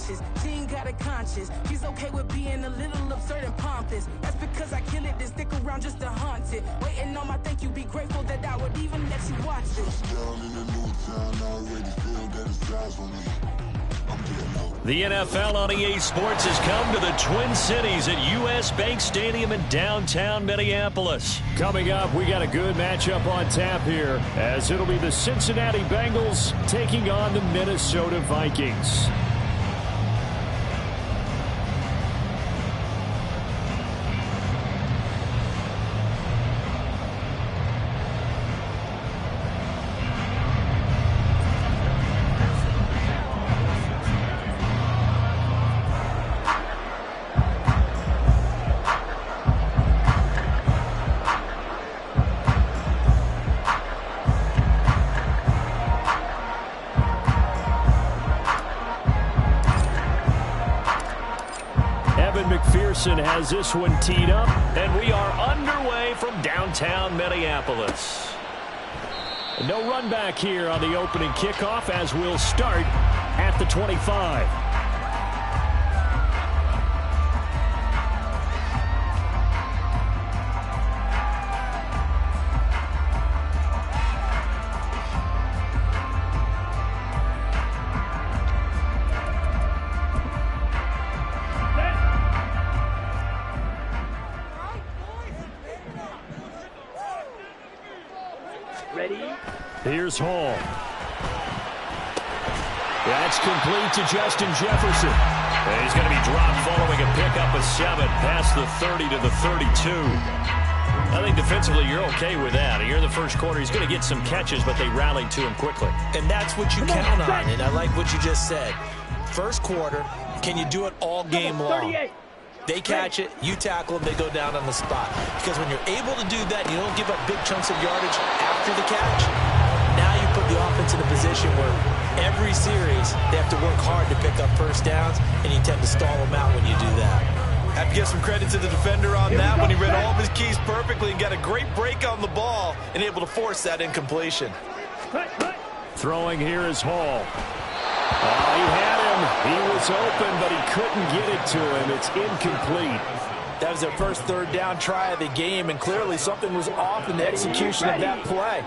conscious. She ain't got a conscience. She's okay with being a little absurd and pompous. That's because I kill it, then stick around just to haunt it. Waiting on my thank you, be grateful that I would even let you watch it. Down in the new town, I already feel that it's eyes on me. The NFL on EA Sports has come to the Twin Cities at U.S. Bank Stadium in downtown Minneapolis. Coming up, we got a good matchup on tap here, as it'll be the Cincinnati Bengals taking on the Minnesota Vikings. McPherson has this one teed up, and we are underway from downtown Minneapolis. No run back here on the opening kickoff, as we'll start at the 25. Here's Hall. That's complete to Justin Jefferson. And he's going to be dropped following a pickup of 7 past the 30 to the 32. I think defensively you're okay with that. Here in the first quarter, he's going to get some catches, but they rallied to him quickly. And that's what you count on, and I like what you just said. First quarter, can you do it all game long? They catch it, you tackle them, they go down on the spot. Because when you're able to do that, you don't give up big chunks of yardage after the catch. Now you put the offense in a position where every series they have to work hard to pick up first downs, and you tend to stall them out when you do that. Have to give some credit to the defender on that when he read all of his keys perfectly and got a great break on the ball and able to force that incompletion. Throwing here is Hall. He had him. He was open, but he couldn't get it to him. It's incomplete. That was their first third down try of the game, and clearly something was off in the execution of that play.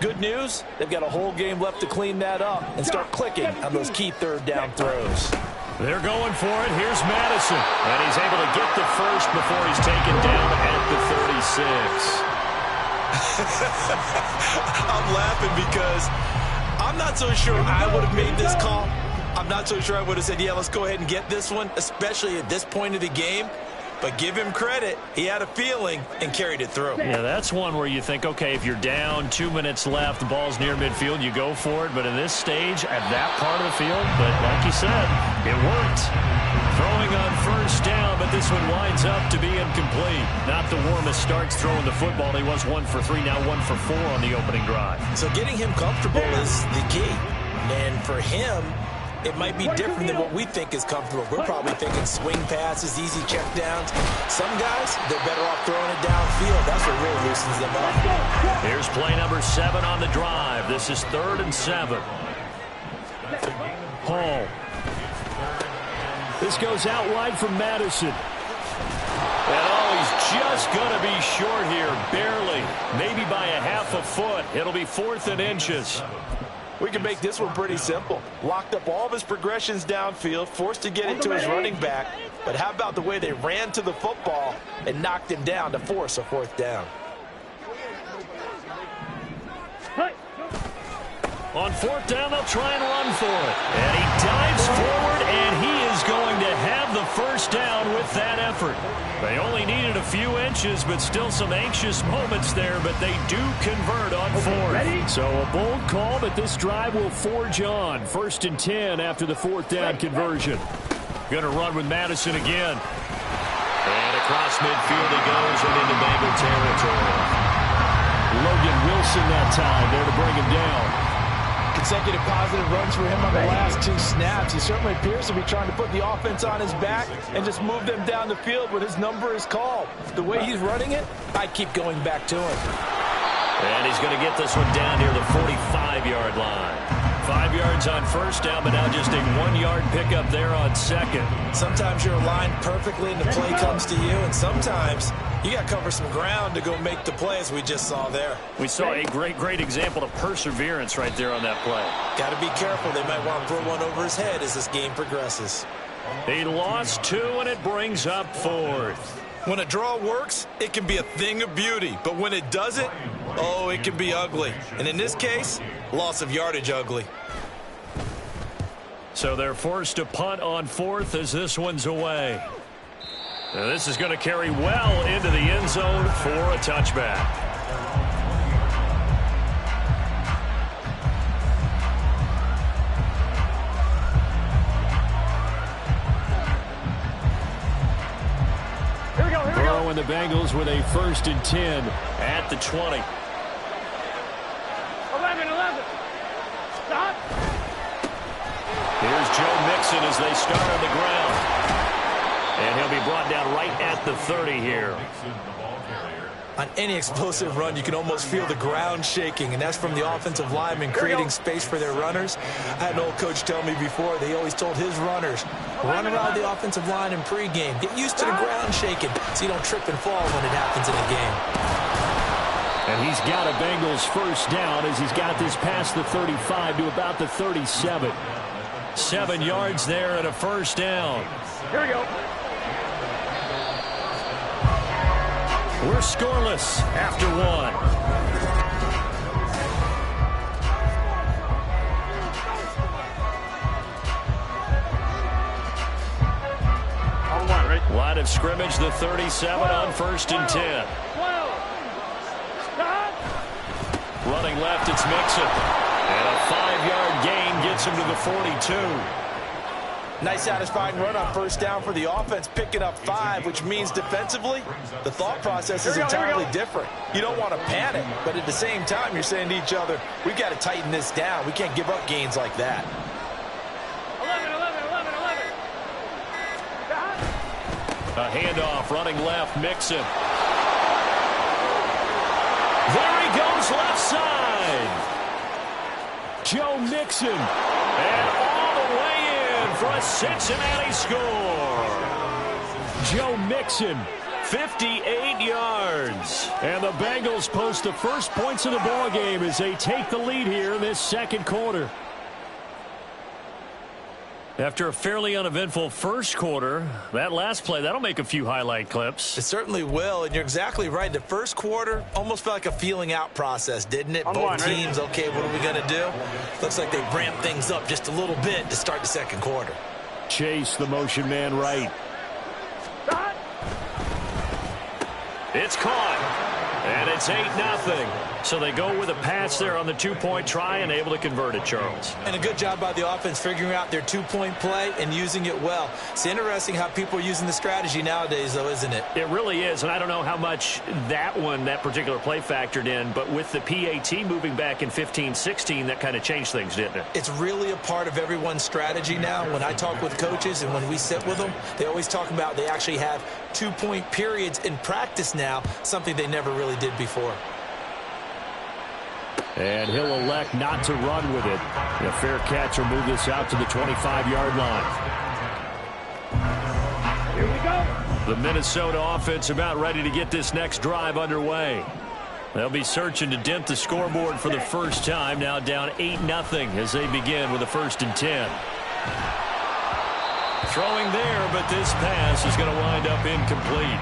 Good news, they've got a whole game left to clean that up and start clicking on those key third down throws. They're going for it. Here's Madison. And he's able to get the first before he's taken down at the 36. I'm laughing because I'm not so sure I would have made this call. I'm not so sure I would have said, yeah, let's go ahead and get this one, especially at this point of the game. But give him credit. He had a feeling and carried it through. Yeah, that's one where you think, okay, if you're down, 2 minutes left, the ball's near midfield, you go for it. But in this stage, at that part of the field, but like you said, it worked. Throwing on first down, but this one winds up to be incomplete. Not the warmest starts throwing the football. He was 1 for 3, now 1 for 4 on the opening drive. So getting him comfortable is the key. And for him, it might be different than what we think is comfortable. We're probably thinking swing passes, easy checkdowns. Some guys, they're better off throwing it downfield. That's what really loosens them up. Here's play number 7 on the drive. This is 3rd and 7. Hall. This goes out wide from Madison. And he's just going to be short here, barely. Maybe by a half a foot. It'll be 4th and inches. We can make this one pretty simple. Locked up all of his progressions downfield, forced to get it to his running back. But how about the way they ran to the football and knocked him down to force a 4th down? On 4th down, they'll try and run for it. And he dives forward, and he is going to have the first down with that effort. They only needed a few inches, but still some anxious moments there, but they do convert on 4th. So a bold call, but this drive will forge on. 1st and 10 after the 4th down conversion. Going to run with Madison again. And across midfield he goes and into Bengal territory. Logan Wilson that time there to bring him down. Consecutive positive runs for him on the last 2 snaps. He certainly appears to be trying to put the offense on his back and just move them down the field when his number is called. The way he's running it, I keep going back to him. And he's going to get this one down near the 45-yard line. 5 yards on first down, but now just a 1-yard pickup there on second. Sometimes you're aligned perfectly and the play comes to you, and sometimes you got to cover some ground to go make the play, as we just saw there. We saw a great example of perseverance right there on that play. Got to be careful. They might want to throw one over his head as this game progresses. He lost 2, and it brings up 4th. When a draw works, it can be a thing of beauty. But when it doesn't, oh, it can be ugly. And in this case, loss of yardage ugly. So they're forced to punt on 4th as this one's away. Now this is going to carry well into the end zone for a touchback. Burrow and the Bengals with a 1st and 10 at the 20. 11. Stop. Here's Joe Mixon as they start on the ground. And he'll be brought down right at the 30 here. On any explosive run, you can almost feel the ground shaking, and that's from the offensive linemen creating space for their runners. I had an old coach tell me before, they always told his runners, run around the offensive line in pregame. Get used to the ground shaking so you don't trip and fall when it happens in the game. And he's got a Bengals 1st down as he's got this past the 35 to about the 37. 7 yards there and a 1st down. Here we go. We're scoreless after 1. Line of scrimmage, the 37 on 1st and 10. Running left, it's Mixon. And a 5-yard gain gets him to the 42. Nice satisfying run on 1st down for the offense, picking up 5, which means defensively, the thought process is entirely different. You don't want to panic, but at the same time, you're saying to each other, we've got to tighten this down. We can't give up gains like that. 11. A handoff, running left, Mixon. There he goes, left side. Joe Mixon. And all the way in for a Cincinnati score. Joe Mixon, 58 yards. And the Bengals post the first points of the ball game as they take the lead here in this 2nd quarter. After a fairly uneventful 1st quarter, that last play, that'll make a few highlight clips. It certainly will, and you're exactly right. The 1st quarter almost felt like a feeling out process, didn't it? Both teams, okay, what are we going to do? Looks like they ramped things up just a little bit to start the 2nd quarter. Chase, the motion man right. It's caught, and it's 8-0. So they go with a pass there on the 2-point try and able to convert it, Charles. And a good job by the offense figuring out their 2-point play and using it well. It's interesting how people are using the strategy nowadays, though, isn't it? It really is, and I don't know how much that particular play factored in, but with the PAT moving back in 15-16, that kind of changed things, didn't it? It's really a part of everyone's strategy now. When I talk with coaches and when we sit with them, they always talk about they actually have 2-point periods in practice now, something they never really did before. And he'll elect not to run with it. A fair catch will move this out to the 25-yard line. Here we go. The Minnesota offense about ready to get this next drive underway. They'll be searching to dent the scoreboard for the first time. Now down 8-0 as they begin with a 1st and 10. Throwing there, but this pass is going to wind up incomplete.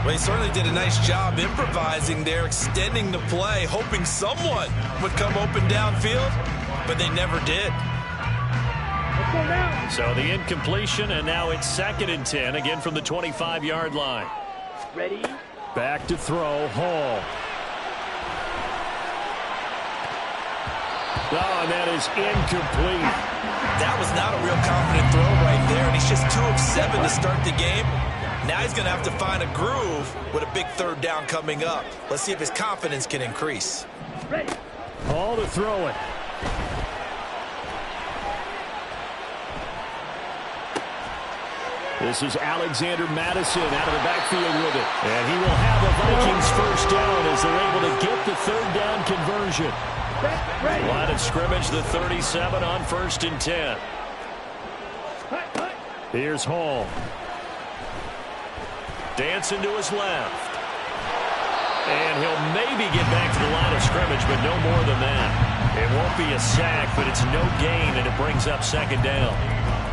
Well, he certainly did a nice job improvising there, extending the play, hoping someone would come open downfield, but they never did. Let's go now. So the incompletion, and now it's 2nd and 10, again from the 25-yard line. Ready? Back to throw, Hall. Oh, and that is incomplete. That was not a real confident throw right there, and he's just 2 of 7 to start the game. Now he's going to have to find a groove with a big 3rd down coming up. Let's see if his confidence can increase. Ready? Hall to throw it. This is Alexander Madison out of the backfield with it. And he will have a Vikings 1st down as they're able to get the 3rd down conversion. Line of scrimmage, the 37 on 1st and 10. Here's Hall. Dancing to his left. And he'll maybe get back to the line of scrimmage, but no more than that. It won't be a sack, but it's no gain, and it brings up 2nd down.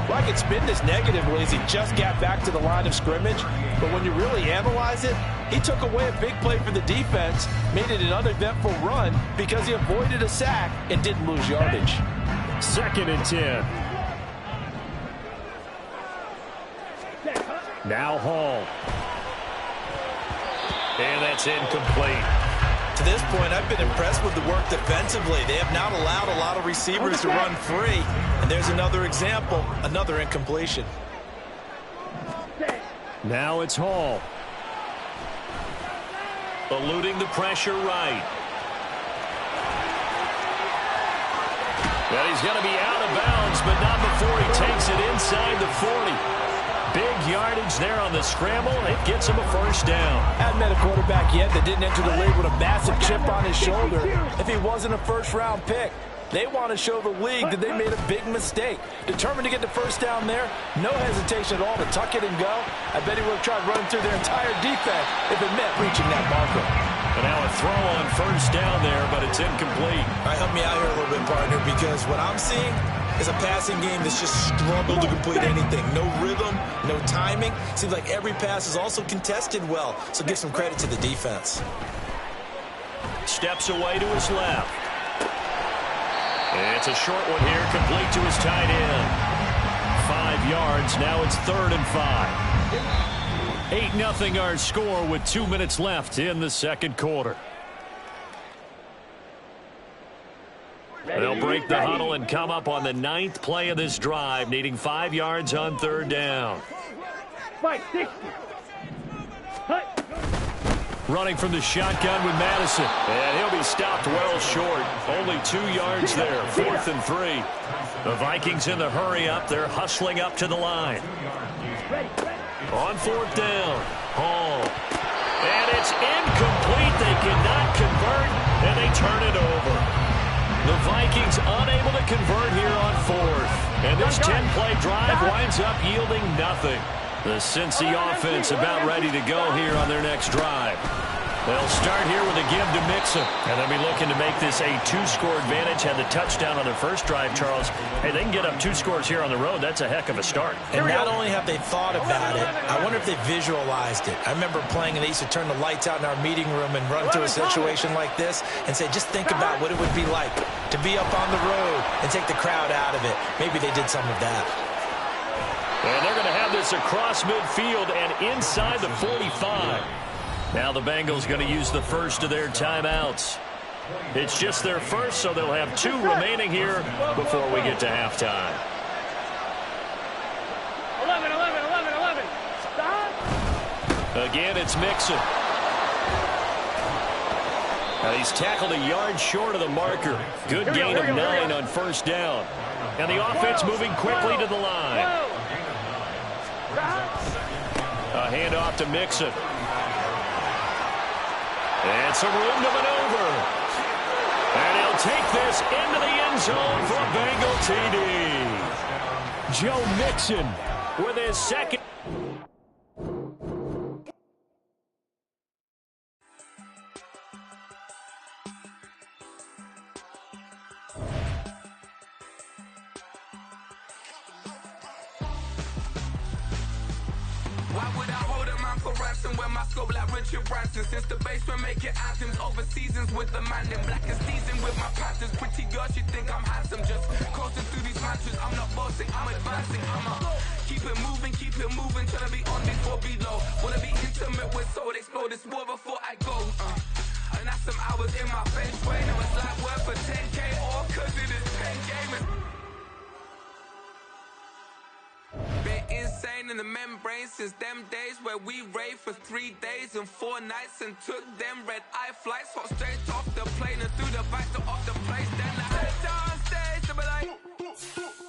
Well, I could spin this negatively as he just got back to the line of scrimmage, but when you really analyze it, he took away a big play for the defense, made it an uneventful run because he avoided a sack and didn't lose yardage. 2nd and 10. Now Hall. And that's incomplete. To this point, I've been impressed with the work defensively. They have not allowed a lot of receivers to run free. And there's another example, another incompletion. Now it's Hall. Eluding the pressure right. And he's going to be out of bounds, but not before he takes it inside the 40. Big yardage there on the scramble. It gets him a 1st down. Hadn't met a quarterback yet that didn't enter the league with a massive chip on his shoulder if he wasn't a 1st-round pick. They want to show the league that they made a big mistake. Determined to get the 1st down there, no hesitation at all to tuck it and go. I bet he would have tried running through their entire defense if it meant reaching that marker. And now a throw on 1st down there, but it's incomplete. All right, help me out here a little bit, partner, because what I'm seeing is a passing game that's just struggled to complete anything. No rhythm, no timing. Seems like every pass is also contested well, so give some credit to the defense. Steps away to his left. And it's a short one here, complete to his tight end. 5 yards, now it's 3rd and 5. 8-0 our score with 2 minutes left in the 2nd quarter. They'll break the huddle and come up on the 9th play of this drive, needing 5 yards on 3rd down. Running from the shotgun with Madison. And he'll be stopped well short. Only 2 yards there, 4th and 3. The Vikings in the hurry up. They're hustling up to the line. On 4th down, Hall. And it's incomplete. They cannot convert, and they turn it over. The Vikings unable to convert here on 4th. And this 10-play drive winds up yielding nothing. The Cincy offense about ready to go here on their next drive. They'll start here with a give to Mixon. And they'll be looking to make this a 2-score advantage. Had the touchdown on their first drive, Charles. Hey, they can get up 2 scores here on the road. That's a heck of a start. And not only have they thought about it, I wonder if they visualized it. I remember playing, and they used to turn the lights out in our meeting room and run through a situation like this and say, just think about what it would be like to be up on the road and take the crowd out of it. Maybe they did some of that. And they're going to have this across midfield and inside the 45. Now the Bengals going to use the first of their timeouts. It's just their first, so they'll have 2 remaining here before we get to halftime. 11. Stop. Again, it's Mixon. Now he's tackled a yard short of the marker. Good gain of 9 on 1st down. And the offense moving quickly to the line. A handoff to Mixon. And some room to maneuver. And he'll take this into the end zone for a Bengal TD. Joe Mixon with his 2nd. Why would I hold a man for ransom when my scope like Richard Branson? Since the basement making anthems over seasons with the man in black and seasoned with my patterns. Pretty girl, she think I'm handsome. Just coasting through these matches. I'm not bossing, I'm advancing. I'ma keep it moving, trying to be on before below. Wanna be intimate with soul, explore this war before I go. And that's some hours in my feng shui. Now it's like worth for 10K or cause it is 10 gamers. Been insane in the membrane since them days where we raved for 3 days and 4 nights and took them red eye flights, hot straight off the plane and through the back door of the place. Then I head down stage, they be like,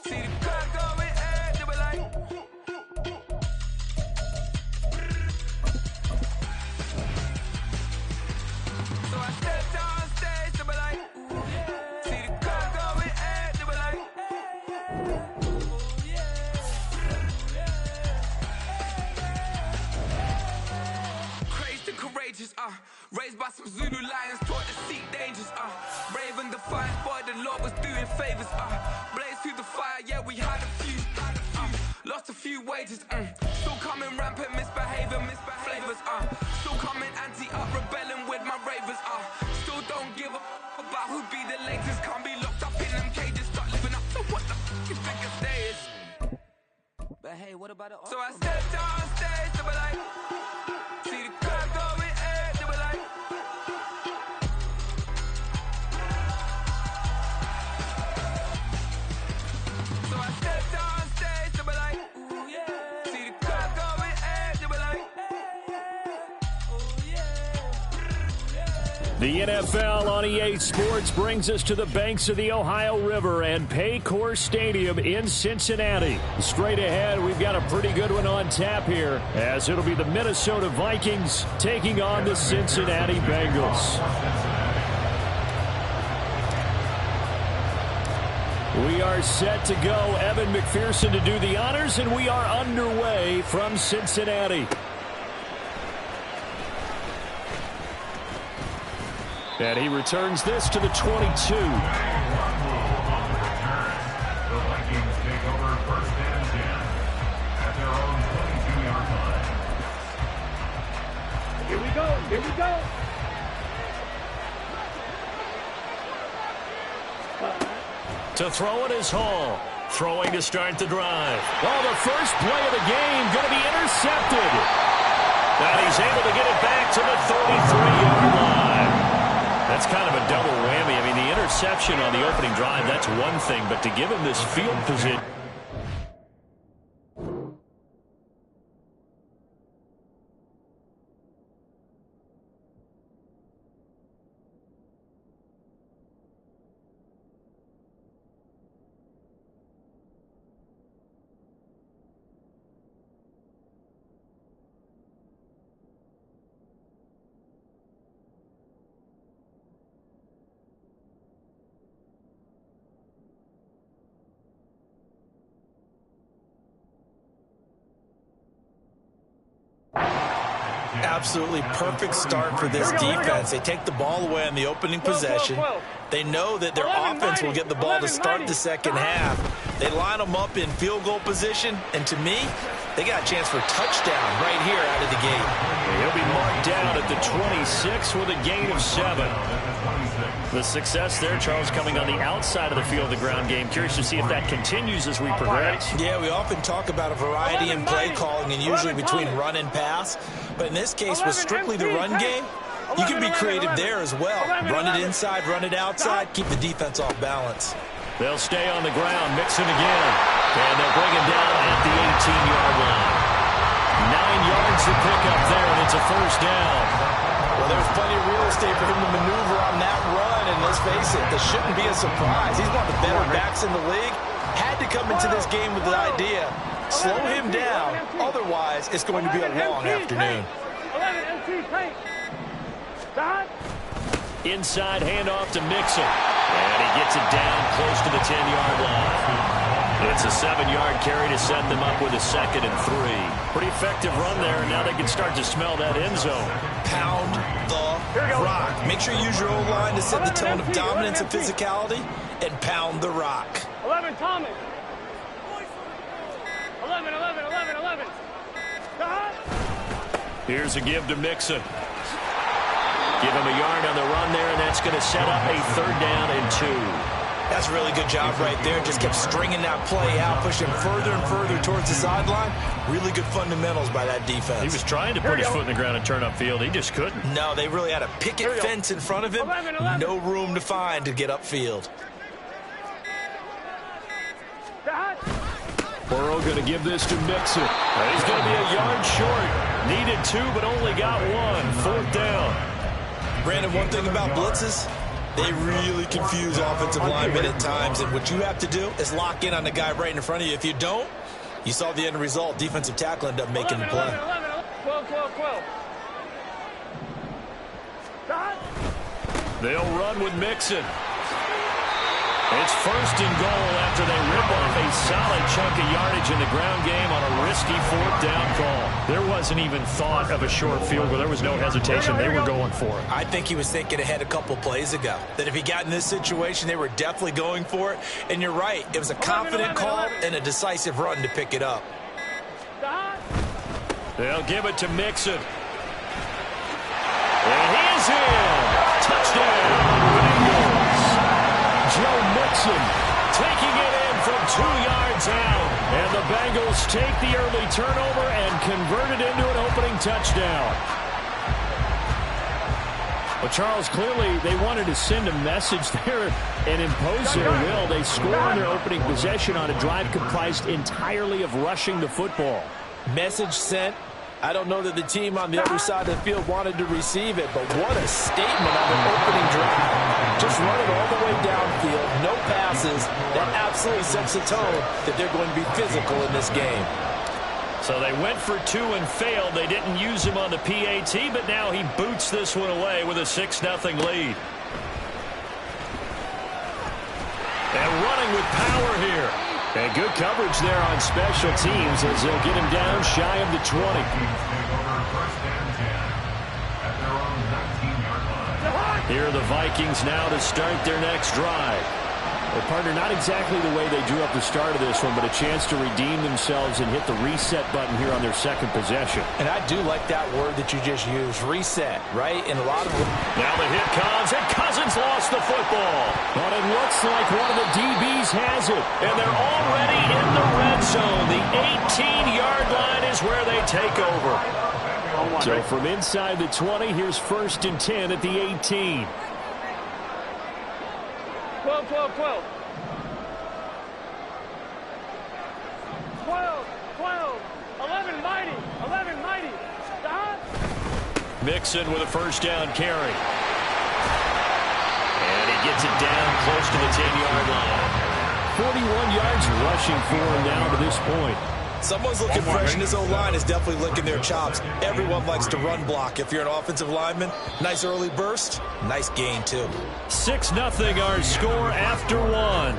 see the crowd going, hey, they be like. So I stepped on stage, they be like, ooh, yeah. Crazed and courageous, raised by some Zulu lions, taught to seek dangers, brave and defiant, boy, the Lord was doing favors, blaze through the fire, yeah, we had a few, lost a few wages, still coming rampant, misbehavior, flavors, still coming anti-up, rebelling with my ravers, still don't give up about who be the latest, can't be locked up in them cages, start living up to what the f you think your day is. But hey, what about it? So I stepped on stage to be like, see the crowd going air to be like, so I stepped on stage to be like, ooh yeah, see the crowd going air to be like, ooh yeah. The NFL on EA Sports brings us to the banks of the Ohio River and Paycor Stadium in Cincinnati. Straight ahead, we've got a pretty good one on tap here, as it'll be the Minnesota Vikings taking on the Cincinnati Bengals. We are set to go. Evan McPherson to do the honors, and we are underway from Cincinnati. And he returns this to the 22. The Vikings take over first and 10 at their own 22-yard line. Here we go. Here we go. To throw it is Hall. Throwing to start the drive. Oh, the first play of the game going to be intercepted. And he's able to get it back to the 33-yard line. That's kind of a double whammy. I mean, the interception on the opening drive, that's one thing. But to give him this field position. Absolutely perfect start for this defense. They take the ball away on the opening possession. They know that their offense will get the ball to start the second half. They line them up in field goal position, and to me, they got a chance for a touchdown right here out of the gate. He'll be marked down at the 26 with a gain of 7. The success there, Charles, coming on the outside of the field, the ground game. Curious to see if that continues as we progress. Yeah, we often talk about a variety in play calling and usually between run and pass. But in this case, with strictly the run game, you can be creative there as well. Run it inside, run it outside, keep the defense off balance. They'll stay on the ground, Mixon again. And they'll bring him down at the 18-yard line. 9 yards to pick up there, and it's a first down. Well, there's plenty of real estate for him to maneuver on that run, and let's face it, this shouldn't be a surprise. He's one of the better backs in the league. Had to come into this game with the idea, slow him down, otherwise it's going to be a long afternoon. Inside handoff to Mixon, and he gets it down close to the 10-yard line. It's a 7-yard carry to set them up with a 2nd and 3. Pretty effective run there, and now they can start to smell that end zone. Pound the rock. Make sure you use your O-line to set the tone of dominance and physicality, and pound the rock. 11, Thomas. 11. Here's a give to Mixon. Give him a yard on the run there, and that's going to set up a 3rd down and 2. That's a really good job right there. Just kept stringing that play out, pushing further and further towards the sideline. Really good fundamentals by that defense. He was trying to put his foot in the ground and turn upfield. He just couldn't. No, they really had a picket fence in front of him. 11. No room to find to get upfield. Burrow going to give this to Mixon. He's going to be a yard short. Needed 2, but only got 1. 4th down. Brandon, one thing about blitzes, they really confuse offensive linemen at times, and what you have to do is lock in on the guy right in front of you. If you don't, you saw the end result. Defensive tackle ended up making the play. 12. They'll run with Mixon. It's first and goal after they rip off a solid chunk of yardage in the ground game on a risky fourth down call. There wasn't even thought of a short field goal. There was no hesitation. They were going for it. I think he was thinking ahead a couple plays ago, that if he got in this situation, they were definitely going for it. And you're right. It was a confident call and a decisive run to pick it up. They'll give it to Mixon. And he is in. Touchdown, Bengals. Joe Mixon taking it in from 2 yards out. And the Bengals take the early turnover and convert it into an opening touchdown. Well, Charles, clearly they wanted to send a message there and impose their will. They score on their opening possession on a drive comprised entirely of rushing the football. Message sent. I don't know that the team on the other side of the field wanted to receive it, but what a statement on the opening drive. Just run it all the way downfield, no passes. That absolutely sets the tone that they're going to be physical in this game. So they went for 2 and failed. They didn't use him on the PAT, but now he boots this one away with a 6-0 lead. And running with power here. And good coverage there on special teams as they'll get him down shy of the 20. Here are the Vikings now to start their next drive. Well, partner, not exactly the way they drew up the start of this one, but a chance to redeem themselves and hit the reset button here on their second possession. And I do like that word that you just used, reset, right? And a lot of... Now the hit comes, and Cousins lost the football. But it looks like one of the DBs has it, and they're already in the red zone. The 18-yard line is where they take over. So from inside the 20, here's 1st and 10 at the 18. 12, 12, 12. 12, 12. 11 mighty. 11 mighty. Stop. Mixon with a first down carry. And he gets it down close to the 10-yard line. 41 yards rushing for him now to this point. Someone's looking fresh, and his O-line is definitely licking their chops. Everyone likes to run block. If you're an offensive lineman, nice early burst, nice gain, too. 6-0 our score after 1.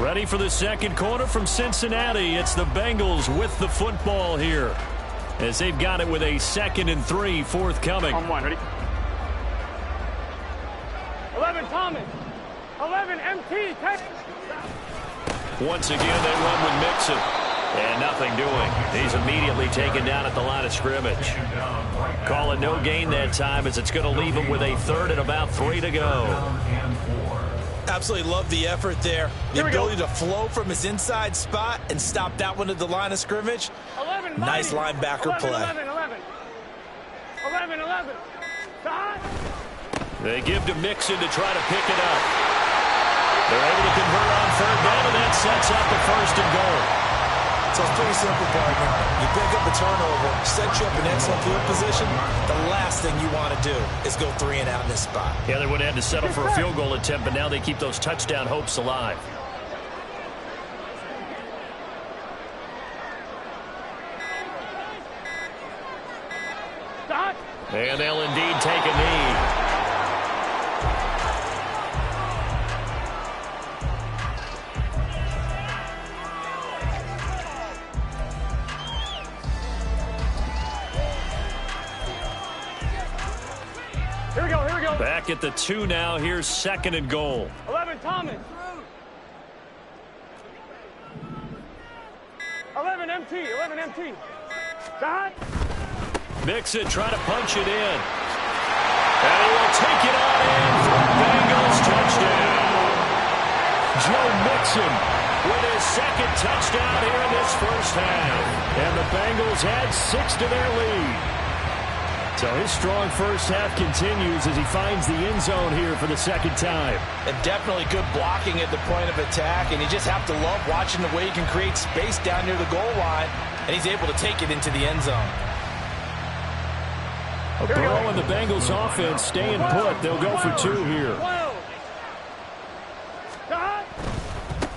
Ready for the second quarter from Cincinnati. It's the Bengals with the football here as they've got it with a 2nd and 3 forthcoming. On 1, ready? 11 Thomas. 11 MT. Once again, they run with Mixon. And nothing doing. He's immediately taken down at the line of scrimmage. Call it no gain that time as it's going to leave him with a 3rd and about 3 to go. Absolutely love the effort there. The ability to flow from his inside spot and stop that one at the line of scrimmage. 11, nice linebacker 11, play. 11, 11. 11, 11. Stop. They give to Mixon to try to pick it up. They're able to convert on 3rd down, and that sets up the 1st and goal. So it's pretty simple, partner. You pick up a turnover, set you up in excellent field position. The last thing you want to do is go 3 and out in this spot. Yeah, they would have had to settle for a field goal attempt, but now they keep those touchdown hopes alive. Stop. And they'll indeed take a knee. Here we go. Back at the 2 now. Here's 2nd and goal. 11 Thomas. 11 MT. 11 MT. Stop. Mixon trying to punch it in. And he will take it on in for a Bengals touchdown. Joe Mixon with his 2nd touchdown here in this first half. And the Bengals add 6 to their lead. So his strong first half continues as he finds the end zone here for the 2nd time. And definitely good blocking at the point of attack, and you just have to love watching the way he can create space down near the goal line, and he's able to take it into the end zone. Burrow and the Bengals offense staying put. They'll go for 2 here.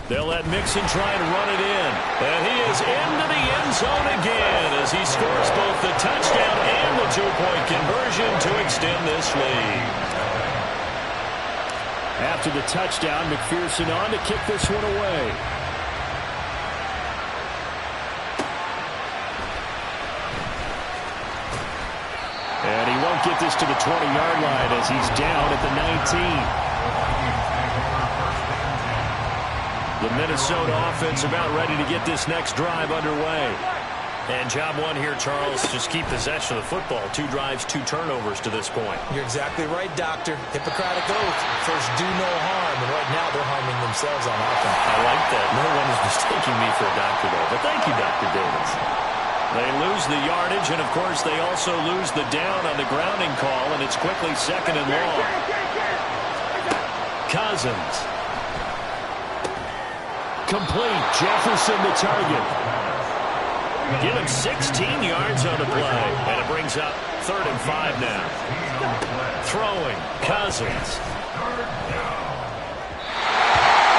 They'll let Mixon try and run it in. And he is into the end zone again as he scores both the touchdown and the 2-point conversion to extend this lead. After the touchdown, McPherson on to kick this one away. And he won't get this to the 20-yard line as he's down at the 19. The Minnesota offense about ready to get this next drive underway. And job one here, Charles, just keep possession of the football. 2 drives, 2 turnovers to this point. You're exactly right, Doctor. Hippocratic oath. First, do no harm. And right now, they're harming themselves on offense. I like that. No one is mistaking me for a doctor, though. But thank you, Dr. Davis. They lose the yardage, and, of course, they also lose the down on the grounding call, and it's quickly 2nd and long. Cousins. Complete. Jefferson the target. Give him 16 yards on the play, and it brings up 3rd and 5 now. Throwing. Cousins.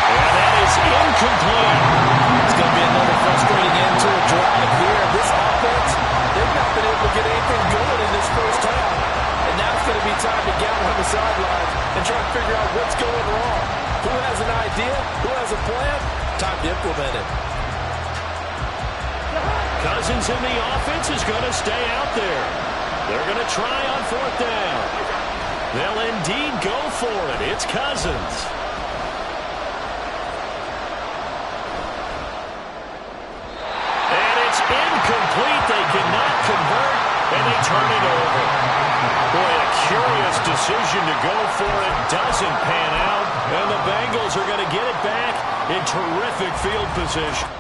And that is incomplete. It's going to be another frustrating end to a drive here. This offense, they've not been able to get anything going in this first half. And now it's going to be time to gather on the sidelines and try to figure out what's going wrong. Who has an idea? Who has a plan? Time to implement it. Cousins in the offense is going to stay out there. They're going to try on 4th down. They'll indeed go for it. It's Cousins. And it's incomplete. They cannot convert, and they turn it over. Boy, a curious decision to go for it. Doesn't pan out, and the Bengals are going to get it back in terrific field position.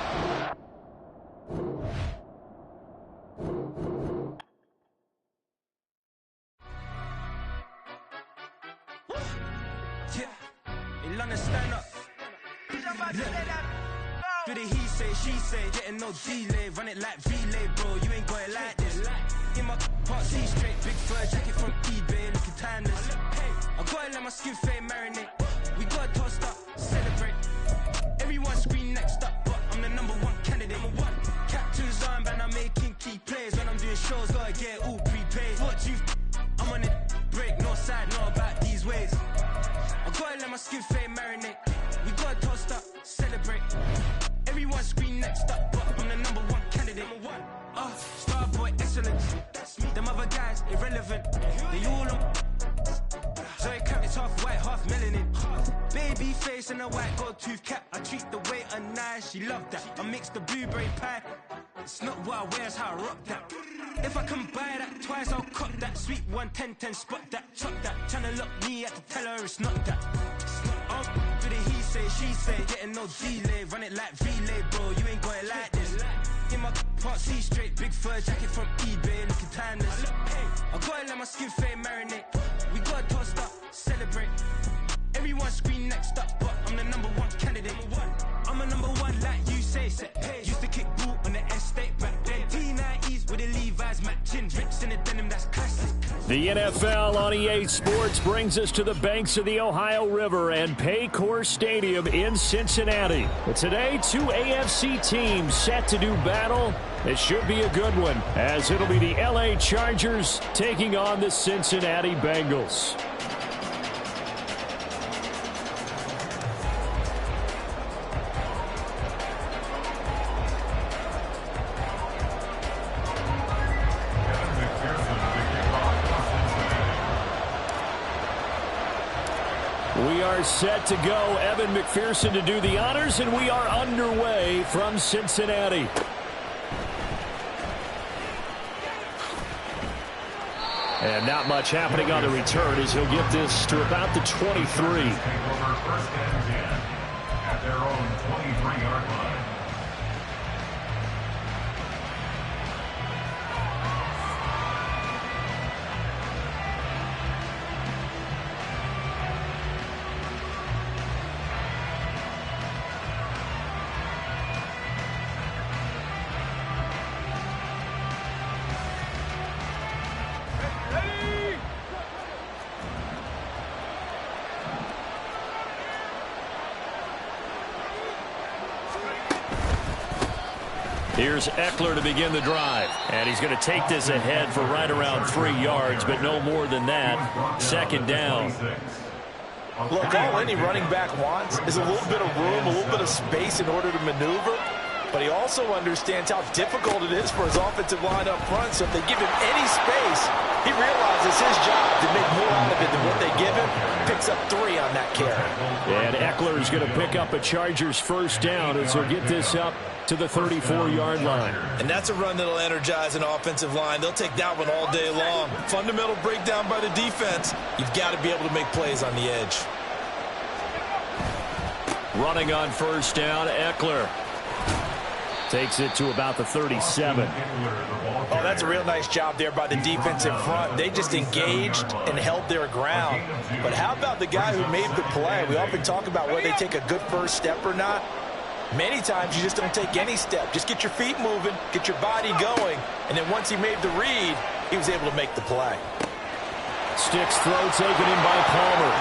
Do the he say, she say, getting no delay, run it like relay, bro, you ain't got it like this. In my part C straight, big fur jacket from eBay, looking timeless. I gotta let my skin fade marinate, we gotta toast up, celebrate. Everyone scream next up, but I'm the #1 candidate. Captain's armband, I'm making key plays. When I'm doing shows, gotta get all prepaid. What you I'm on it, break, no side, not about these ways. I gotta let my skin fade marinate, we gotta toast up, celebrate. Everyone scream next up, but I'm the #1 candidate. Starboy excellence. Them other guys irrelevant. They all on. Zoe Crap is half white, half melanin. Baby face and a white gold tooth cap. I treat the waiter nice, she love that. I mix the blueberry pie. It's not what I wear, it's how I rock that. If I can buy that twice, I'll cut that. Sweet 110, spot that, chop that. Tryna lock me at the teller, it's not that. Do the he say, she say, getting no delay, run it like relay, bro, you ain't got it like this. In my part C straight, big fur jacket from eBay, looking timeless. I gotta let my skin fade marinate, we gotta toast up, celebrate. Everyone scream next up, but I'm the #1 candidate. I'm a #1 like you say, set pay. Used to kick ball on the estate back then. T90s with the Levi's matching, rips in the denim, that's classic. The NFL on EA Sports brings us to the banks of the Ohio River and Paycor Stadium in Cincinnati. Today, 2 AFC teams set to do battle. It should be a good one, as it'll be the LA Chargers taking on the Cincinnati Bengals. We are set to go. Evan McPherson to do the honors, and we are underway from Cincinnati. And not much happening on the return as he'll get this to about the 23. First and 10 at their own 23-yard line. Here's Eckler to begin the drive. And he's going to take this ahead for right around 3 yards, but no more than that. Second down. Look, all any running back wants is a little bit of room, a little bit of space in order to maneuver. But he also understands how difficult it is for his offensive line up front. So if they give him any space, he realizes his job to make more out of it than what they give him. Picks up 3 on that carry. And Eckler is going to pick up a Chargers first down as he'll get this up to the 34-yard line. And that's a run that'll energize an offensive line. They'll take that one all day long. Fundamental breakdown by the defense. You've got to be able to make plays on the edge. Running on first down, Eckler takes it to about the 37. Oh, that's a real nice job there by the defense in front. They just engaged and held their ground. But how about the guy who made the play? We often talk about whether they take a good first step or not. Many times you just don't take any step. Just get your feet moving, get your body going, and then once he made the read, he was able to make the play. Sticks throw taken in by Palmer.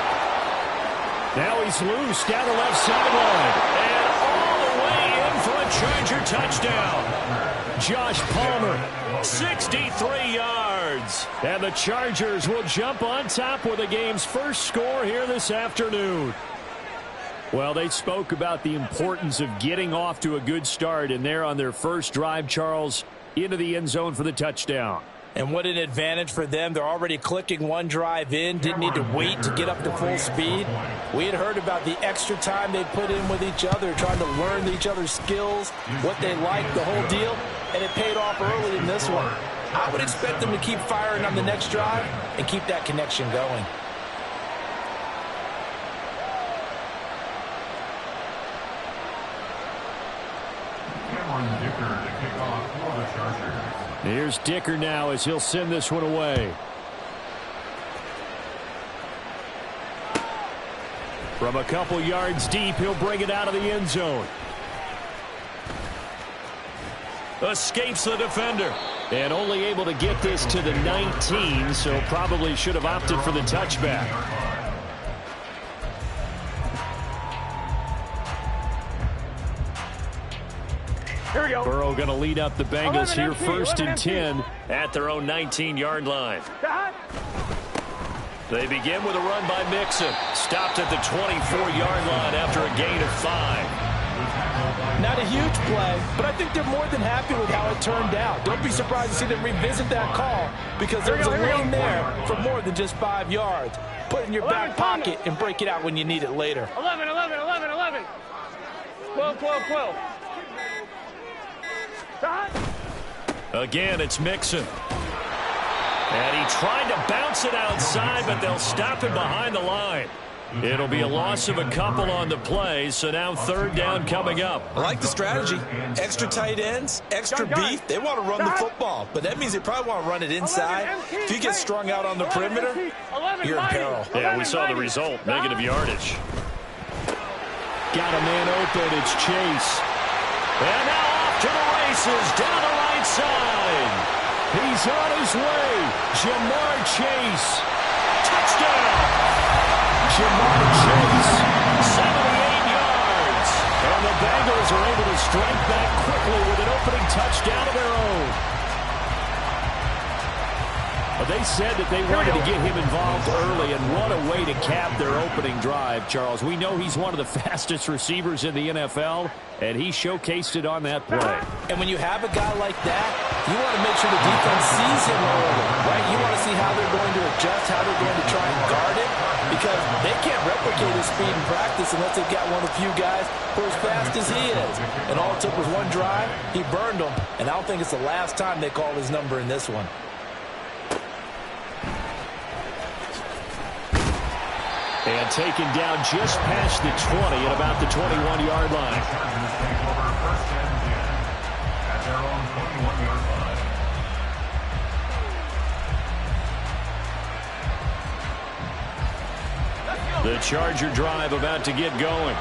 Now he's loose down the left sideline. And all the way in for a Charger touchdown. Josh Palmer, 63 yards. And the Chargers will jump on top with the game's first score here this afternoon. Well, they spoke about the importance of getting off to a good start, and they're on their first drive, Charles, into the end zone for the touchdown. And what an advantage for them. They're already clicking one drive in, didn't need to wait to get up to full speed. We had heard about the extra time they put in with each other, trying to learn each other's skills, what they like, the whole deal, and it paid off early in this one. I would expect them to keep firing on the next drive and keep that connection going. Dicker to kick off for the Chargers. Here's Dicker now as he'll send this one away. From a couple yards deep, he'll bring it out of the end zone. Escapes the defender. And only able to get this to the 19, so probably should have opted for the touchback. Here we go. Burrow going to lead up the Bengals here first and 10 at their own 19-yard line. They begin with a run by Mixon. Stopped at the 24-yard line after a gain of 5. Not a huge play, but I think they're more than happy with how it turned out. Don't be surprised to see them revisit that call because there was a lane there for more than just 5 yards. Put it in your back pocket and break it out when you need it later. 11, 11, 11, 11. 12, 12, 12. Again, it's Mixon. And he tried to bounce it outside, but they'll stop him behind the line. It'll be a loss of a couple on the play, so now third down coming up. I like the strategy. Extra tight ends, extra beef. They want to run the football, but that means they probably want to run it inside. If you get strung out on the perimeter, you're in peril. Yeah, we saw the result, negative yardage. Got a man open, it's Chase. And now off to the races, down the right side. He's on his way. Jamar Chase. Touchdown. Jamar Chase, 78 yards. And the Bengals are able to strike back quickly with an opening touchdown of their own. They said that they wanted to get him involved early, and what a way to cap their opening drive, Charles. We know he's one of the fastest receivers in the NFL, and he showcased it on that play. And when you have a guy like that, you want to make sure the defense sees him early, right? You want to see how they're going to adjust, how they're going to try and guard it, because they can't replicate his speed in practice unless they've got one of the few guys who are as fast as he is. And all it took was one drive. He burned them, and I don't think it's the last time they call his number in this one. And taken down just past the 20 at about the 21-yard line. The Charger drive about to get going.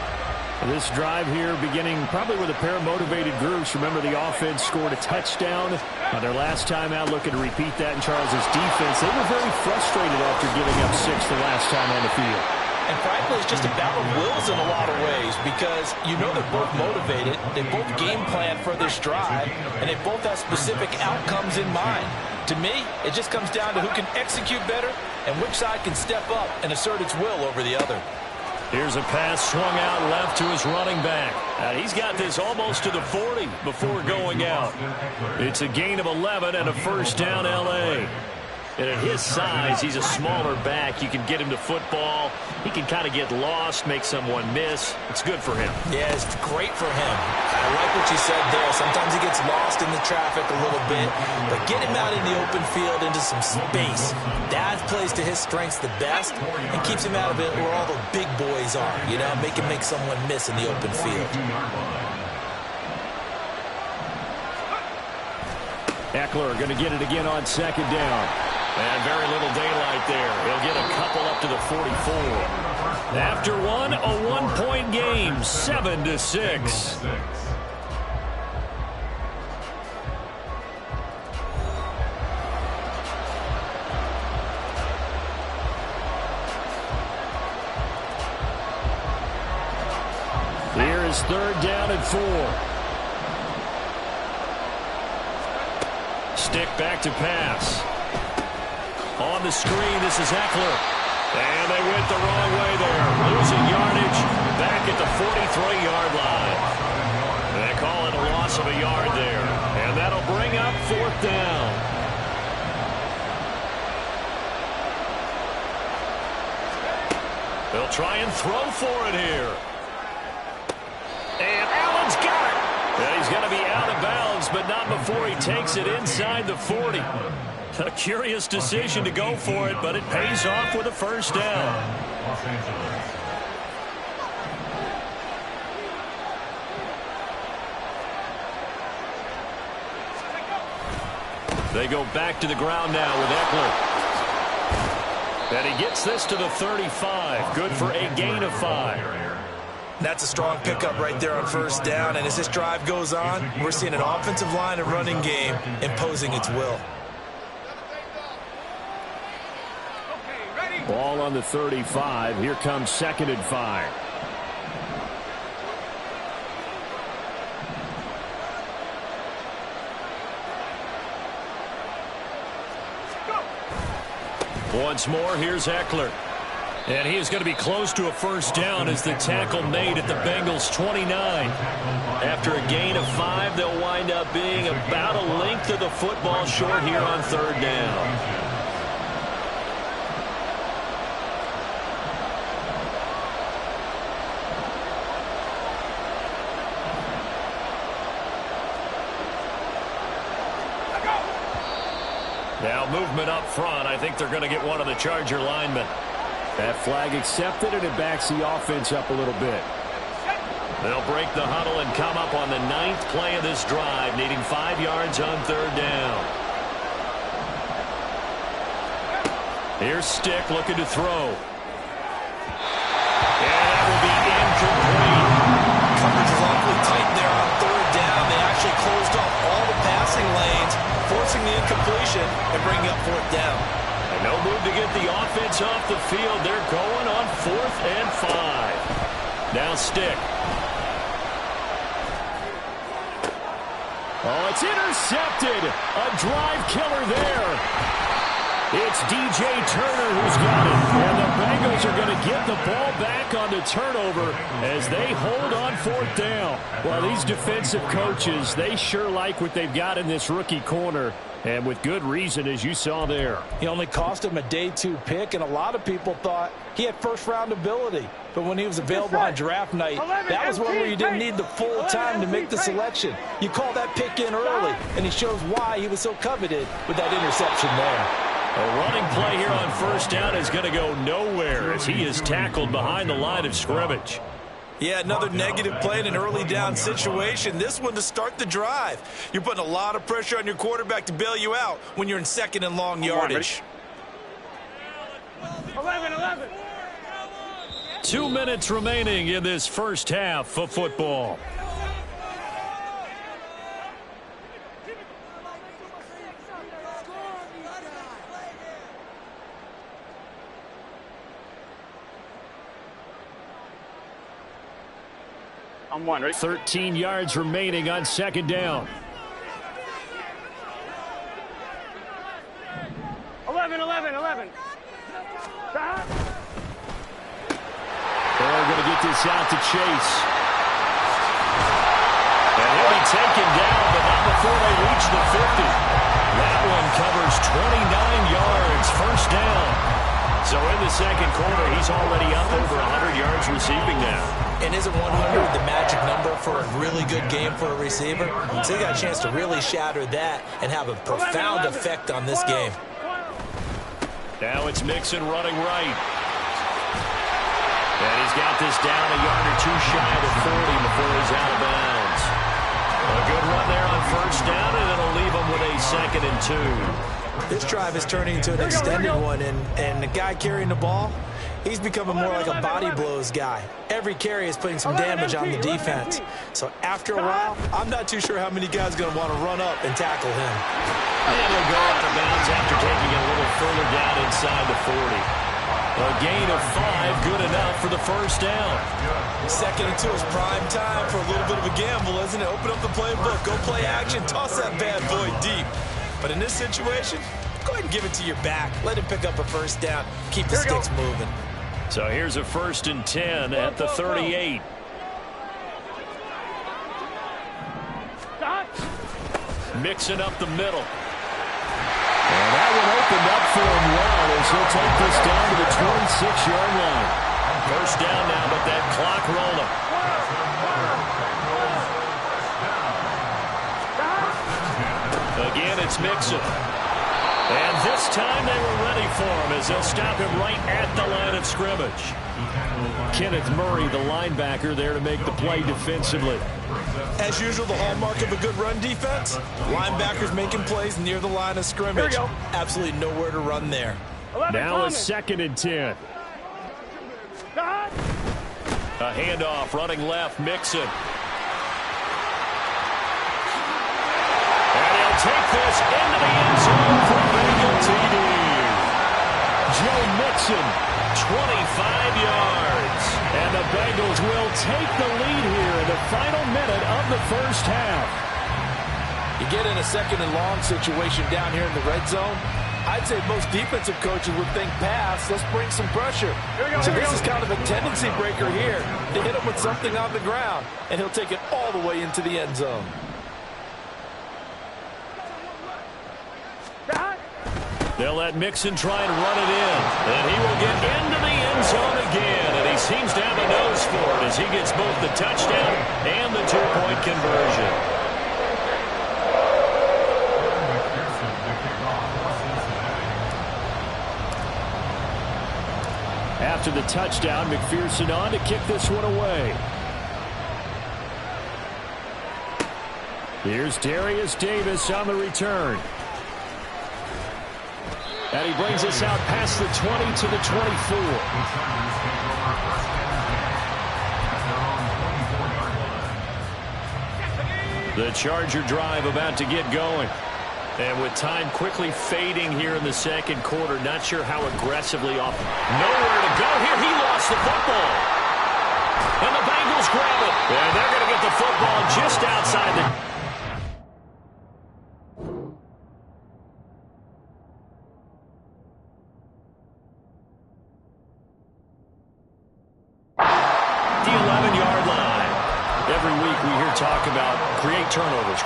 This drive here beginning probably with a pair of motivated groups. Remember, the offense scored a touchdown on their last time out, looking to repeat that in Charles's defense. They were very frustrated after giving up 6 the last time on the field. And frankly, it's just a battle of wills in a lot of ways because you know they're both motivated, they both game plan for this drive, and they both have specific outcomes in mind. To me, it just comes down to who can execute better and which side can step up and assert its will over the other. Here's a pass swung out left to his running back. And he's got this almost to the 40 before going out. It's a gain of 11 and a first down, L.A. And at his size, he's a smaller back. You can get him to football. He can kind of get lost, make someone miss. It's good for him. Yeah, it's great for him. I like what you said there. Sometimes he gets lost in the traffic a little bit, but get him out in the open field into some space. That plays to his strengths the best and keeps him out of it where all the big boys are. You know, make him make someone miss in the open field. Eckler going to get it again on second down. And very little daylight there. He'll get a couple up to the 44. After one, a one-point game, 7-6. Here is third down and 4. Stick back to pass. On the screen, this is Eckler. And they went the wrong way there. Losing yardage back at the 43-yard line. They call it a loss of a yard there. And that'll bring up fourth down. They'll try and throw for it here. And Allen's got it. And he's going to be out of bounds, but not before he takes it inside the 40. A curious decision to go for it, but it pays off with a first down. They go back to the ground now with Eckler. And he gets this to the 35. Good for a gain of 5. That's a strong pickup right there on first down. And as this drive goes on, we're seeing an offensive line and running game imposing its will. Ball on the 35. Here comes 2nd and 5. Once more, here's Eckler. And he is going to be close to a first down as the tackle made at the Bengals' 29. After a gain of 5, they'll wind up being about a length of the football short here on third down. Now movement up front. I think they're going to get one of the Charger linemen. That flag accepted, and it backs the offense up a little bit. They'll break the huddle and come up on the 9th play of this drive, needing 5 yards on third down. Here's Stick looking to throw. And that will be incomplete. Coverage is awfully tight there on third down. They actually closed off all the passing lanes, forcing the incompletion and bringing up fourth down. And no move to get the offense off the field. They're going on 4th and 5. Now Stick. Oh, it's intercepted. A drive killer there. It's DJ Turner who's got it. And the Bengals are going to get the ball back on the turnover as they hold on 4th down. Well, these defensive coaches, they sure like what they've got in this rookie corner. And with good reason, as you saw there. He only cost him a day 2 pick, and a lot of people thought he had first-round ability. But when he was available on draft night, that was one where you didn't need the full time to make the selection. You call that pick in early, and he shows why he was so coveted with that interception there. A running play here on first down is going to go nowhere as he is tackled behind the line of scrimmage. Yeah, another negative play in an early down situation. This one to start the drive. You're putting a lot of pressure on your quarterback to bail you out when you're in 2nd and long yardage. 11. 2 minutes remaining in this first half of football. I'm one, right? 13 yards remaining on 2nd down. 11. They'll sets out to chase. And he'll be taken down, but not before they reach the 50. That one covers 29 yards, first down. So in the second quarter, he's already up over 100 yards receiving now. And isn't 100 the magic number for a really good game for a receiver? So he got a chance to really shatter that and have a profound effect on this game. Now it's Mixon running right. And he's got this down a yard or two shy of the 40 before he's out of bounds. A good run there on first down, and it'll leave him with a 2nd and 2. This drive is turning into an extended one, and the guy carrying the ball, he's becoming more like a body blows guy. Every carry is putting some damage on the defense. So after a while, I'm not too sure how many guys are going to want to run up and tackle him. And he'll go out of bounds after taking it a little further down inside the 40. A gain of 5, good enough for the first down. 2nd and 2 is prime time for a little bit of a gamble, isn't it? Open up the playbook, go play action, toss that bad boy deep. But in this situation, go ahead and give it to your back. Let him pick up a first down. Keep the sticks moving. So here's a 1st and 10 at the 38. Mixing up the middle. And that one opened up for him well as he'll take this down to the 26-yard line. First down now, but that clock rolling. Again, it's Mixon. And this time they were ready for him as they'll stop him right at the line of scrimmage. Kenneth Murray, the linebacker, there to make the play defensively. As usual, the hallmark of a good run defense, linebackers making plays near the line of scrimmage. Absolutely nowhere to run there. Now a 2nd and 10. A handoff running left, Mixon. And he'll take this into the end zone for Bengal TD. Joe Mixon, 25 yards. And the Bengals will take the lead here in the final minute of the first half. You get in a 2nd and long situation down here in the red zone, I'd say most defensive coaches would think pass, let's bring some pressure. So this is kind of a tendency breaker here to hit him with something on the ground, and he'll take it all the way into the end zone. They'll let Mixon try and run it in. And he will get into the end zone again. And he seems to have a nose for it as he gets both the touchdown and the 2-point conversion. After the touchdown, McPherson on to kick this one away. Here's Darius Davis on the return. And he brings us out past the 20 to the 24. The Charger drive about to get going. And with time quickly fading here in the second quarter, not sure how aggressively off. Nowhere to go here. He lost the football. And the Bengals grab it. And they're going to get the football just outside the... talk about create turnovers.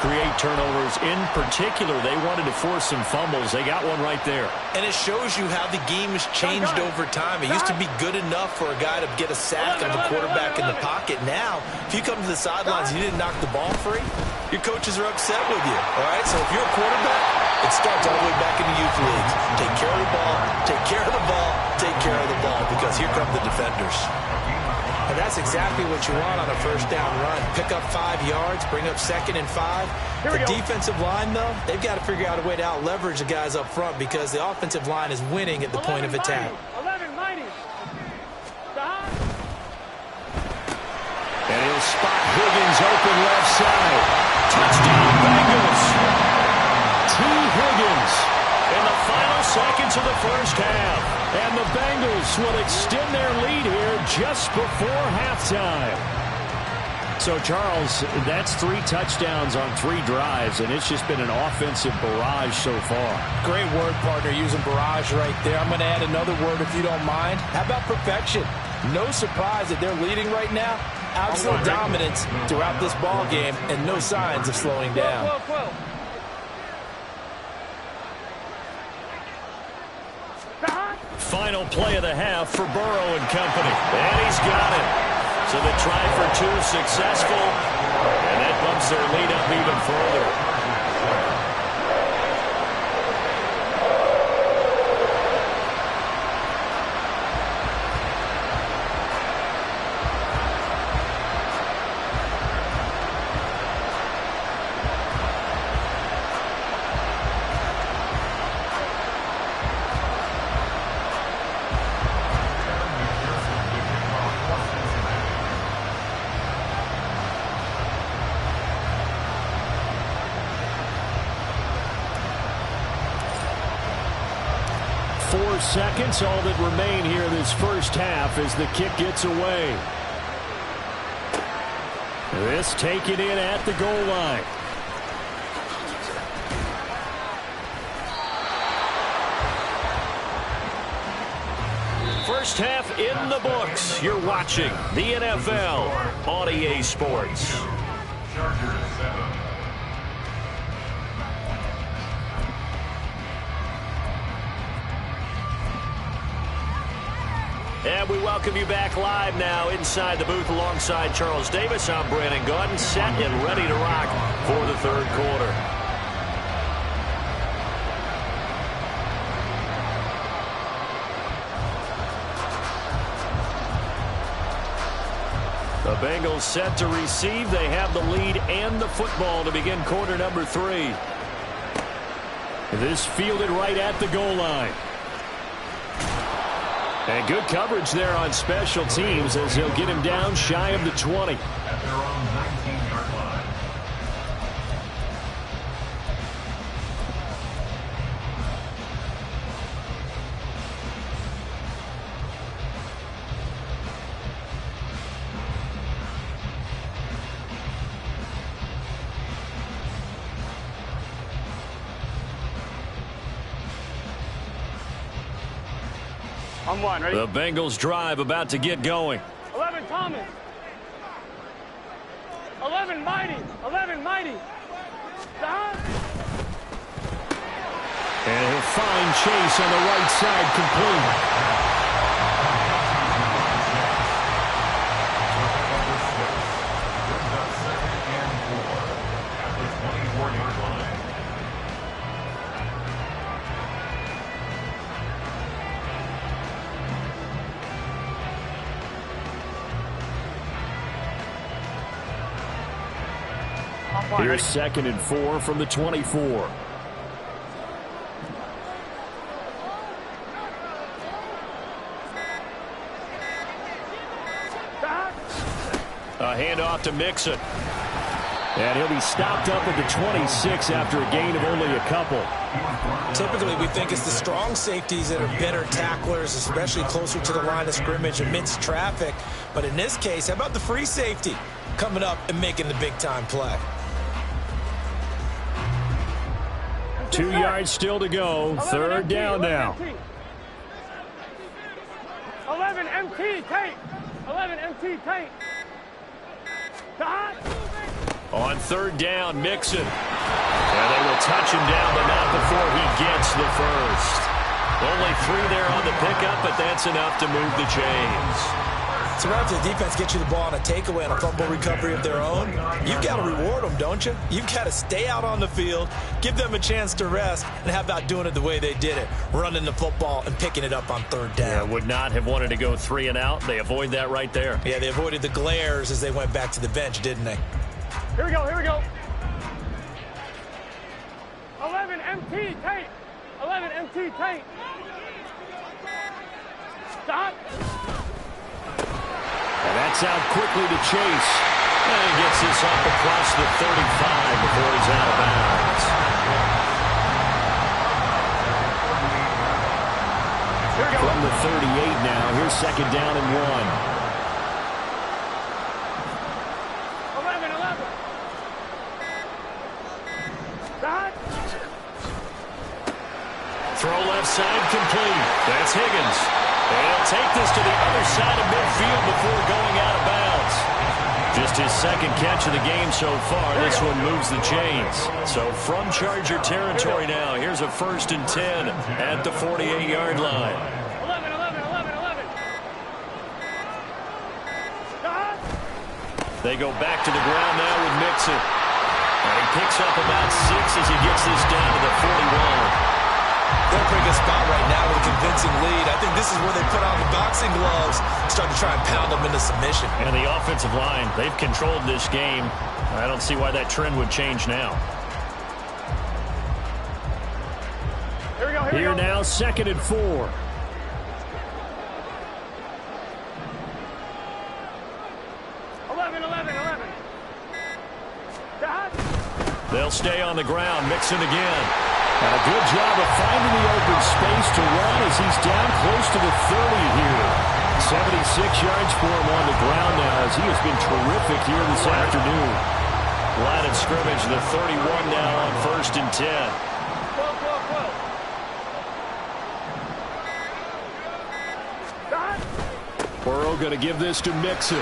In particular, they wanted to force some fumbles. They got one right there. And it shows you how the game has changed over time. It used to be good enough for a guy to get a sack of a quarterback in the pocket. Now, if you come to the sidelines and you didn't knock the ball free, your coaches are upset with you. All right, so if you're a quarterback, it starts all the way back in the youth leagues. Take care of the ball, take care of the ball, take care of the ball, because here come the defenders. And that's exactly what you want on a first down run. Pick up 5 yards, bring up 2nd and 5. The defensive line, though, they've got to figure out a way to out-leverage the guys up front because the offensive line is winning at the point of attack. 11 mighty. And he'll spot Higgins open left side. Touchdown, Bengals. T. Higgins in the final seconds of the first half. And the Bengals will extend their lead here just before halftime. So, Charles, that's 3 touchdowns on 3 drives, and it's just been an offensive barrage so far. Great word, partner, using barrage right there. I'm going to add another word if you don't mind. How about perfection? No surprise that they're leading right now. Absolute dominance throughout this ball game and no signs of slowing down. Final play of the half for Burrow and company. And he's got it. So the try for 2 successful. And that bumps their lead up even further. Seconds, all that remain here this first half as the kick gets away. This taken in at the goal line. First half in the books. You're watching the NFL on EA Sports. Chargers 7. And we welcome you back live now inside the booth alongside Charles Davis. I'm Brandon Gaudin, set and ready to rock for the third quarter. The Bengals set to receive. They have the lead and the football to begin quarter number 3. This fielded right at the goal line. And good coverage there on special teams as he'll get him down shy of the 20. At their own 19-yard line. On 1, ready? The Bengals drive about to get going. 11, Thomas. 11, Mighty. 11, Mighty. Stop. And he'll find Chase on the right side complete. Here's 2nd and 4 from the 24. A handoff to Mixon. And he'll be stopped up at the 26 after a gain of only a couple. Typically, we think it's the strong safeties that are better tacklers, especially closer to the line of scrimmage amidst traffic. But in this case, how about the free safety coming up and making the big-time play? 2 yards still to go. 3rd down now. 11 MT, Tate. 11 MT, Tate. On 3rd down, Mixon. And they will touch him down, but not before he gets the first. Only 3 there on the pickup, but that's enough to move the chains. So right after the defense gets you the ball on a takeaway and a fumble recovery of their own, you've got to reward them, don't you? You've got to stay out on the field, give them a chance to rest, and how about doing it the way they did it, running the football and picking it up on 3rd down. Yeah, would not have wanted to go 3 and out. They avoid that right there. Yeah, they avoided the glares as they went back to the bench, didn't they? Here we go, here we go. 11 MT, Tate. 11 MT, Tate. Stop. And that's out quickly to Chase. And he gets this up across the 35 before he's out of bounds. Here we go. From the 38 now, here's 2nd down and 1. 11. Stop. Throw left side complete. That's Higgins. And he'll take this to the other side of midfield before going out of bounds. Just his second catch of the game so far. This one moves the chains. So from Charger territory now, here's a 1st and 10 at the 48-yard line. 11. They go back to the ground now with Mixon. And he picks up about 6 as he gets this down to the 41. They're in a pretty good spot right now with a convincing lead. I think this is where they put on the boxing gloves, start to try and pound them into submission. And the offensive line, they've controlled this game. I don't see why that trend would change now. Here now, 2nd and 4. They'll stay on the ground. Mixon again. And a good job of finding the open space to run as he's down close to the 30 here. 76 yards for him on the ground now as he has been terrific here this afternoon. Line of scrimmage, the 31 now on 1st and 10. Burrow going to give this to Mixon.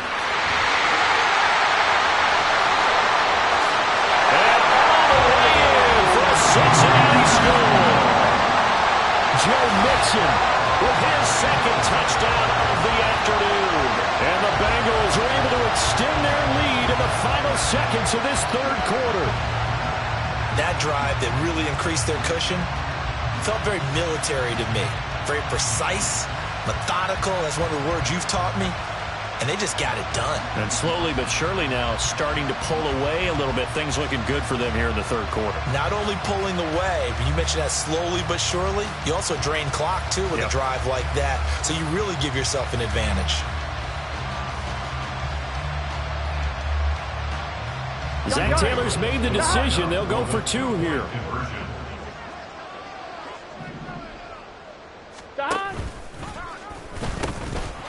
Cincinnati score. Joe Mixon with his 2nd touchdown of the afternoon. And the Bengals are able to extend their lead in the final seconds of this 3rd quarter. That drive that really increased their cushion felt very military to me. Very precise, methodical. That's one of the words you've taught me. And they just got it done. And slowly but surely now starting to pull away a little bit. Things looking good for them here in the 3rd quarter. Not only pulling away, but you mentioned that slowly but surely. You also drain clock, too, with a drive like that. So you really give yourself an advantage. Zach Taylor's made the decision. They'll go for 2 here.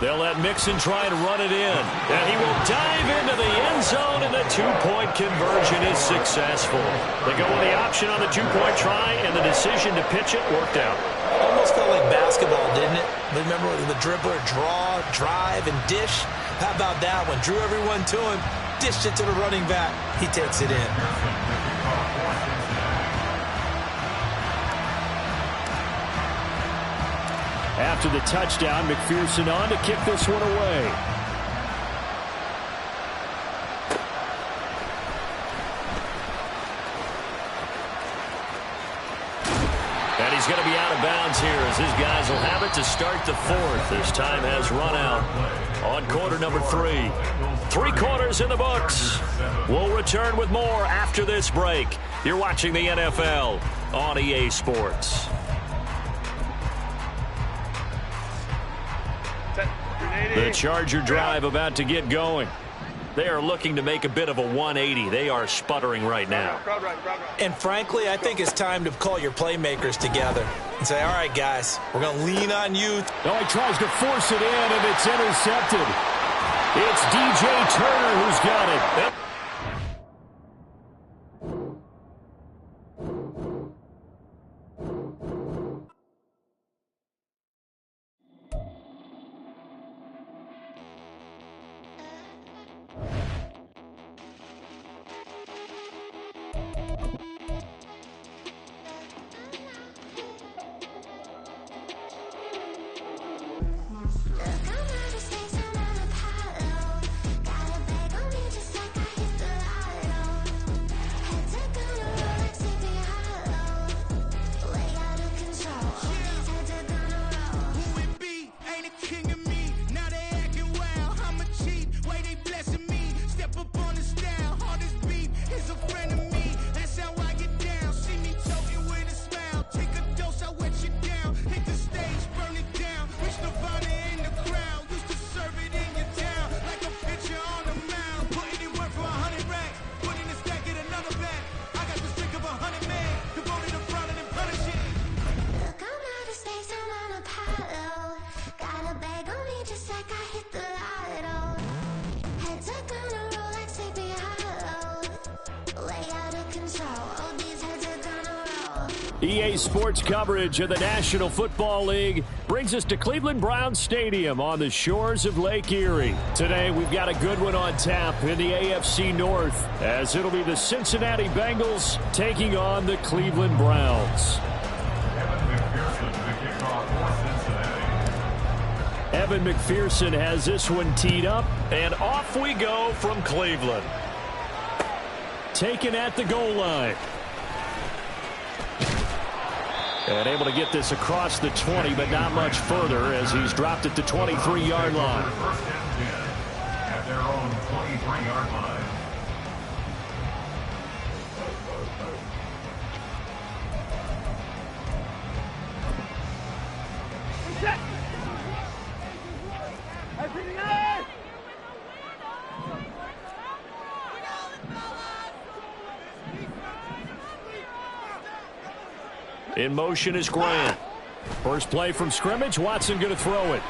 They'll let Mixon try and run it in. And he will dive into the end zone, and the 2-point conversion is successful. They go with the option on the 2-point try, and the decision to pitch it worked out. Almost felt like basketball, didn't it? Remember the dribbler, draw, drive, and dish? How about that one? Drew everyone to him, dished it to the running back. He takes it in. After the touchdown, McPherson on to kick this one away. And he's going to be out of bounds here as his guys will have it to start the 4th. This time has run out on quarter number 3. 3 quarters in the books. We'll return with more after this break. You're watching the NFL on EA Sports. The Charger drive about to get going. They are looking to make a bit of a 180. They are sputtering right now. And frankly, I think it's time to call your playmakers together and say, all right, guys, we're going to lean on you. Oh, he tries to force it in, and it's intercepted. It's DJ Turner who's got it. EA Sports coverage of the National Football League brings us to Cleveland Browns Stadium on the shores of Lake Erie. Today, we've got a good one on tap in the AFC North, as it'll be the Cincinnati Bengals taking on the Cleveland Browns. Evan McPherson has this one teed up, and off we go from Cleveland. Taken at the goal line. And able to get this across the 20, but not much further as he's dropped at the 23-yard line. First and 10 at their own 23-yard line. In motion is Grant. First play from scrimmage. Watson going to throw it.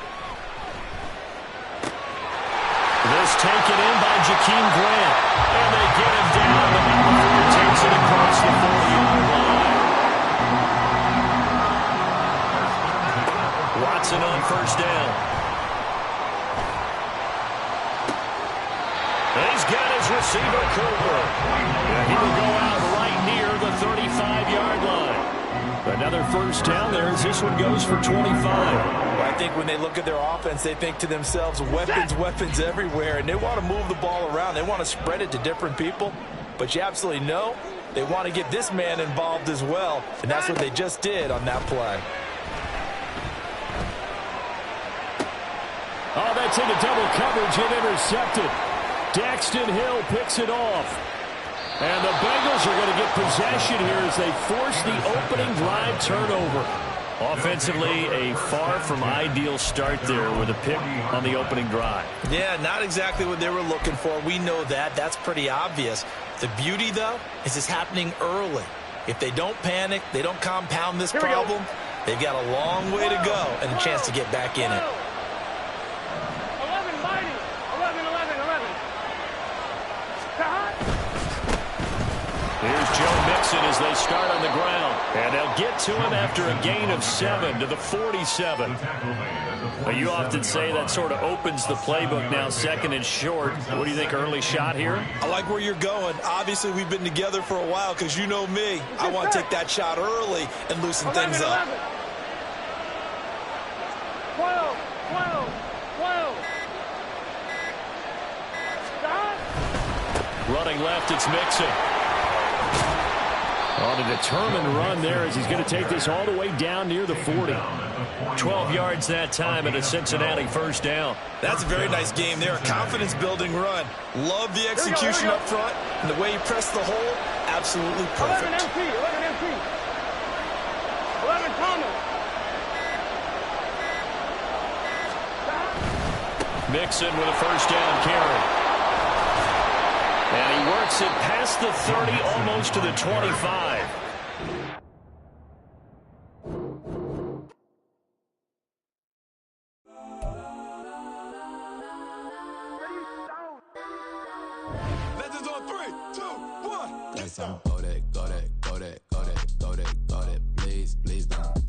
This taken in by Jakeem Grant. And they get him down. The number 4 takes it across the 40-yard line. Watson on first down. And he's got his receiver, Cooper. And he will go out right near the 35-yard line. Another first down there as this one goes for 25. Well, I think when they look at their offense, they think to themselves, weapons everywhere, and they want to move the ball around. They want to spread it to different people, but you absolutely know they want to get this man involved as well, and that's what they just did on that play. Oh, that's into double coverage and intercepted. Daxton Hill picks it off. And the Bengals are going to get possession here as they force the opening drive turnover. Offensively, a far from ideal start there with a pick on the opening drive. Yeah, not exactly what they were looking for. We know that. That's pretty obvious. The beauty, though, is it's happening early. If they don't panic, they don't compound this problem, they've got a long way to go and a chance to get back in it. 11 mighty. 11. Here's Joe Mixon as they start on the ground. And they'll get to him after a gain of 7 to the 47. You often say that sort of opens the playbook now, second and short. What do you think, early shot here? I like where you're going. Obviously, we've been together for a while because you know me. I want to take that shot early and loosen things up. 12. Running left, it's Mixon. On a determined run there as he's going to take this all the way down near the 40. 12 yards that time and a Cincinnati first down. That's a very nice game there. A confidence-building run. Love the execution up front. And the way he pressed the hole, absolutely perfect. 11 MT. 11 Thomas. Mixon with a first down carry. And he works it past the 30, almost to the 25. Legends on 3, 2, 1. Yes, I'm go that, please don't.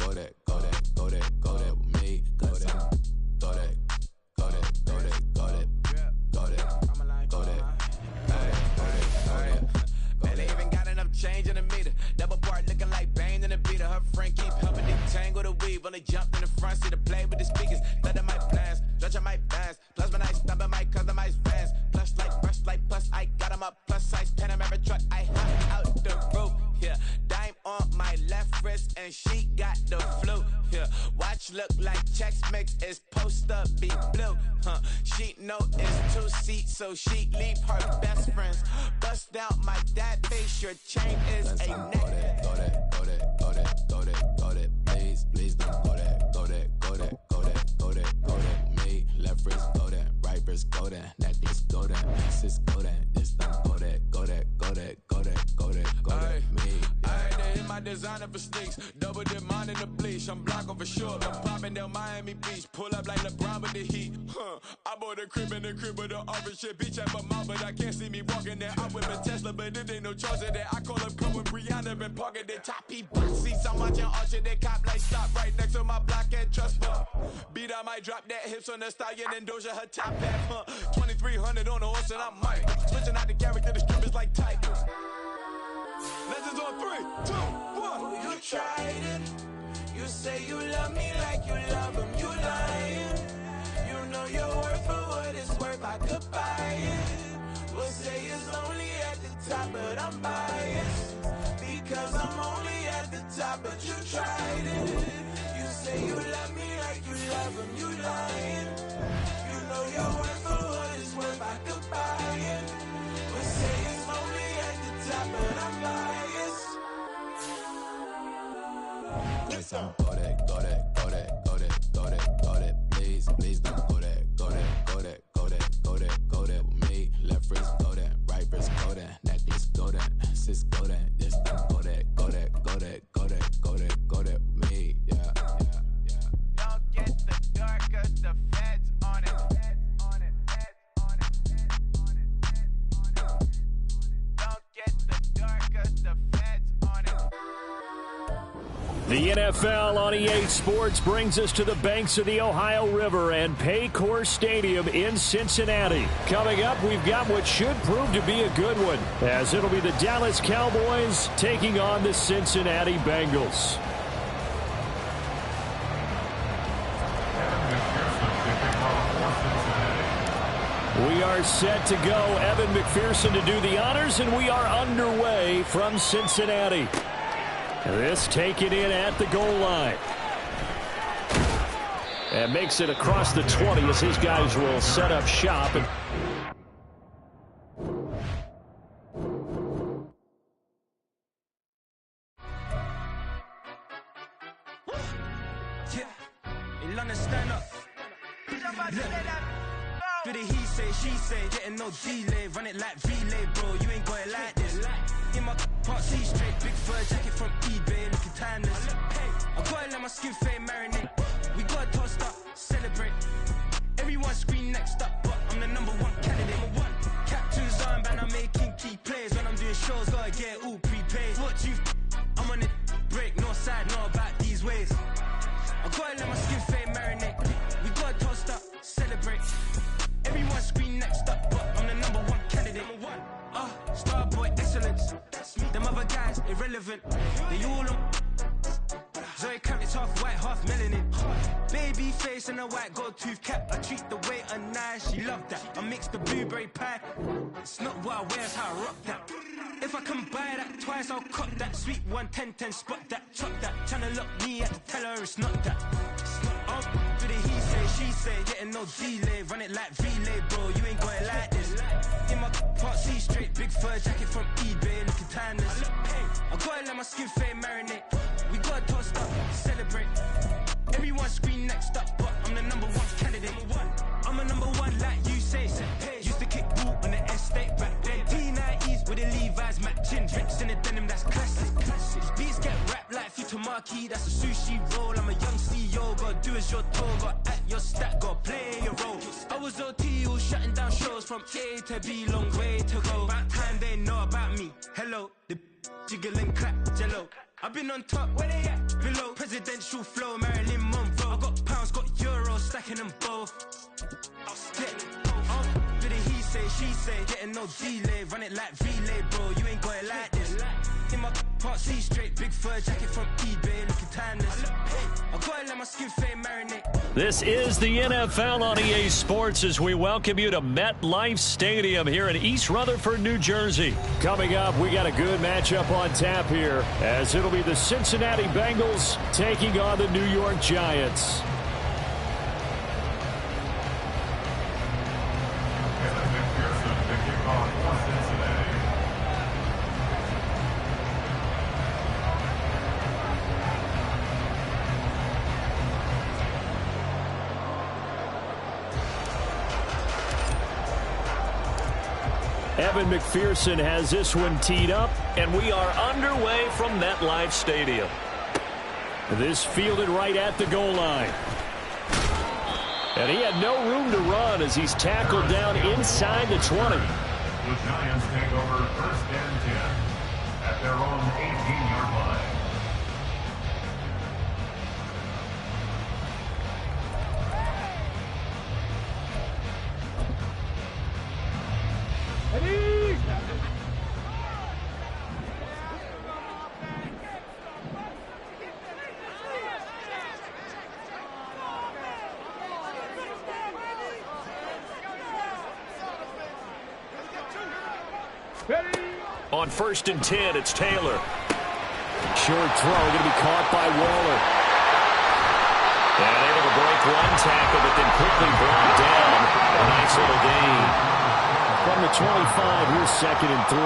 Go that with me. Go that. Man, they even got enough change in the meter. Double part looking like Bane in the beater. Her friend keep helping detangle the weave. Only jumped in the front seat to play with the speakers. Thunder my plans, stretching my bands. Plus when I stumble my customized fans. Plush like brush like plus I got them up. Plus size Panamera truck. I hop out the roof. Yeah, dime on my left wrist and she got the flu. Yeah, watch look like Chex Mix is post up be blue. She know it's 2 seats, so she leave her best friends. Bust down my dad face, your chain is a neck. Go that, please don't. Go that, me. Left wrist, go that, right wrist, go that, necklace, go that, sis, go that, this don't go that, me. I hit my my designer for sneaks. Double the mine in the bleach. I'm blocking for sure. I'm popping down Miami Beach. Pull up like LeBron with the heat. I bought a crib in the crib with the office shit. Bitch at my mouth, but I can't see me walking there. I whip a Tesla, but it ain't no charge of that. I call up come with Brianna, been parking the top box seats. I'm watching Archer, they cop like stop right next to my block and trust her. Beat, I might drop that hips on the stallion and Doja her top half. 2300 on the horse and I'm Mike. Switching out the character, the strip is like Tigers. Legends on 3, 2, 1. You tried it. You say you love me like you love him. You lying. You know your worth for what it's worth. I could buy it. We'll say it's only at the top, but I'm biased because I'm only at the top. But you tried it. You say you love me like you love him. You lying. You know your worth for what it's worth. I could buy it. We'll say it's only at the top, but I'm biased. Listen, go that, go that, go that, go that, go that, go that. Please, please don't go that, go that, go that, go that, go that, go that with me. Left wrist, go that, right wrist, go that, necklace, go that, sis, go that, this, go that, go that, go that, go that, go that, go that with me. Yeah, yeah, yeah. Don't get the dark, cause the feds on it. Don't get the dark, cause the feds on it. The NFL on EA Sports brings us to the banks of the Ohio River and Paycor Stadium in Cincinnati. Coming up, we've got what should prove to be a good one, as it'll be the Dallas Cowboys taking on the Cincinnati Bengals. We are set to go. Evan McPherson to do the honors, and we are underway from Cincinnati. This taken in at the goal line. And makes it across the 20 as his guys will set up shop. And in London, stand up. Do the he say, she say, getting no delay. Run it like relay, bro. You ain't got it like this. In my part C straight, big fur jacket from eBay, looking timeless. I gotta let my skin fade marinate. We gotta toast up, celebrate. Everyone scream next up, but I'm the #1 candidate. Captain's armband, I'm making key plays. When I'm doing shows, gotta get it all prepaid. What you I'm on it, break, no side, know about these ways. I gotta let my skin fade marinate. We gotta toast up, celebrate. Everyone scream next up, but I'm the #1 candidate. Starboy excellence. Them other guys irrelevant. They all on. Zoe Kravitz half white, half melanin. Baby face and a white gold tooth cap. I treat the waiter nice, she love that. I mix the blueberry pie. It's not what I wear, it's how I rock that. If I can buy that twice, I'll cut that. Sweet 110, spot that, chop that. Tryna lock me at the teller, it's not that. Do the he say, she say, getting no delay. Run it like relay, bro, you ain't got it like this. In my part C straight, big fur jacket from eBay, looking timeless. I gotta let my skin fade marinate. We gotta toast up, celebrate. Everyone scream next up, but I'm the #1 candidate. I'm a #1 like you say. Used to kick ball on the estate back then. T90s with the Levi's matching. Drips in the denim, that's classic. These beats get wrapped like Futamaki, that's a sushi roll. I'm a young CEO, gotta do as you're told. Gotta act your stat, gotta play your role. I was OT, all shutting down shows from A to B, long way to go. About time they know about me. Hello, the jiggle and clap, jello. I've been on top, where they at? Below, presidential flow, Marilyn Monroe. I got pounds, got euros, stacking them both. Do the he say, she say, getting no delay. Run it like relay, bro, you ain't got it like this. In my part C straight, big fur jacket from eBay, looking timeless. I gotta let my skin fade marinate. this is the NFL on EA Sports as we welcome you to MetLife Stadium here in East Rutherford, New Jersey. Coming up, we got a good matchup on tap here as it'll be the Cincinnati Bengals taking on the New York Giants. Evan McPherson has this one teed up, and we are underway from MetLife Stadium. This fielded right at the goal line. And he had no room to run as he's tackled down inside the 20. The Giants take over 1st and 10 at their own 18-yard line. On 1st and 10, it's Taylor. Short throw, going to be caught by Waller. And able to break one tackle, but then quickly brought down. A nice little gain. From the 25, here's 2nd and 3.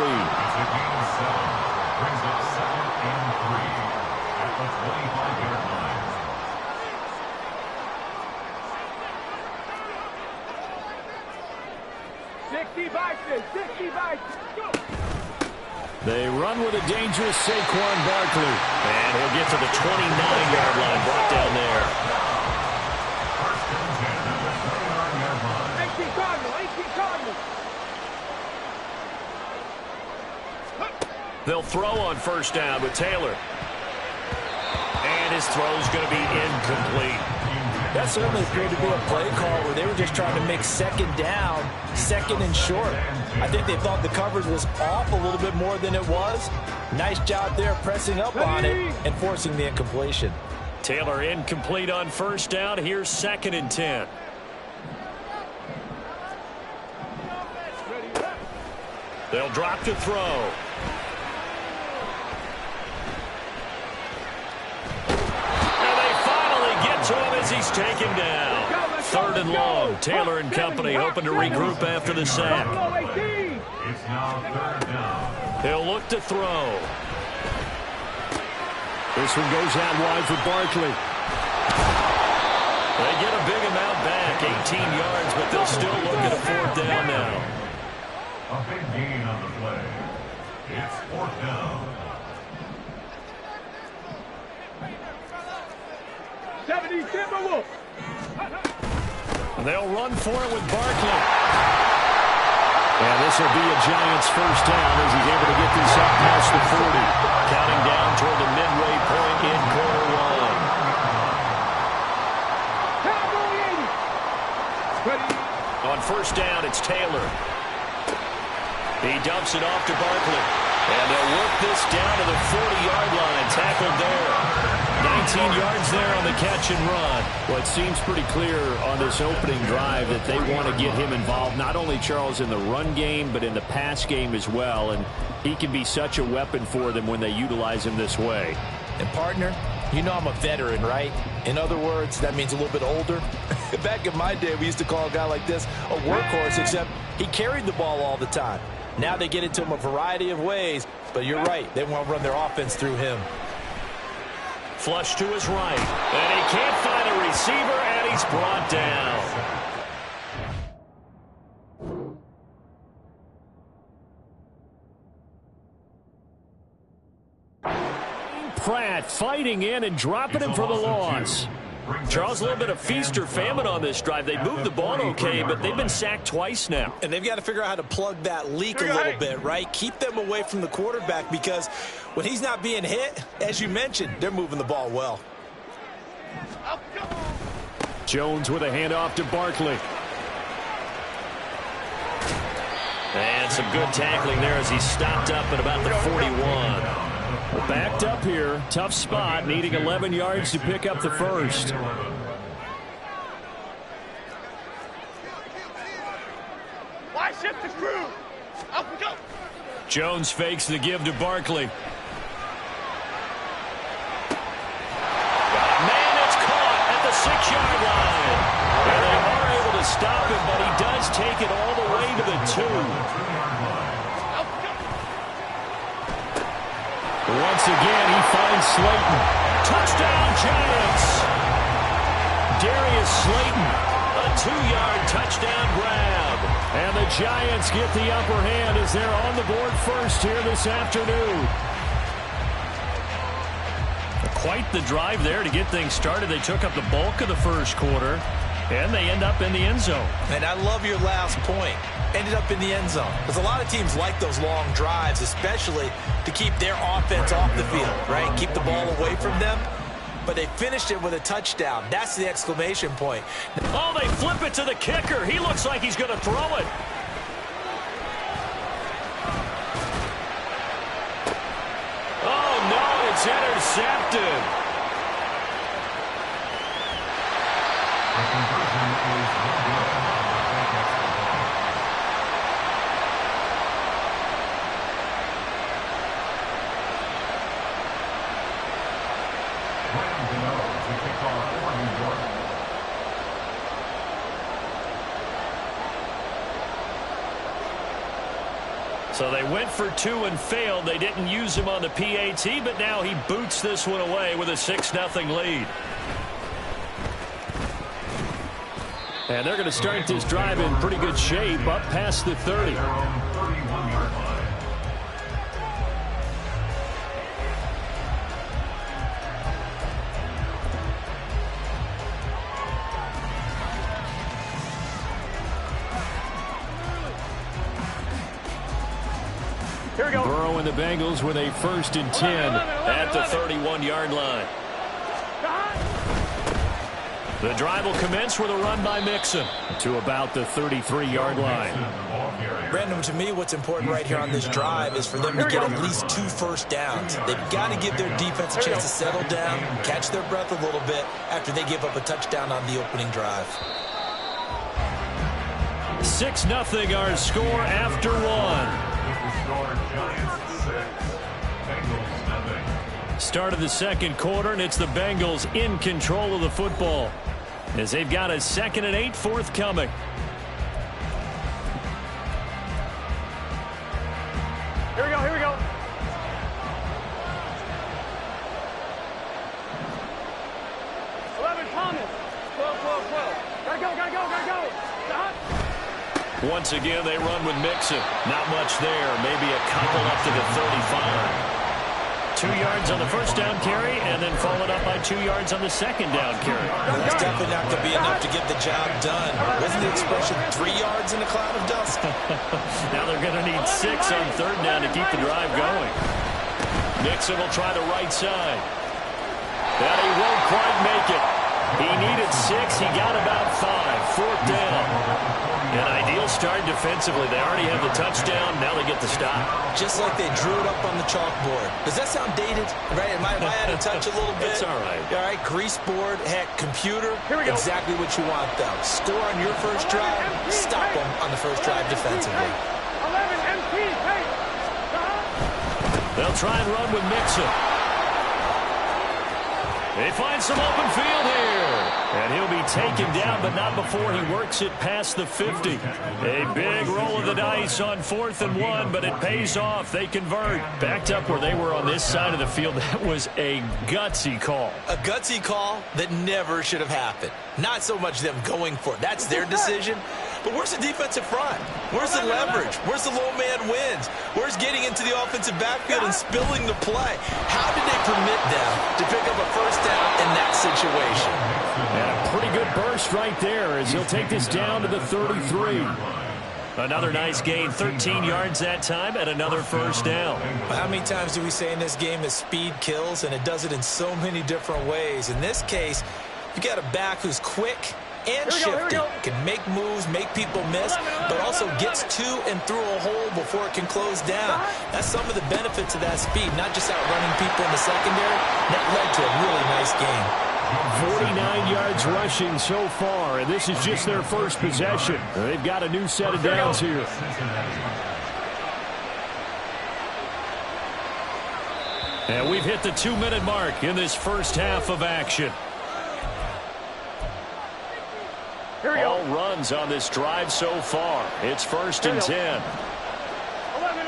Brings up 2nd and 3 at the 25-yard line. They run with a dangerous Saquon Barkley. And he'll get to the 29-yard line, brought down there. 1st and 10 at the 29-yard line. 18 Cardinal. They'll throw on 1st down with Taylor. And his throw's going to be incomplete. That certainly appeared to be a play call where they were just trying to make 2nd down, 2nd and short. I think they thought the coverage was off a little bit more than it was. Nice job there pressing up on it and forcing the incompletion. Taylor incomplete on 1st down. Here's 2nd and 10. They'll drop to throw. To him as he's taken down. 3rd and long. Taylor and company hoping to regroup after the sack. It's now 3rd down. He'll look to throw. This one goes out wide for Barkley. They get a big amount back, 18 yards, but they'll still look at a 4th down now. A big gain on the play. It's 4th down. 70 Timberwolves. They'll run for it with Barkley. And this will be a Giants 1st down as he's able to get this up past the 40. Counting down toward the midway point in quarter 1. On 1st down, it's Taylor. He dumps it off to Barkley. And they'll work this down to the 40-yard line. Tackled there. 19 yards there on the catch and run. Well, it seems pretty clear on this opening drive that they want to get him involved, not only, Charles, in the run game, but in the pass game as well. And he can be such a weapon for them when they utilize him this way. And, partner, you know I'm a veteran, right? In other words, that means a little bit older. Back in my day, we used to call a guy like this a workhorse, except he carried the ball all the time. Now they get it to him a variety of ways, but you're right. They want to run their offense through him. Flush to his right, and he can't find a receiver, and he's brought down. Pratt fighting in and dropping him for the loss. Charles, a little bit of feast or famine on this drive. They moved the ball okay, but they've been sacked twice now. And they've got to figure out how to plug that leak a little bit, right? Keep them away from the quarterback, because when he's not being hit, as you mentioned, they're moving the ball well. Jones with a handoff to Barkley. And some good tackling there as he stopped up at about the 41. Backed up here, tough spot, needing 11 yards to pick up the first. Why shift the crew? Up and go. Jones fakes the give to Barkley. Man, it's caught at the 6-yard line. And they are able to stop him, but he does take it all the way to the 2. Once again, he finds Slayton. Touchdown, Giants! Darius Slayton, a 2-yard touchdown grab. And the Giants get the upper hand as they're on the board first here this afternoon. Quite the drive there to get things started. They took up the bulk of the first quarter, and they end up in the end zone. And I love your last point. Ended up in the end zone. Because a lot of teams like those long drives, especially to keep their offense off the field, right? Keep the ball away from them. But they finished it with a touchdown. That's the exclamation point. Oh, they flip it to the kicker. He looks like he's going to throw it. Oh, no, it's intercepted. The conversion is good. So they went for 2 and failed. They didn't use him on the PAT, but now he boots this one away with a 6-0 lead. And they're going to start this drive in pretty good shape, up past the 30. Here we go. Burrow and the Bengals with a 1st and 10 at the 31-yard line. The drive will commence with a run by Mixon to about the 33-yard line. Brandon, to me, what's important right here on this drive is for them to get at least 2 first downs. They've got to give their defense a chance to settle down, catch their breath a little bit after they give up a touchdown on the opening drive. 6-0 our score after 1. Start of the second quarter, and it's the Bengals in control of the football as they've got a 2nd and 8 forthcoming. Here we go, here we go. Thomas. 12. Gotta go. Once again, they run with Mixon. Not much there. Maybe a couple up to the 35. 2 yards on the first down carry, and then followed up by 2 yards on the second down carry. That's definitely not going to be enough to get the job done. Wasn't the expression 3 yards in a cloud of dust? Now they're going to need 6 on 3rd down to keep the drive going. Mixon will try the right side. And he won't quite make it. He needed 6. He got about 5. 4th down. An ideal start defensively. They already have the touchdown. Now they get the stop. Just like they drew it up on the chalkboard. Does that sound dated? Right? Am I out of touch a little bit? It's all right. All right, grease board, heck, computer. Exactly what you want, though. Score on your first drive. Stop them on the first drive defensively. 11 MP. Hey. They'll try and run with Mixon. They find some open field here. And he'll be taken down, but not before he works it past the 50. A big roll of the dice on 4th and 1, but it pays off. They convert. Backed up where they were on this side of the field. That was a gutsy call. A gutsy call that never should have happened. Not so much them going for it. That's their decision. But where's the defensive front? Where's the leverage? Where's the low man wins? Where's getting into the offensive backfield and spilling the play? How did they permit them to pick up a first down in that situation? And a pretty good burst right there as he'll take this down to the 33. Another nice gain, 13 yards that time, and another first down. How many times do we say in this game that speed kills, and it does it in so many different ways? In this case, you've got a back who's quick and shifty, can make moves, make people miss, but also gets to and through a hole before it can close down. That's some of the benefits of that speed, not just outrunning people in the secondary. That led to a really nice game. 49 yards rushing so far, and this is just their first possession. They've got a new set of downs here. And we've hit the 2-minute mark in this first half of action. All runs on this drive so far. It's 1st and 10. 11.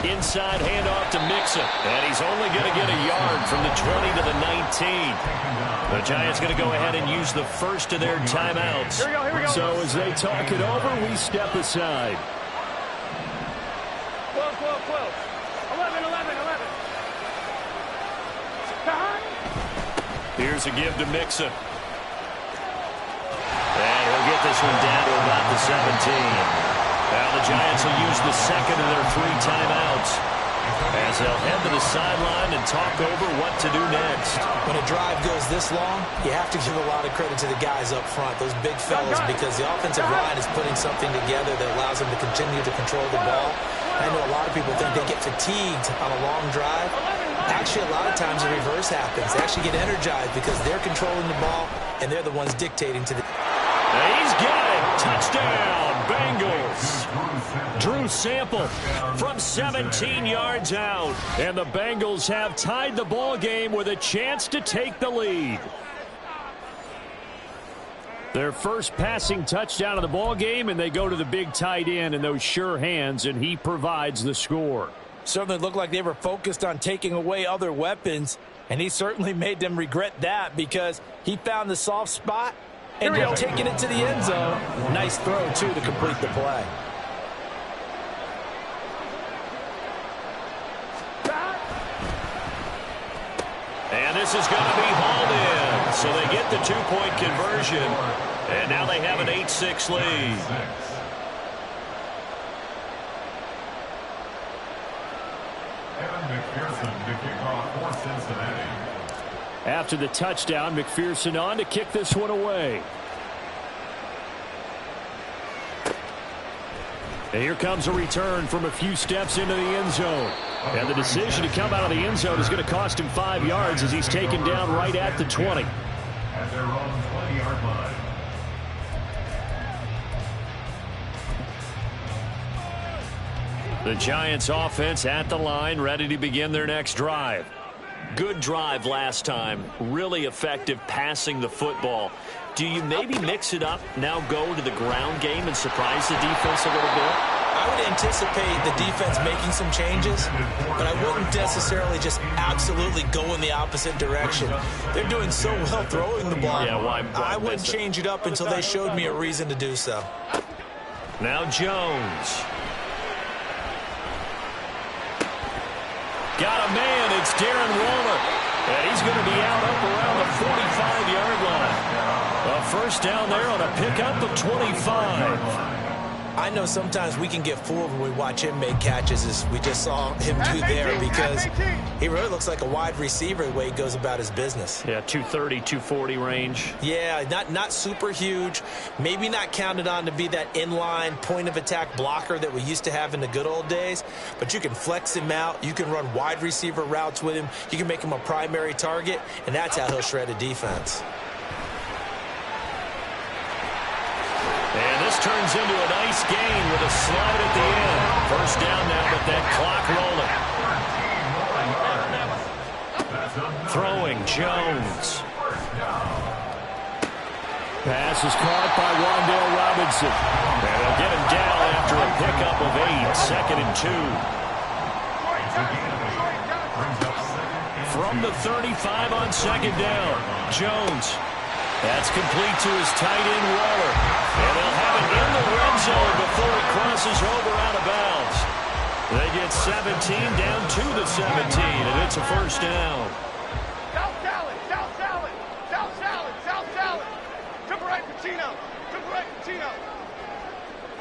Inside handoff to Mixon. And he's only going to get a yard from the 20 to the 19. The Giants going to go ahead and use the first of their timeouts. Here we go. So as they talk it over, we step aside. 12. 11. Time. Here's a give to Mixon. And he'll get this one down to about the 17. Now the Giants will use the second of their 3 timeouts as they'll head to the sideline and talk over what to do next. When a drive goes this long, you have to give a lot of credit to the guys up front, those big fellas, because the offensive line is putting something together that allows them to continue to control the ball. I know a lot of people think they get fatigued on a long drive. Actually, a lot of times the reverse happens. They actually get energized because they're controlling the ball, and they're the ones dictating to the... He's got it. Touchdown, Bengals. Drew Sample from 17 yards out. And the Bengals have tied the ball game with a chance to take the lead. Their first passing touchdown of the ball game, and they go to the big tight end in those sure hands, and he provides the score. Certainly looked like they were focused on taking away other weapons, and he certainly made them regret that because he found the soft spot and then taking it to the end zone. Nice throw, too, to complete the play. And this is going to be hauled in. So they get the 2-point conversion, and now they have an 8-6 lead. Evan McPherson to kick off for Cincinnati. After the touchdown, McPherson on to kick this one away. And here comes a return from a few steps into the end zone. And the decision to come out of the end zone is going to cost him 5 yards as he's taken down right at the 20. At their own 20-yard line. The Giants offense at the line, ready to begin their next drive. Good drive last time. Really effective passing the football. Do you maybe mix it up, now go to the ground game and surprise the defense a little bit? I would anticipate the defense making some changes, but I wouldn't necessarily just absolutely go in the opposite direction. They're doing so well throwing the ball. Yeah, why I wouldn't change it up until they showed me a reason to do so. Now Jones. Got a man, it's Darren Waller. And he's going to be out up around the 45-yard line. A first down there on a pickup of 25. I know sometimes we can get fooled when we watch him make catches, as we just saw him do there, because he really looks like a wide receiver the way he goes about his business. Yeah, 230, 240 range. Yeah, not super huge. Maybe not counted on to be that inline point-of-attack blocker that we used to have in the good old days, but you can flex him out. You can run wide receiver routes with him. You can make him a primary target, and that's how he'll shred a defense. And this turns into a nice gain with a slide at the end. First down now, but that clock rolling. Throwing, Jones. Pass is caught by Wan'Dale Robinson. And they'll get him down after a pickup of 8, 2nd and 2. From the 35 on 2nd down, Jones. That's complete to his tight end, Waller. And they'll have it in the red zone before it crosses over out of bounds. They get 17 down to the 17, and it's a first down. South salad, south salad, south salad, south salad. Triple right Pacino, triple right Pacino.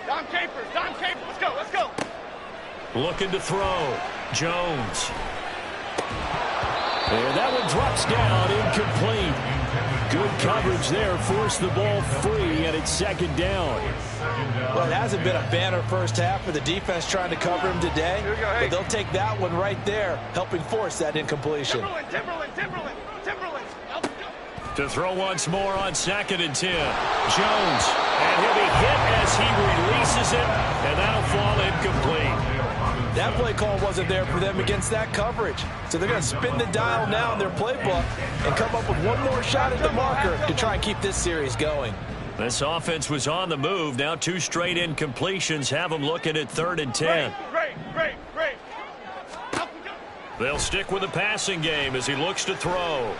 Don Capers, let's go, let's go. Looking to throw, Jones. And that one drops down, incomplete. Good coverage there, forced the ball free, and it's 2nd down. Well, it hasn't been a banner first half for the defense trying to cover him today, but they'll take that one right there, helping force that incompletion. Timberland. To throw once more on 2nd and 10. Jones, and he'll be hit as he releases it, and that'll fall incomplete. That play call wasn't there for them against that coverage. So they're going to spin the dial now in their playbook and come up with one more shot at the marker to try and keep this series going. This offense was on the move. Now 2 straight incompletions have them looking at 3rd and 10. Great. They'll stick with the passing game as he looks to throw.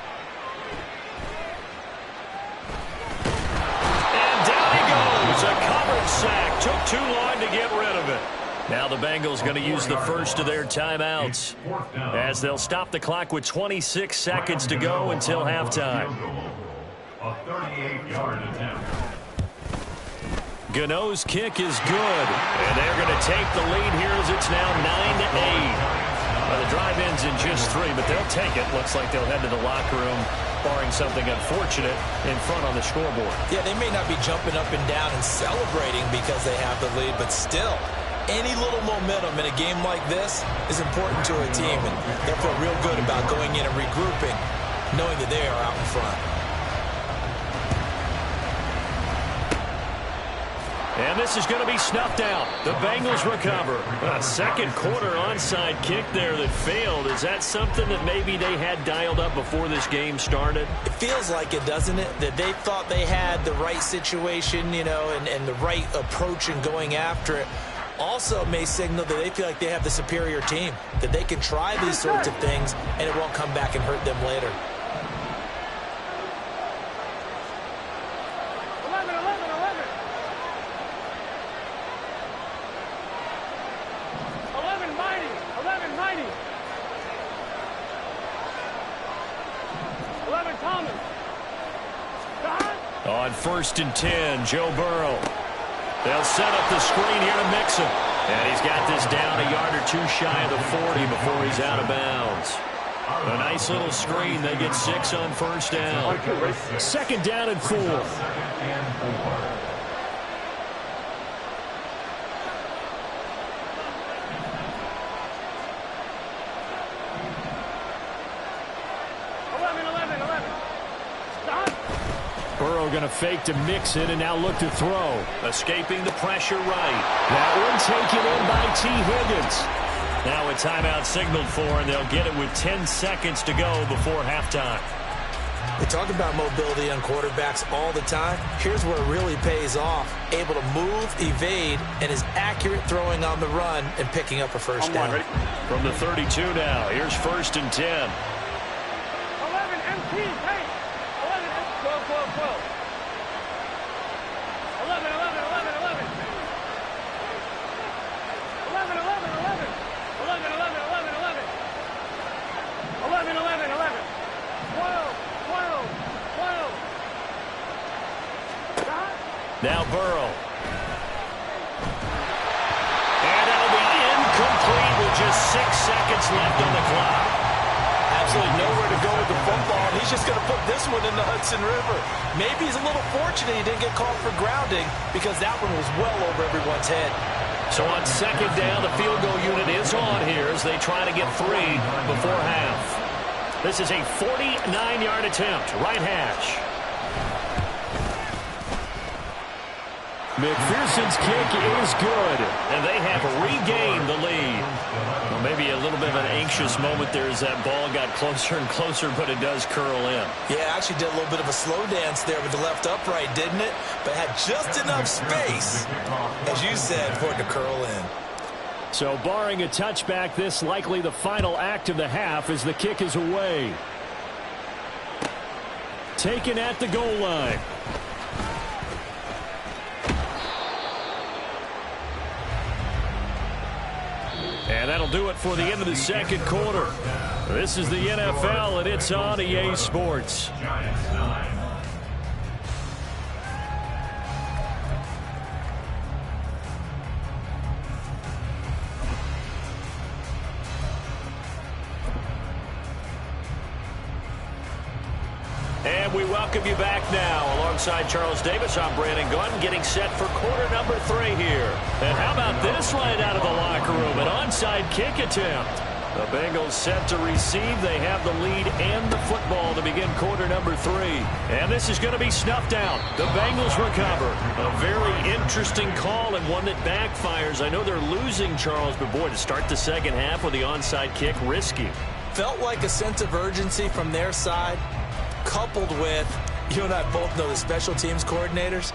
And down he goes. A covered sack. Took too long to get rid of it. Now the Bengals going to use the first of their timeouts as they'll stop the clock with 26 seconds to go until halftime. A 38-yard attempt. Gano's kick is good, and they're going to take the lead here as it's now 9-8. Well, the drive ends in just 3, but they'll take it. Looks like they'll head to the locker room, barring something unfortunate, in front on the scoreboard. Yeah, they may not be jumping up and down and celebrating because they have the lead, but still, any little momentum in a game like this is important to a team, and they'll feel real good about going in and regrouping, knowing that they are out in front. And this is going to be snuffed out. The Bengals recover. A second quarter onside kick there that failed. Is that something that maybe they had dialed up before this game started? It feels like it, doesn't it? That they thought they had the right situation, you know, and the right approach in going after it. Also may signal that they feel like they have the superior team, that they can try these sorts of things and it won't come back and hurt them later. 11, Thomas. On 1st and 10, Joe Burrow. They'll set up the screen here to Mixon. And he's got this down a yard or two shy of the 40 before he's out of bounds. A nice little screen. They get 6 on 1st down. 2nd down and 4. Burrow going to fake to Mixon and now look to throw. Escaping the pressure right. That one taken in by T. Higgins. Now a timeout signaled for, and they'll get it with 10 seconds to go before halftime. We talk about mobility on quarterbacks all the time. Here's where it really pays off. Able to move, evade, and is accurate throwing on the run and picking up a first down. From the 32 now, here's 1st and 10. 11 MT, hey! 12, 12, 12. 11, 11, 11, 11. 11, 11, 11. 11, 11, 11, 11. 11, 11, 11. 12, 12, 12. Now Burrow. And that'll be incomplete with just 6 seconds left on the clock. Absolutely nowhere to go with the football. He's just going to put this one in the Hudson River. Maybe he's a little fortunate he didn't get called for grounding because that one was well over everyone's head. So on 2nd down, the field goal unit is on here as they try to get 3 before half. This is a 49-yard attempt, right hash. McPherson's kick is good, and they have regained the lead. Well, maybe a little bit of an anxious moment there as that ball got closer and closer, but it does curl in. Yeah, actually did a little bit of a slow dance there with the left upright, didn't it? But had just enough space, as you said, for it to curl in. So barring a touchback, this likely the final act of the half as the kick is away. Taken at the goal line. And that'll do it for the end of the 2nd quarter. This is the NFL, and it's on EA Sports. And we welcome you back now. Alongside Charles Davis, I'm Brandon Gunn, getting set for quarter number 3 here. And how about this right out of the locker room? An onside kick attempt. The Bengals set to receive. They have the lead and the football to begin quarter number 3. And this is going to be snuffed out. The Bengals recover. A very interesting call and one that backfires. I know they're losing, Charles, but boy, to start the 2nd half with the onside kick, risky. Felt like a sense of urgency from their side, coupled with, you and I both know the special teams coordinators,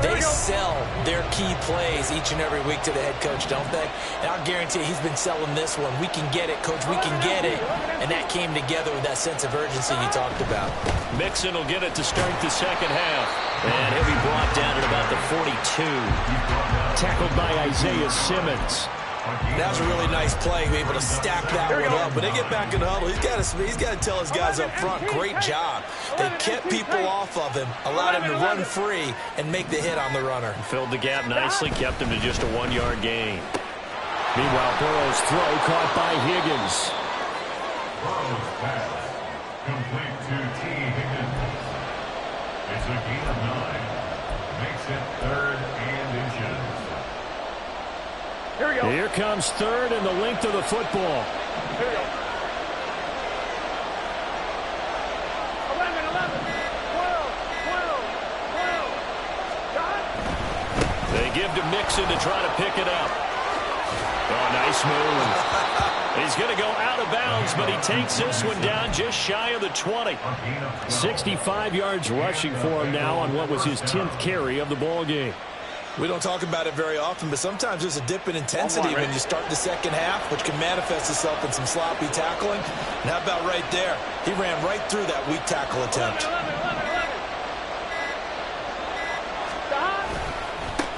They sell their key plays each and every week to the head coach, don't they? And I'll guarantee you he's been selling this one. We can get it, coach. We can get it. And that came together with that sense of urgency you talked about. Mixon will get it to start the second half. And he'll be brought down at about the 42. Tackled by Isaiah Simmons. That was a really nice play, be able to stack that one up. When they get back in the huddle, he's got to tell his guys up front, great job. They kept people off of him, allowed him to run free, and make the hit on the runner. Filled the gap nicely, kept him to just a 1-yard gain. Meanwhile, Burrow's throw caught by Higgins. Burrow's pass, complete to T. Higgins. It's a gain of 9. Makes it 3rd and inches. Here we go. Here comes 3rd and the length of the football. Here we go. 11, 12. They give to Mixon to try to pick it up. Oh, nice move. He's going to go out of bounds, but he takes this one down just shy of the 20. 65 yards rushing for him now on what was his 10th carry of the ball game. We don't talk about it very often, but sometimes there's a dip in intensity when you start the second half, which can manifest itself in some sloppy tackling. And how about right there? He ran right through that weak tackle attempt. 11.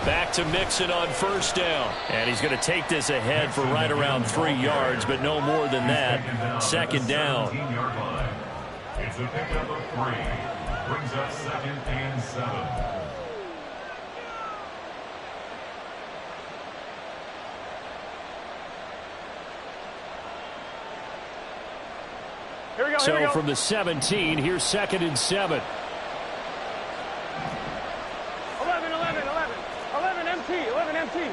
Back to Mixon on first down. And he's going to take this ahead for right around 3 yards, but no more than that. Second down. It's a pickup of 3. Brings up 2nd and 7. So from the 17, here's 2nd and 7. 11 MT.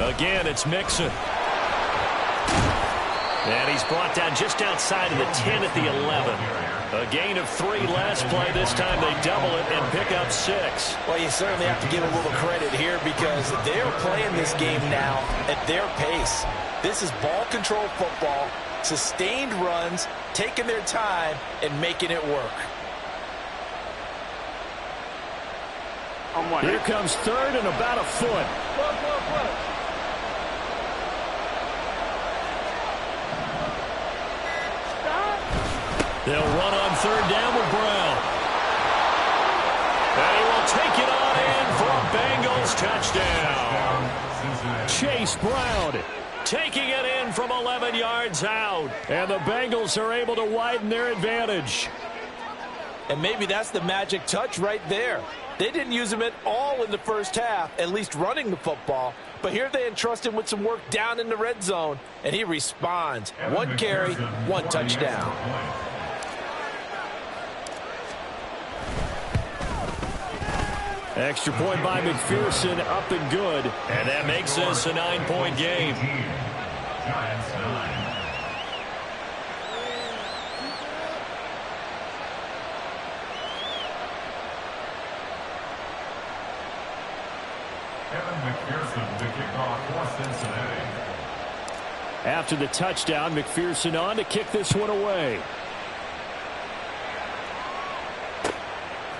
Again, it's Mixon. And he's brought down just outside of the 10 at the 11. A gain of 3 last play. This time they double it and pick up 6. Well, you certainly have to give a little credit here because they're playing this game now at their pace. This is ball control football, sustained runs, taking their time, and making it work. Here comes 3rd and about a foot. They'll run on 3rd down with Brown. And he will take it on in for a Bengals touchdown. Chase Brown taking it in from 11 yards out. And the Bengals are able to widen their advantage. And maybe that's the magic touch right there. They didn't use him at all in the first half, at least running the football. But here they entrust him with some work down in the red zone, and he responds. 1 carry, 1 touchdown. Extra point by McPherson, up and good. And that makes this a 9-point game. Giants 9. Evan McPherson to kick off for Cincinnati. After the touchdown, McPherson on to kick this one away.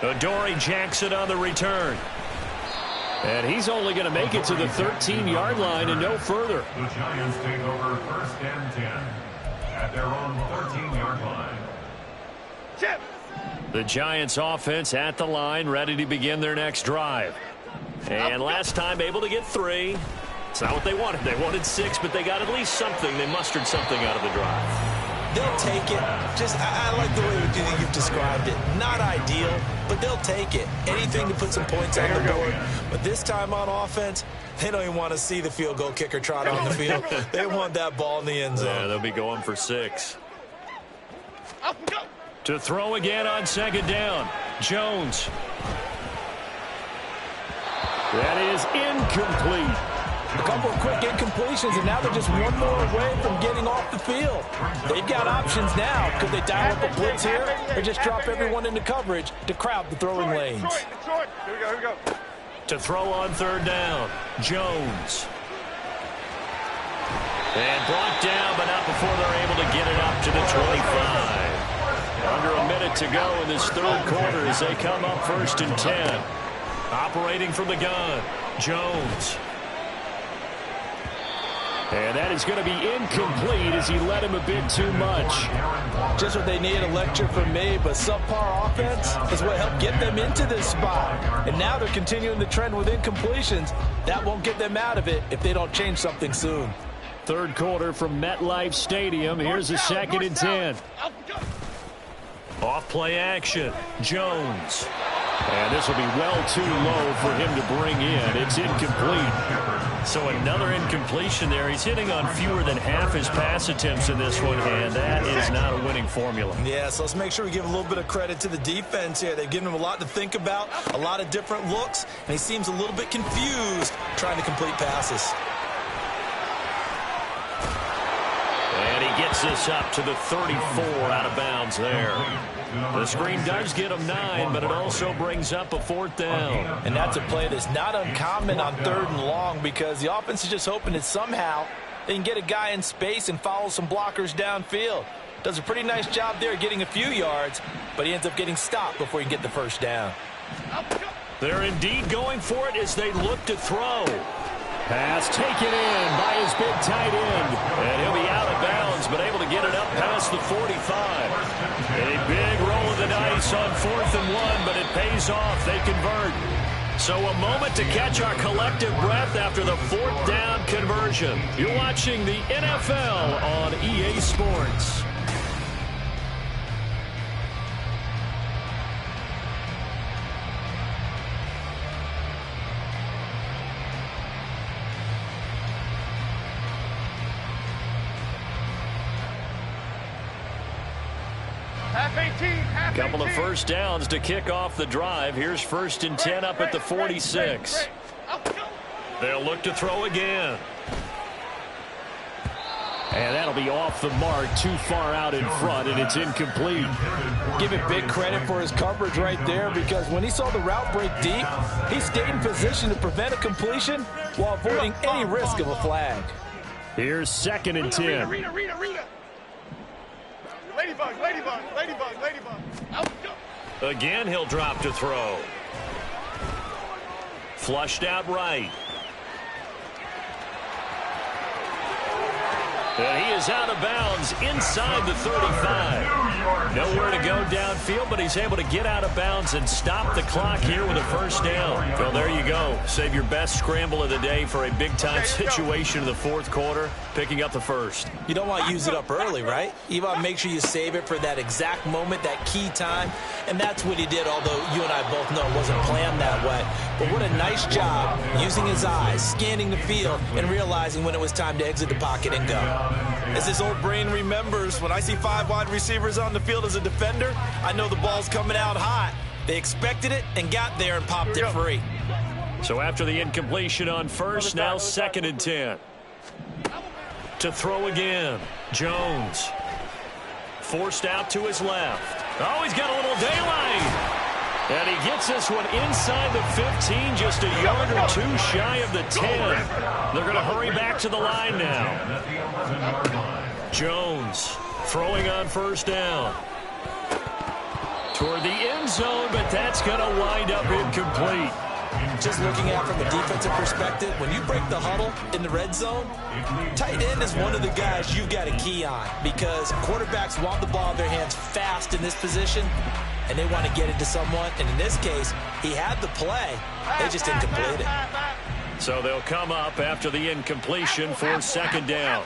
Adoree Jackson on the return. And he's only going to make it to the 13-yard line and no further. The Giants take over 1st and 10 at their own 13-yard line. Chip. The Giants offense at the line, ready to begin their next drive. And last time able to get 3. It's not what they wanted. They wanted 6, but they got at least something. They mustered something out of the drive. They'll take it. I like the way you've described it. Not ideal, but they'll take it. Anything to put some points on the board. But this time on offense, they don't even want to see the field goal kicker trot on the field. They want that ball in the end zone. Yeah, they'll be going for 6. To throw again on 2nd down. Jones. That is incomplete. A couple of quick incompletions, and now they're just one more away from getting off the field. They've got options now. Could they dial up a blitz here or just drop everyone into coverage to crowd the throwing lanes? Here we go. To throw on 3rd down, Jones. And brought down, but not before they're able to get it up to the 25. Under a minute to go in this third quarter as they come up 1st and 10. Operating from the gun, Jones. And that is going to be incomplete as he led him a bit too much. Just what they need, a lecture from me, but subpar offense is what helped get them into this spot. And now they're continuing the trend with incompletions. That won't get them out of it if they don't change something soon. Third quarter from MetLife Stadium. Here's a 2nd and 10. Off play action, Jones. And this will be well too low for him to bring in. It's incomplete. So another incompletion there. He's hitting on fewer than half his pass attempts in this one, and that is not a winning formula. Yeah, so let's make sure we give a little bit of credit to the defense here. They've given him a lot to think about, a lot of different looks, and he seems a little bit confused trying to complete passes. And he gets this up to the 34 out of bounds there. The screen does get him 9, but it also brings up a 4th down. And that's a play that's not uncommon on 3rd and long because the offense is just hoping that somehow they can get a guy in space and follow some blockers downfield. Does a pretty nice job there getting a few yards, but he ends up getting stopped before he can get the first down. They're indeed going for it as they look to throw. Pass taken in by his big tight end. And he'll be out of bounds, but able to get it up past the 45. A big roll of the dice on 4th and 1, but it pays off. They convert. So a moment to catch our collective breath after the 4th down conversion. You're watching the NFL on EA Sports. Couple of first downs to kick off the drive. Here's 1st and 10 up at the 46. They'll look to throw again. And that'll be off the mark, too far out in front, and it's incomplete. Give him big credit for his coverage right there because when he saw the route break deep, he stayed in position to prevent a completion while avoiding any risk of a flag. Here's 2nd and 10. Ladybug, ladybug, ladybug, ladybug. Again, he'll drop to throw. Flushed out right. And he is out of bounds inside the 35. Nowhere to go downfield, but he's able to get out of bounds and stop the clock here with a first down. Well, there you go. Save your best scramble of the day for a big-time situation in the 4th quarter, picking up the first. You don't want to use it up early, right? You want to make sure you save it for that exact moment, that key time, and that's what he did, although you and I both know it wasn't planned that way. But what a nice job using his eyes, scanning the field, and realizing when it was time to exit the pocket and go. As his old brain remembers, when I see 5 wide receivers on the field as a defender, I know the ball's coming out hot. They expected it and got there and popped it free. So after the incompletion on 1st, now 2nd and 10. To throw again, Jones. Forced out to his left. Oh, he's got a little daylight. And he gets this one inside the 15, just a yard or 2 shy of the 10. They're going to hurry back to the line now. Jones throwing on 1st down. Toward the end zone, but that's going to wind up incomplete. Just looking at it from a defensive perspective, when you break the huddle in the red zone, tight end is one of the guys you've got to key on because quarterbacks want the ball in their hands fast in this position, and they want to get it to someone. And in this case, he had the play. They just didn't complete it. So they'll come up after the incompletion for 2nd down.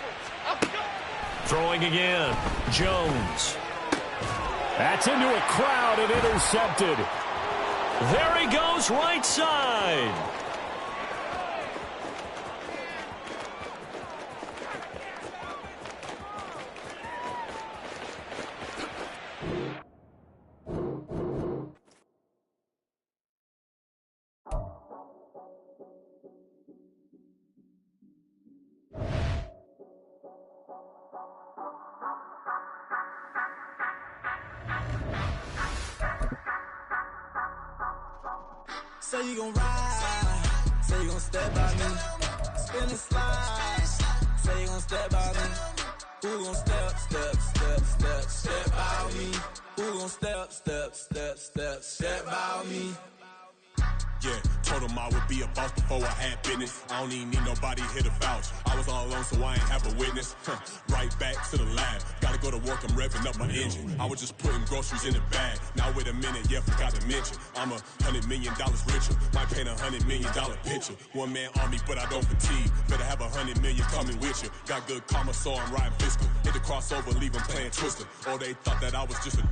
Throwing again, Jones. That's into a crowd and intercepted. There he goes, right side. Say you gon' ride, say you gon' step by me, spin and slide, say you gon' step by me, Who gon' step, step, step, step, step out me? Who gon' step, step, step, step, step out me? Yeah, told him I would be a boss before I had business. I don't even need nobody here to vouch. I was all alone, so I ain't have a witness. Right back to the lab. Gotta go to work, I'm revving up my engine. I was just putting groceries in the bag. Now wait a minute, yeah, forgot to mention. I'm $100 million richer. Might paint $100 million picture. One man army, but I don't fatigue. Better have 100 million coming with you. Got good karma, so I'm riding fiscal. Hit the crossover, leave them playing Twister. Oh, they thought that I was just a...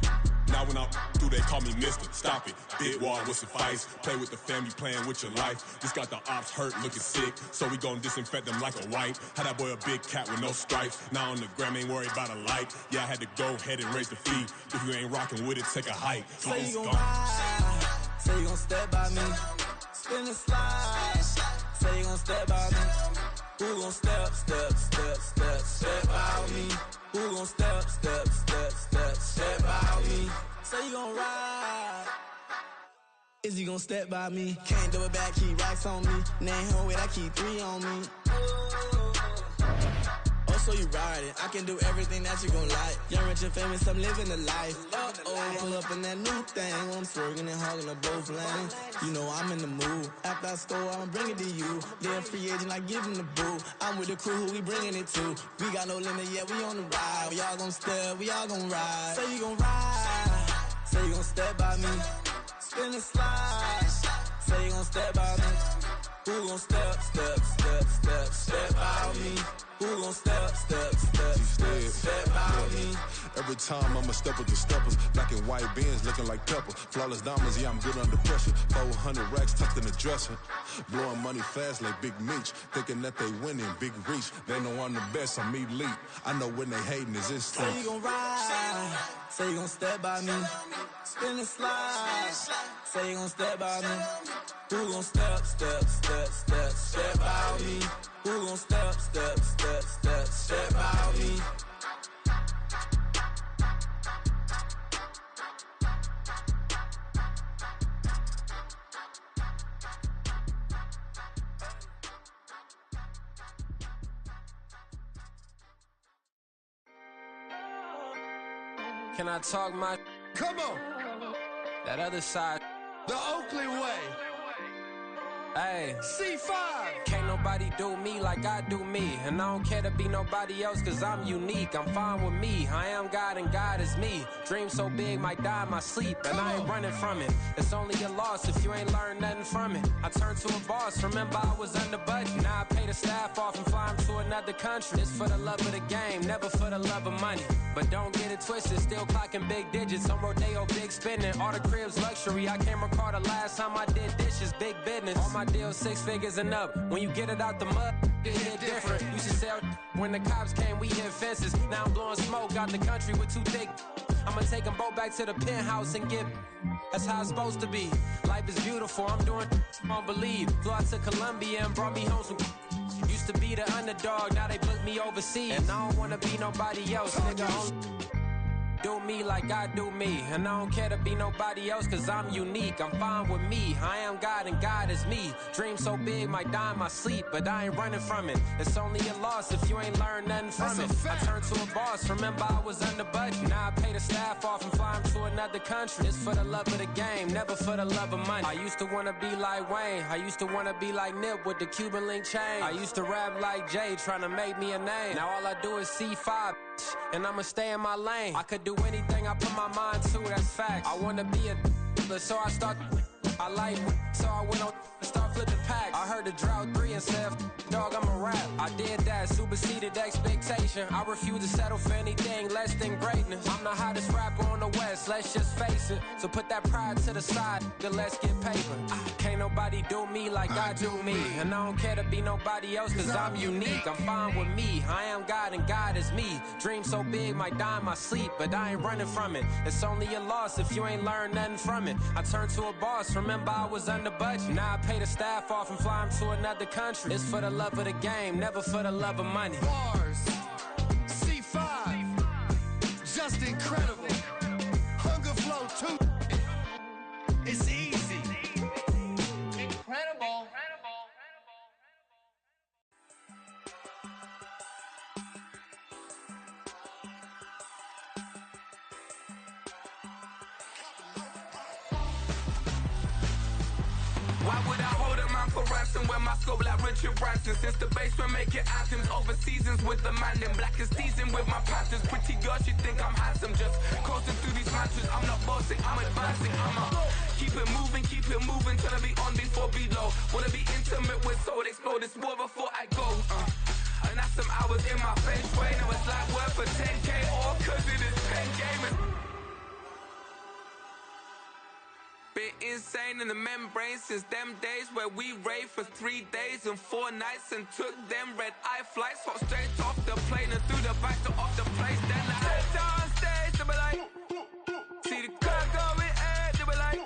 Now when I do, they call me Mister. Stop it. Big wall with some fights. Play with the family, playing with your life. Just got the ops hurt, looking sick. So we gon' disinfect them like a wipe. Had that boy a big cat with no stripes. Now on the gram, ain't worried about a light. Yeah, I had to go ahead and raise the fee. If you ain't rocking with it, take a hike. Say you gon' ride. Say you gon' step by me. Spin and slide. Say you gon' step by me. Who gon' step, step, step, step, step out me? Who gon' step, step, step, step, step out me? Say you gon' ride. Is you gon' step by me? Can't do it back, keep racks on me. Name hold it, I keep 3 on me. Oh, so you riding? I can do everything that you gon' like. Young, rich, and famous, I'm living the life. Uh-oh, pull up in that new thing. When I'm swerving and hogging the both lanes. You know I'm in the mood. After I score, I'ma bring it to you. They're a free agent, I give him the boo. I'm with the crew, who we bringing it to. We got no limit, yeah, we on the ride. We all gon' step, we all gon' ride. Say you gon' ride. Say you gon' step by me. Spin and slide. Say you gon' step by me. Who gon' step, step, step, step, step out me? Who gon' step, step, step, step, step out me? Every time I'ma step with the steppers. Black and white beans looking like pepper. Flawless diamonds, yeah, I'm good under pressure. 400 racks tucked in the dresser. Blowing money fast like Big Meech. Thinking that they winning, big reach. They know I'm the best, I'm elite. I know when they hating is instant. Say you gon' ride. Say you gon' step by me. Spin and slide. Say you gon' step by me. Who gon' step, step, step, step, step out me? Who gon' step, step, step, step, step out me? Can I talk my... Come on! That other side... The Oakland way! Hey, C5. Can't nobody do me like I do me. And I don't care to be nobody else cause I'm unique. I'm fine with me. I am God and God is me. Dream so big might die in my sleep. And I ain't running from it. It's only a loss if you ain't learned nothing from it. I turned to a boss. Remember I was under budget. Now I pay the staff off and fly them to another country. It's for the love of the game, never for the love of money. But don't get it twisted. Still clocking big digits. On Rodeo, big spending. All the cribs luxury. I can't recall the last time I did dishes. Big business. All my deals 6 figures and up. When you get it out the mud, it hit different. Used to sell when the cops came, we hit fences. Now I'm blowing smoke out the country with 2 thick. I'ma take them both back to the penthouse and get. That's how it's supposed to be. Life is beautiful, I'm doing I don't believe. Flew out to Colombia and brought me home some. Used to be the underdog, now they book me overseas. And I don't wanna be nobody else, nigga. Do me like I do me. And I don't care to be nobody else cause I'm unique. I'm fine with me. I am God and God is me. Dream so big might die in my sleep. But I ain't running from it. It's only a loss if you ain't learned nothing from it. I turned to a boss. Remember I was under budget. Now I pay the staff off and fly them to another country. It's for the love of the game, never for the love of money. I used to wanna be like Wayne. I used to wanna be like Nip with the Cuban link chain. I used to rap like Jay trying to make me a name. Now all I do is C5 and I'ma stay in my lane. I could do anything I put my mind to, that's facts. I wanna be a so I start. I like so I went on and start flipping packs. I heard the drought 3 and said, dog, I'm a rap. I did that, superseded expectation. I refuse to settle for anything less than greatness. I'm the hottest rapper on the West, let's just face it. So put that pride to the side, then let's get paper. Can't nobody do me like I do me. And I don't care to be nobody else cause I'm unique. I'm fine with me, I am God and God is me. Dream so big might die in my sleep, but I ain't running from it. It's only a loss if you ain't learned nothing from it. I turned to a boss, remember I was under budget. Now I pay the staff off and fly them to another country. It's for the love of the game, never for the love of money. Bars, C5, just incredible. Hunger Flow 2, it's easy. Incredible. Why would I hold a man for ransom when my scope like Richard Branson? Since the basement making anthems over seasons with the man in black is seasoned with my Panthers. Pretty girl, she think I'm handsome. Just coasting through these mantras. I'm not bossing, I'm advancing. Keep it moving, trying to be on before below. Wanna be intimate with soul, explode this war before I go. And that's some hours in my feng shui. Now it's like work for 10K, all cause it is pen gaming. Been insane in the membrane since them days where we raved for 3 days and 4 nights and took them red-eye flights. Hot straight off the plane and through the back door of the place. Then I stepped on stage, they were like, see the crowd going air, they were like,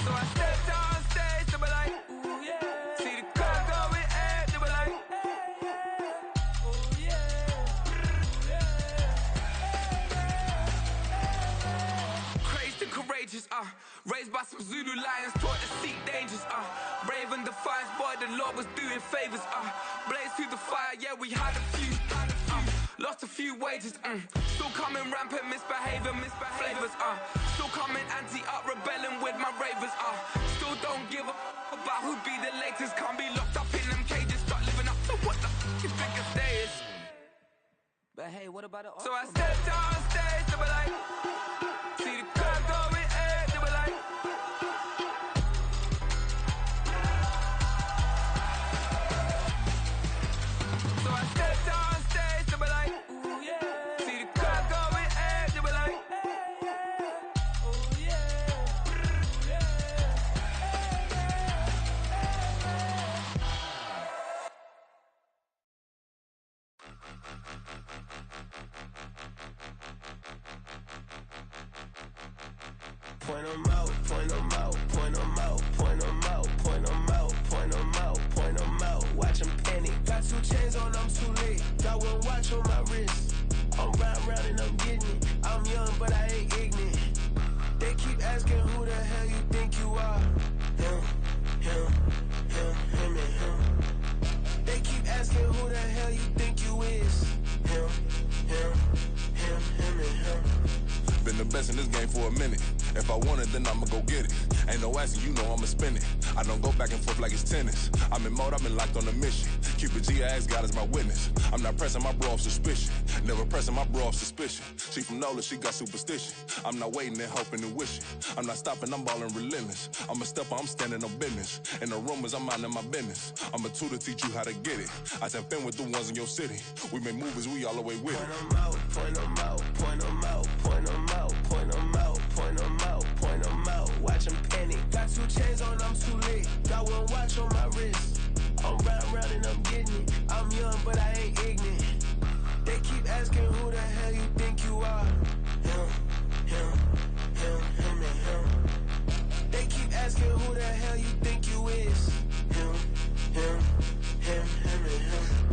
so I stepped on stage, they were like, ooh yeah. See the crowd going air, they were like, ooh yeah. Crazed and courageous, raised by some Zulu lions, taught to seek dangers, brave and defiant, boy, the Lord was doing favors, blaze through the fire, yeah, we had a few, lost a few wages, still coming rampant, misbehaving, flavors, still coming anti-up, rebelling with my ravers, still don't give a about who be the latest, can't be locked up in them cages, start living up to what the you think a day is. But hey, what about the So I stepped on stage, they were like, see the crowd going air, they were like, so I stepped on stage, they were like, ooh yeah. See the crowd going air, they were like, ooh yeah. Point 'em out, point 'em out, point 'em out, point 'em out, point 'em out, point 'em out, point 'em out. Watch 'em panic. Got 2 chains on, I'm too late. Got 1 watch on my wrist. I'm round and I'm getting it. I'm young, but I ain't ignorant. They keep asking who the hell you think you are. Him, and him. They keep asking who the hell you think you is. Him, and him. Been the best in this game for a minute. If I want it, then I'ma go get it. Ain't no asking, you know I'ma spend it. I don't go back and forth like it's tennis. I'm in mode, I've been locked on a mission. Cupid G, I ask God as my witness. I'm not pressing my bro off suspicion. Never pressing my bro off suspicion. She from NOLA, she got superstition. I'm not waiting and hoping and wishing. I'm not stopping, I'm balling relentless. I'm a stepper, I'm standing on business. In the rumors, I'm minding my business. I'm a tutor, teach you how to get it. I tap in with the ones in your city. We make movies, we all the way with it. Point 'em out, point 'em out, point 'em out, point 'em out, point 'em out, point 'em out, point 'em out. Watch 'em panic. Got 2 chains on, I'm too late. Got 1 watch on my wrist. I'm round and I'm getting it. I'm young, but I ain't ignorant. They keep asking who the hell you think you are. Him, and him. They keep asking who the hell you think you is. Him, and him.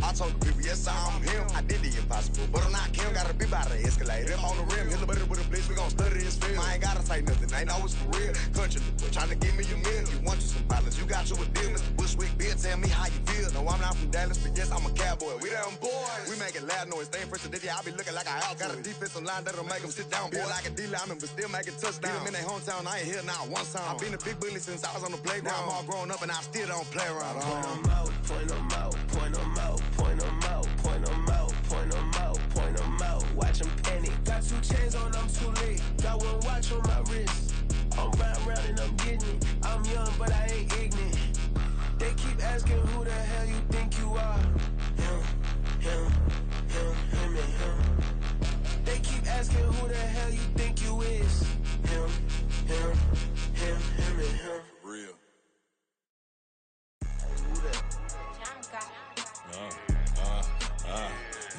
I told the people, yes, I'm him. I did the impossible, but I'm not Kim. Gotta be by the escalator. If on the rim, hit the butter with a blitz, we gon' study this film. I ain't gotta say nothing, ain't know it's for real. Country, trying to give me a meal. You want you some violence, you got you a deal. Mr. Bushwick, Bill, tell me how you feel. No, I'm not from Dallas, but yes, I'm a cowboy. We them boys. We making loud noise, staying fresh today. I be looking like a house. Got a defensive line that'll make them sit down. Feel like a D-lineman, but still making touchdowns. Beat them in their hometown, I ain't here now one time. I've been a big bully since I was on the playground. Now I'm all grown up and I still don't play around. Point 'em out, point 'em out, point 'em out, point 'em out, point 'em out, point 'em out, point 'em out. Watch 'em panic. Got 2 chains on, I'm too late. Got 1 watch on my wrist. I'm round and I'm getting it. I'm young, but I ain't ignorant. They keep asking who the hell you think you are. Him, and him. They keep asking who the hell you think you is. Him, and him. Real.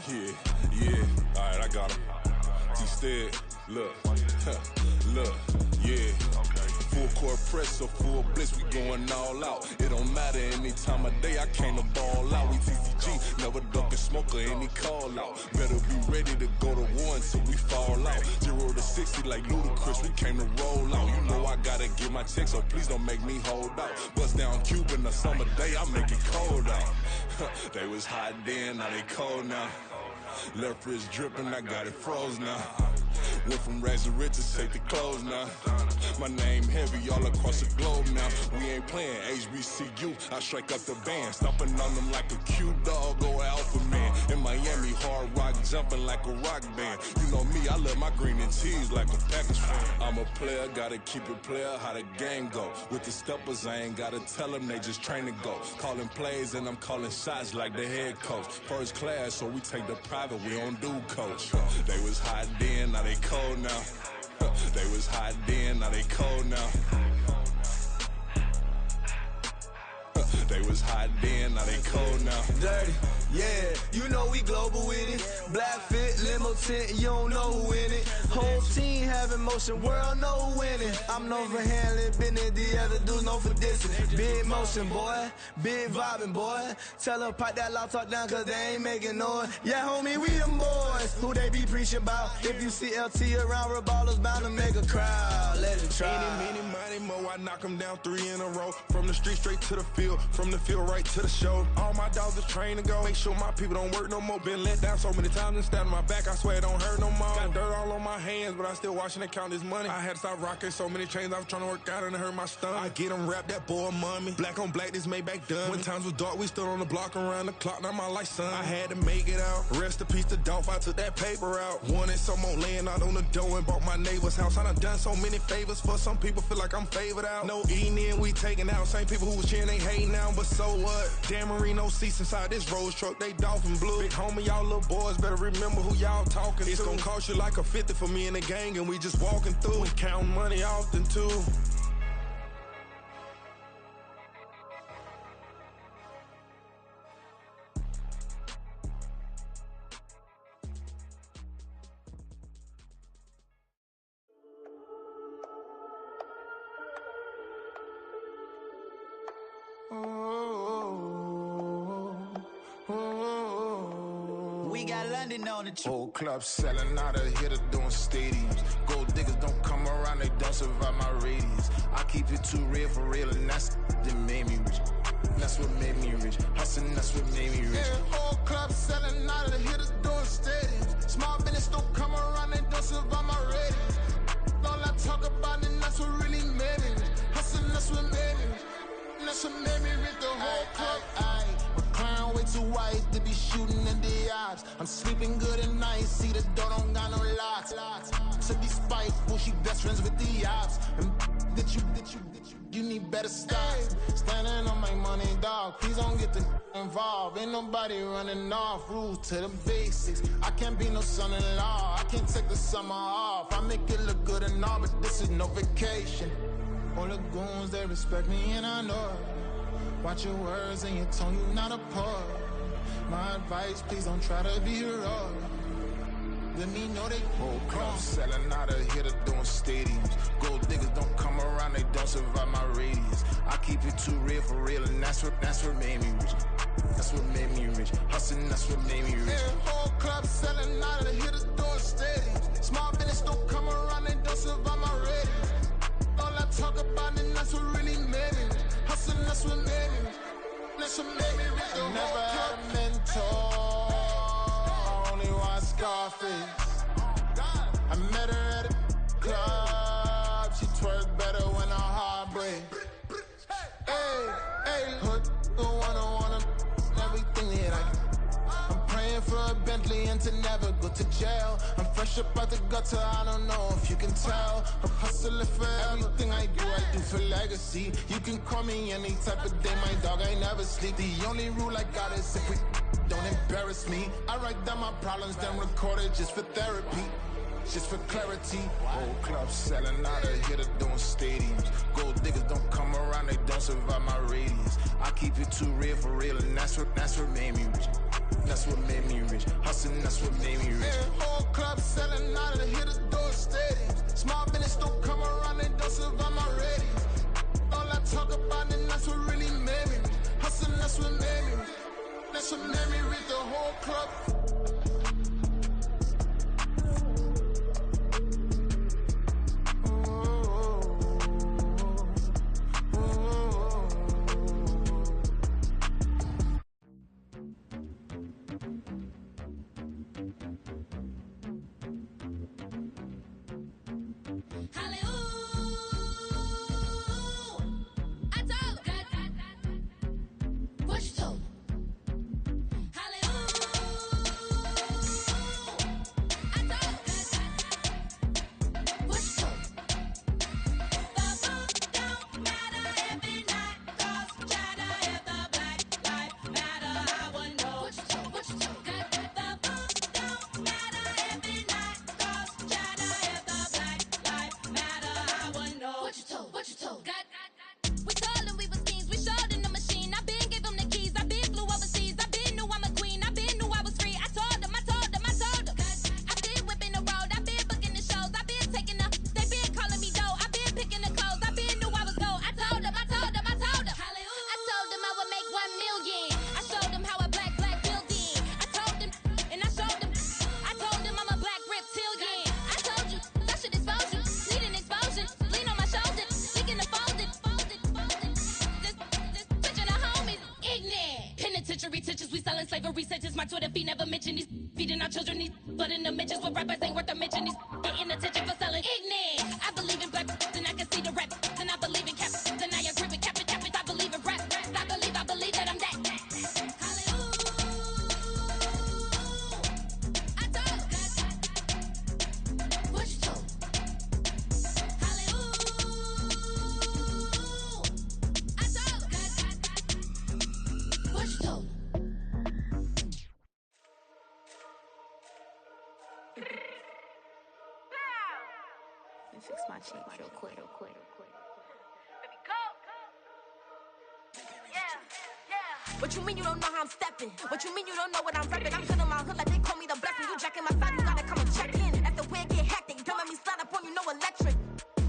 Yeah. Alright, I got him. T-Stead, look, yeah. Full court press or full blitz, we going all out. It don't matter any time of day, I came to ball out. We TCG, never duck a smoke or any call out. Better be ready to go to war until we fall out. 0 to 60 like Ludacris, we came to roll out. You know I gotta get my check, so please don't make me hold out. Bust down Cuban a summer day, I make it cold out. They was hot then, now they cold now. Left wrist dripping, I got it froze now. Went from rags to riches, take the clothes now. My name heavy all across the globe now. We ain't playing HBCU, I strike up the band. Stomping on them like a cute dog or alpha man. In Miami, hard rock jumping like a rock band. You know me, I love my green and cheese like a Packers fan. I'm a player, gotta keep it player, how the game go. With the steppers, I ain't gotta tell them, they just train to go. Calling plays and I'm calling shots like the head coach. First class, so we take the private, we don't do coach. They was hot then, now they cold now. They was hot then, now they cold now. They was hot then, now they cold now. Dirty, yeah, you know we global with it. Black fit, limo tint, you don't know who in it. Whole team having motion, world know who winning. I'm known for handling business, the other dudes known for dissing. Big motion, boy, big vibing, boy. Tell her pipe that loud talk down, cause they ain't making noise. Yeah, homie, we them boys, who they be preaching about. If you see LT around, Reballo's bound to make a crowd. Let it try. Eeny, meeny, miny, mo, I knock them down 3 in a row. From the street straight to the field, from the field right to the show. All my dogs are trained to go. Make sure my people don't work no more. Been let down so many times and stand on my back, I swear it don't hurt no more. Got dirt all on my hands, but I still watching and count this money. I had to stop rocking so many chains, I was trying to work out and it hurt my stomach. I get them rap, that boy mommy. Black on black, this Maybach done. When times was dark, we stood on the block around the clock, now my life son. I had to make it out. Rest in peace to Dolph, I took that paper out. Wanted some more laying out on the door and bought my neighbor's house. I done so many favors for some people, feel like I'm favored out. No eating in, we taking out. Same people who was cheering, they hating now, but so what? Dan Marino seats inside this Rolls truck, they Dolphin blue. Big homie, y'all little boys better remember who y'all talking to. It's gonna cost you like a 50 for me and the gang, and we just walking through. We counting money often too. We got London on the trip. Whole club selling out of hitter doing stadiums. Gold diggers don't come around, they don't survive my radius. I keep it too real for real, and that's that made me rich. That's what made me rich. Hustling, that's what made me rich. Yeah, whole club selling out of the hitters doing stadiums. Small business don't come around, they don't survive my ratings. All I talk about, and that's what really made me rich. Hustling, that's what made me rich. That's what made me rich, the whole club. My clown way too white to be shooting in the eyes. I'm sleeping good at night, see the door don't got no locks. To be spiteful, she best friends with the ops. And you need better stop. Standing on my money, dog. Please don't get involved. Ain't nobody running off. Rules to the basics. I can't be no son-in-law. I can't take the summer off. I make it look good and all, but this is no vacation. All the goons, they respect me and I know it. Watch your words and your tone, you not a poet. My advice, please don't try to be heroic. Let me know they whole club selling out of hitter doing stadiums. Gold diggers don't come around, they don't survive my radius. I keep it too real for real, and that's what made me rich. That's what made me rich. Hustling, that's what made me rich. Yeah, whole club selling out of the hitters doing stadiums. Small business don't come around, they don't survive my ratings. All I talk about, and that's what really made me rich. Hustling, that's what made me rich. That's what made me rich. I never had a mentor. I only watch Scarface. I met her at a club. She twerk better when her heart breaks. Hey, put the one everything that I can. I'm praying for a Bentley and to never go to jail. I'm fresh up out the gutter, I don't know if you can tell. I'm hustling for everything I do for legacy. You can call me any type of day, my dog, I never sleep. The only rule I got is if we don't embarrass me. I write down my problems, then record it just for therapy. Just for clarity. Whole club selling out of hitter doing stadiums. Gold diggers don't come around, they don't survive my radius. I keep it too real for real, and that's what made me rich. That's what made me rich. Hustling, that's what made me rich. Yeah, whole club selling out of the hitters doing stadiums. Small business don't come around, they don't survive my ratings. All I talk about, and that's what really made me rich. Hustling, that's what made me rich. That's what made me rich, the whole club. taking up. They been calling me dough. I been picking the clothes. I been knew I was gold. I told them. I told them I would make 1 million. I showed them how a black building. I told them and I showed them. I told them I'm a black reptilian. I told you I should expose you. Need an explosion. Lean on my shoulder. Thinking of folded. Just picture the homies. Ignorant. Penitentiary teachers. We selling slavery sentence. My Twitter feed never mention these. Feeding our children these. But in the mentions with rappers ain't worth a mention. These getting attention for selling. Ignorant. I believe in black and I can see the rap. And I believe in cap. And I agree with cap. I believe in rap. I believe that I'm that. Fix my cheek real quick. Baby, go. Yeah. What you mean you don't know how I'm stepping? What you mean you don't know what I'm repping? I'm good in my hood like they call me the blessing. You jacking my side, you gotta come and check in. That's the way it get hectic. Don't let me slide up on you, no electric.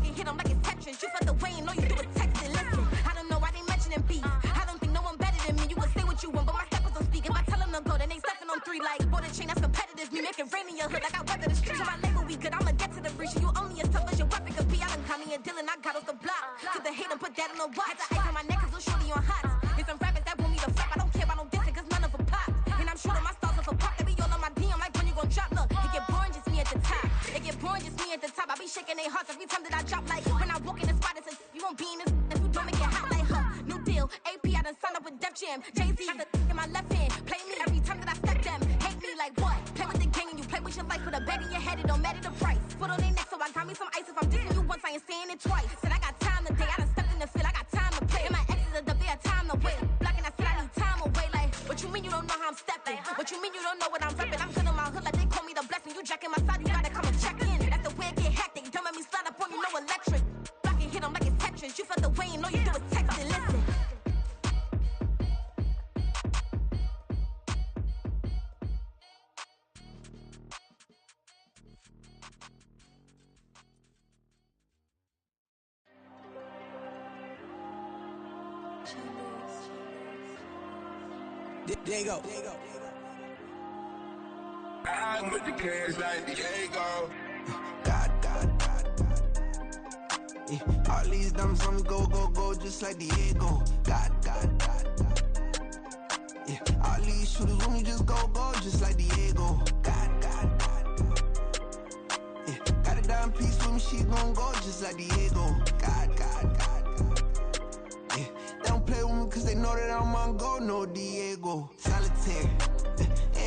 You hit them like it's Tetris. You felt the way and know you do it texting. Listen, I don't know why they mentioning beef. I don't think no one better than me. You can say what you want, but my steppers don't speak. If I tell them to go, then they stepping on 3 like border chain. That's competitive. Me make it rain in your hood like I weather the street. So my label we good. I'ma get to the breach. You only as tough as your weapon could be. I done Connie and Dylan. I got off the block. Cause the hate and put that on the watch. The ice on my neck is little shorty on hot. It's some rappers that want me to flop. I don't care about no dissing cause none of them pop. And I'm shooting my stars off a pop. They be all on my DM like when you gon' drop. Look, it get boring just me at the top. It get boring just me at the top. I be shaking their hearts every time that I drop. Like when I walk in the spot, it's a you won't be in this if you don't make it hot like her. New deal, AP, I done signed up with Def Jam. Jay-Z got the in my left hand. Play me every time that I step them. Hate me like what? Play with the gang and you play with your life. With a bag in your head, it don't matter the price. Put on their neck, so I got me some ice. If I'm dissing you once, I ain't saying it twice. Said I got time today, I done stepped in the field, I got time to play. And my exes are up, they had time to wait. Blocking, I said I need time away. Like, what you mean you don't know how I'm stepping? What you mean you don't know what I'm repping? I'm good in my hood like they call me the blessing. You jacking my side, you gotta come and check in. That's the way it get hectic. Don't let me slide up on you, no electric. Blocking, hit them like it's Tetris. You felt the way and know you do it texting. Listen. Diego. I'm with the cash like Diego. God. Yeah. All these diamonds on me go, just like Diego. God. Yeah. All these shooters when me just go, just like Diego. God. Yeah. Got a dime piece with me, she gon' go just like Diego. God. Yeah. They don't play with me cause they know that I'm on go, no Diego. Solitaire.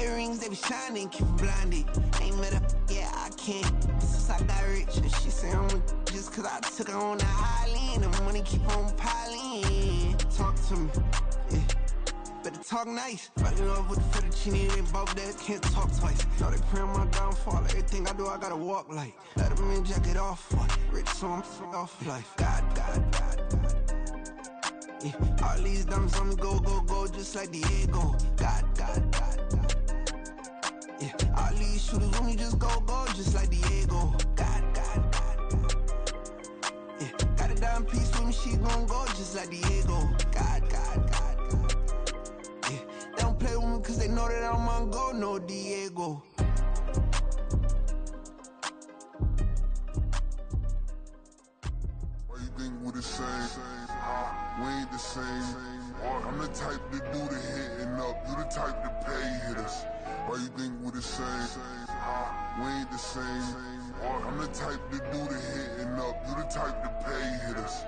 Earrings, they be shining, keep blinded. Ain't met up, yeah, I can't. Since I got rich, and she say I'm just cause I took her on the island. The money keep on piling. Talk to me, yeah. Better talk nice. Fucking up with the fettuccine, they both dead, can't talk twice. Know they pray on my downfall. Everything I do, I gotta walk like. Let them in, jacket off. Rich, so I'm off life. God. Yeah. All these diamonds on me go, just like Diego. God. Yeah. All these shooters when me just go, just like Diego. God. Yeah. Got a dime piece with me, she gon' go just like Diego. God. Yeah. They don't play with me cause they know that I'm on go, no Diego. Why you think we're the same? We ain't the same. I'm the type to do the hitting up, you the type to pay hitters. Why you think we're the same? We ain't the same. I'm the type to do the hitting up, you the type to pay hitters.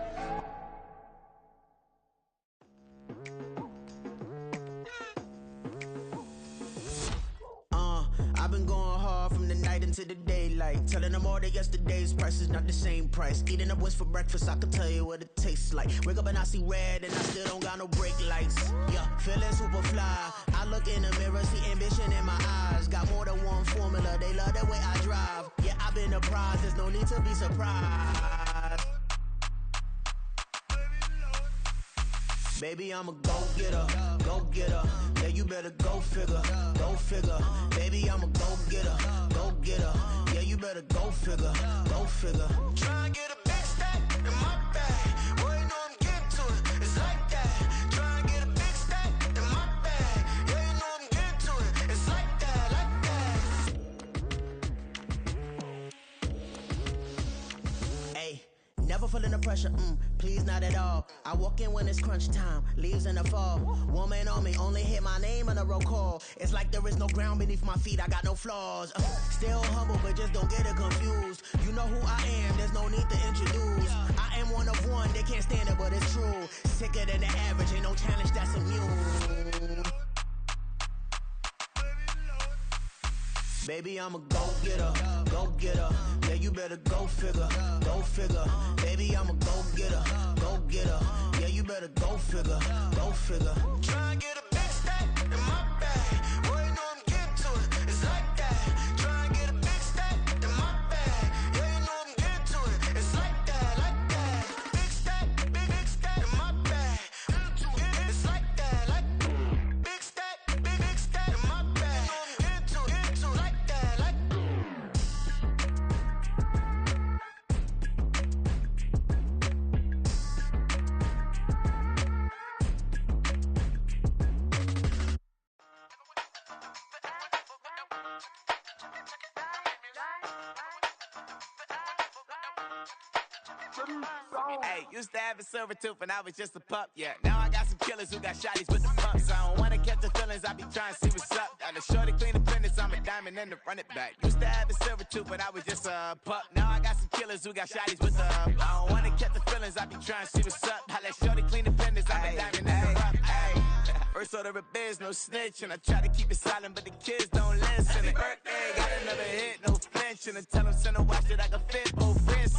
I've been going hard from the night into the daylight. Telling them all that yesterday's price is not the same price. Eating up wings for breakfast, I can tell you what it tastes like. Wake up and I see red and I still don't got no brake lights. Yeah, feeling super fly. I look in the mirror, see ambition in my eyes. Got more than one formula, they love the way I drive. Yeah, I've been a prize, there's no need to be surprised. Baby, I'm a go-getter, go-getter. Yeah, you better go figure, go figure. Baby, I'm a go-getter, go-getter. Yeah, you better go figure, go figure. Try and get a big stack in my bag. Boy, you know I'm getting to it. It's like that. Try and get a big stack in my bag. Yeah, you know I'm getting to it. It's like that, like that. Hey, never feeling the pressure, please not at all. I walk in when it's crunch time, leaves in the fall. Woman on me, only hit my name on a roll call. It's like there is no ground beneath my feet, I got no flaws. Still humble, but just don't get it confused. You know who I am, there's no need to introduce. I am one of one, they can't stand it, but it's true. Sicker than the average, ain't no challenge that's immune. Baby, I'm a go-getter, go-getter. Yeah, you better go figure, go figure. Baby, I'm a go-getter, go-getter. Yeah, you better go figure, go figure. Try and get a big stack in my bag. Boy, you know I'm getting to it. It's like that. Try and get a big stack in my bag. Yeah, you know I'm getting to it. It's like that, like that. Big stack in my bag. It's like that, like big stack in my bag. Into it, like that, like. Hey, used to have a silver tooth and I was just a pup, yeah. Now I got some killers who got shotties with the pumps. I don't wanna catch the feelings, I be trying to see what's up. Got a shorty clean the business, I'm a diamond and to run it back. Used to have a silver tooth but I was just a pup. Now I got some killers who got shotties with the I don't wanna catch the feelings, I be trying to see what's up. I let shorty clean the business, I'm a diamond and to run it. First order of biz, no snitch, and I try to keep it silent, but the kids don't listen. And birthday, got another hit, no flinch, and I tell them send a watch that I can fit both friends.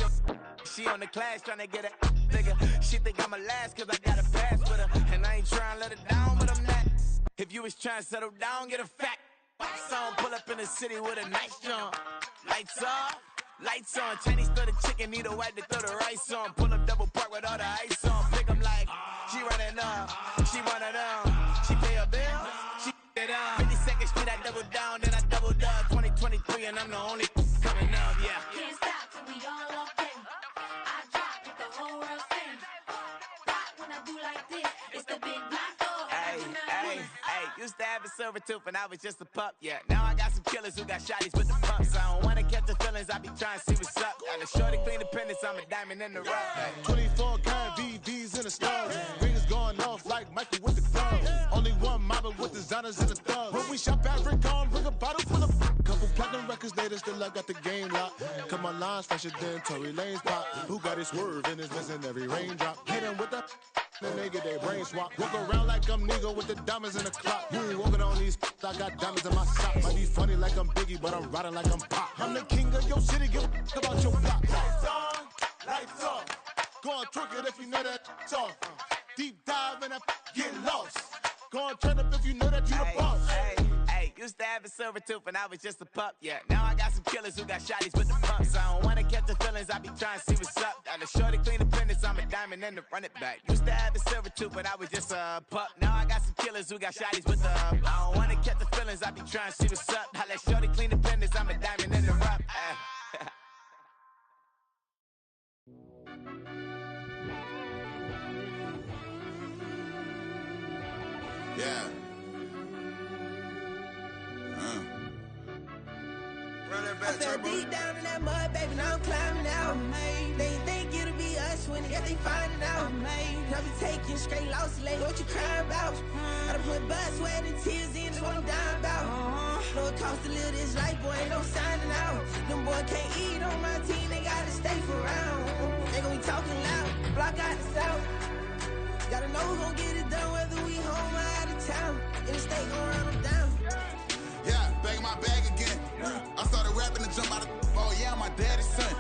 She on the class trying to get a nigga. She think I'm a last cause I got a pass with her. And I ain't trying to let her down, but I'm not. If you was trying to settle down, get a fact. Song pull up in the city with a nice jump. Lights off, lights on. Chinese throw the chicken, need a wipe to throw the rice on. Pull up double park with all the ice on. Pick 'em like, she running up, she one of them. She pay her bill, she it up. 52nd Street, I double down, then I doubled up. 2023 and I'm the only coming up, yeah. Can't stop till we all locked in. I drop it, the whole world sings. Rock when I do like this, it's the big black door. Hey, used to have a silver tooth and I was just a pup, yeah. Now I got some killers who got shotties with the pumps. I don't wanna catch the feelings, I be trying to see what's up. Got a shorty clean the pendants, I'm a diamond in the rough. 24 karat VVs in the stars. Rings going off like Michael with the clubs. Only one mama with designers in the thugs. When we shop at Rincon, bring a bottle full of couple platinum records later, still I got the game locked. Cause my lines fresher than Tory Lane's pop. Who got his swerve and is missing every raindrop. Hit him with the then they get their brain swap. Walk around like I'm nigga with the diamonds in the clock. You ain't walking on these I got diamonds in my socks. Might be funny like I'm Biggie, but I'm riding like I'm Pop. I'm the king of your city, give a about your block. Lights on, lights off. Go on, twerk it if you know that off. Deep dive and I get lost. Go on, turn up if you know that you the boss. Hey, used to have a silver tooth and I was just a pup, yeah. Now I got some killers who got shotties with the pumps. I don't wanna catch the feelings, I be trying to see what's up. Got a shorty clean the pendants, I'm a diamond and to run it back. Used to have a silver tooth but I was just a pup. Now I got some killers who got shotties with the I don't wanna catch the feelings, I be trying to see what's up. I let shorty clean the pendants, I'm a diamond and to run it. Yeah. I fell deep down in that mud, baby, now I'm climbing out. They ain't think it'll be us when yet they finding out. I be taking straight losses, like what you crying about? I done put blood, sweat, and tears in, that's what I'm dying about. Know it costs to live this life, boy, ain't no signing out. Them boy can't eat on my team, they gotta stay for round. They gon' be talking loud, block out the south. Gotta know who gon' get it done, whether we home or out of town. In the state gon' run them down. Yeah, back in my bag again. I started rapping to jump out of oh yeah, I'm my daddy's son.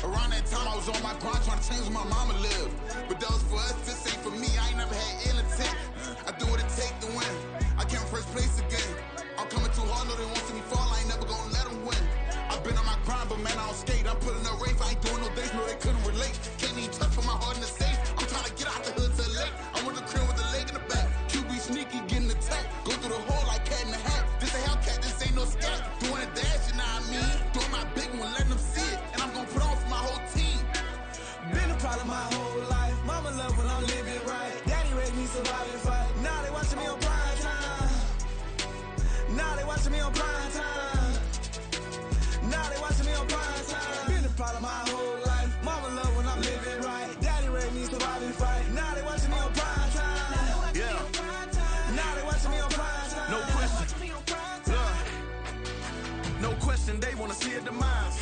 Around that time I was on my grind trying to change where my mama lived. But that was for us, this ain't for me. I ain't never had ill intent. I do what it take to win. I came first place again. I'm coming too hard, no they won't see me fall. I ain't never gonna let them win. I've been on my grind, but man I don't skate. I'm putting up race, I ain't doing no days, no they couldn't relate. Can't even touch for my heart in the safe. I'm trying to get out the hood to the lake. I'm with the crib with the wanna see a demise.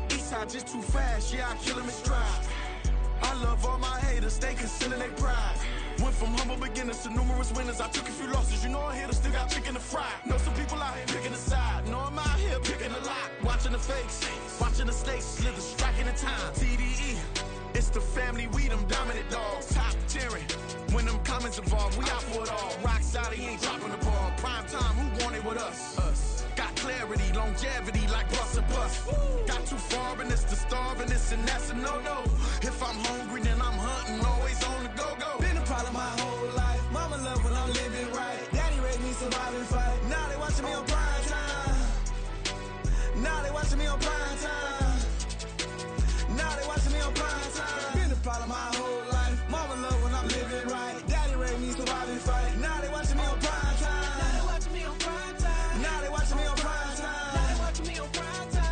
Eastside just too fast, yeah, I kill him in stride. I love all my haters, they concealing their pride. Went from humble beginners to numerous winners. I took a few losses, you know I hit still got chicken to fry. Know some people out here picking a side. Know I'm out here picking a lot. Watching the fakes, watching the snakes slither, striking the time. TDE, it's the family, we them dominant dogs. Top tiering, when them comments involved, we out for it all. Rock solid, he ain't dropping the ball. Prime time, who want it with us? Us. Got clarity, longevity like bust and bust. Got too far and it's the starving, this and that's a no-no. If I'm hungry, then I'm hunting, always on the go-go. Been a problem my whole life. Mama love when I'm living right. Daddy raised me survive and fight. Now they watching me on prime time. Now they watching me on prime time. Now they watching me on prime time. Been a problem my whole life. Mama love when I'm living right. Daddy raised me survive and fight. Now they watching me on prime time. Now they watching me on prime time. Now they watching me on prime time. Now they watching me on prime time.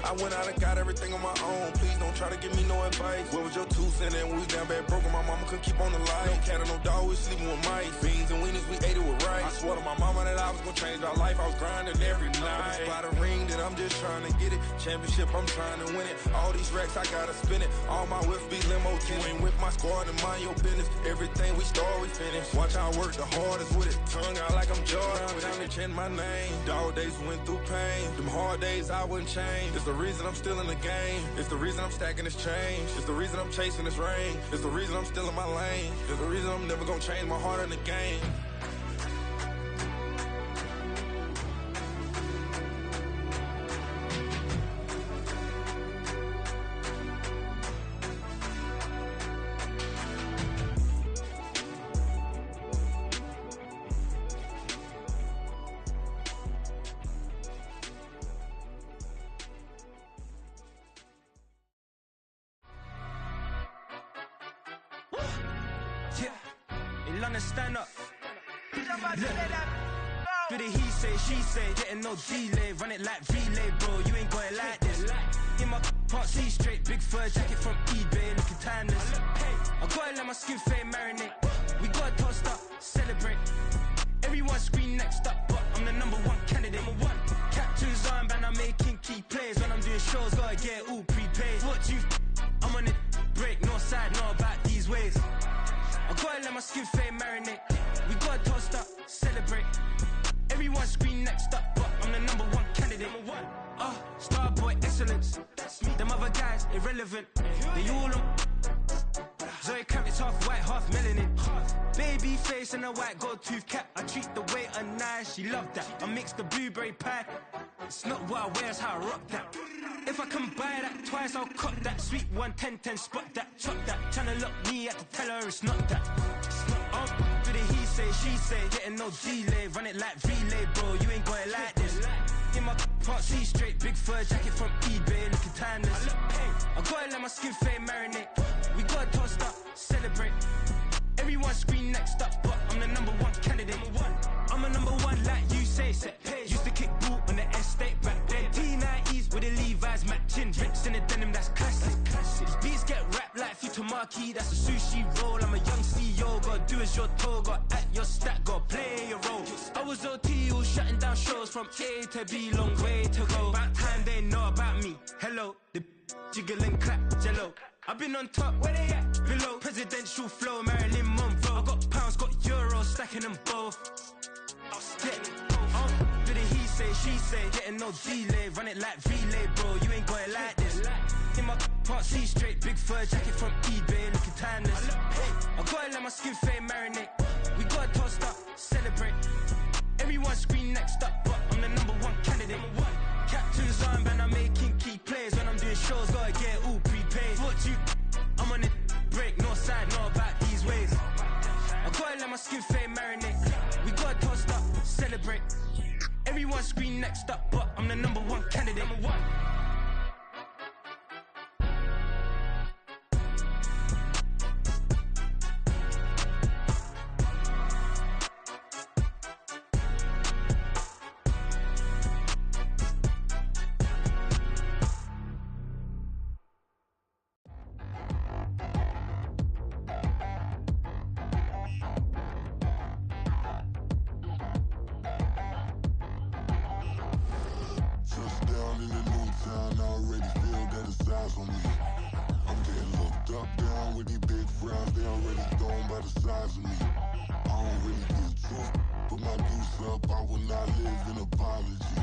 I went out and got everything on my own. Please don't try to give me no advice. What was your 2 cents and we was down bad broke and my mama couldn't keep on the light. No cat or no dog, we sleeping with mice. Beans and weenies, we ate it with rice. I swore to my mama that I was gonna change our life. I was grinding every night. By the ring that I'm just trying to get it. Championship, I'm trying to win it. All these racks, I gotta spin it. All my whips be limo tinted. You ain't with my squad and mind your business. Everything we start, we finish. Watch how I work the hardest with it. Tongue out like I'm Jordan. Down to change my name. Dog days went through pain. Them hard days I wouldn't change. It's the reason I'm still in the game. It's the reason I'm stacking this change. It's the reason I'm chasing this rain. It's the reason I'm still in my lane. It's the reason I'm never gonna change my heart in the game. Stand up. Do the he say, she say, getting no delay. Run it like relay, bro. You ain't got it like this. In my part C straight, big fur jacket from eBay, looking timeless. I gotta let my skin fade marinate. We gotta toast up, celebrate. Everyone scream next up, but I'm the #1 candidate. Captain's armband, I'm making key plays. When I'm doing shows, gotta get it all prepaid. What you? I'm on it, break, no side, know about these ways. I gotta let my skin fade marinate. We gotta toast up, celebrate. Everyone scream next up, but I'm the #1 candidate. Starboy excellence. Them other guys irrelevant. They all on. Zoe Camp, it's half white, half melanin. Baby face and a white gold tooth cap. I treat the waiter nice, she love that. I mix the blueberry pie. It's not what I wear, it's how I rock that. If I can buy that twice, I'll cop that. Sweet 110, spot that, chop that. Tryna lock me at the teller, it's not that. Do the he say, she say, getting no delay. Run it like relay, bro, you ain't got it like this. In my part C straight, big fur jacket from eBay, looking timeless. I gotta let my skin fade marinate. We gotta toast up, celebrate. Everyone scream next up, but I'm the #1 candidate. I'm a #1 like you say, set page. Used to kick boot on the estate back then. T90s with the Levi's matching. Rips in the denim, that's classic. These beats get wrapped like Futamaki, that's a sushi roll. I'm a young CEO, gotta do as you're told. Got at your stack, gotta play your role. I was OT, all shutting down shows from A to B, long way to go. About time they know about me. Hello, the jiggle and clap, jello. I've been on top, where they at? Below, presidential flow, Marilyn Monroe. I got pounds, got euros, stacking them both. Do the he say, she say, getting no delay. Run it like relay, bro, you ain't got it like this. In my part C straight, big fur jacket from eBay, looking timeless. I gotta let my skin fade marinate. We gotta toast up, celebrate. Everyone scream next up, but I'm the #1 candidate. Captain's armband, I'm making key plays. When I'm doing shows, gotta get it all prepaid. What you? I'm on it, break, no side, know about these ways. I gotta let my skin fade marinate. We gotta toast up, celebrate. Everyone scream next up, but I'm the #1 candidate. Just already feel that it's eyes on me. I'm getting looked up, down with these big frowns. They already thrown by the size of me. I don't really get truth, put my deuce up. I will not live in apology.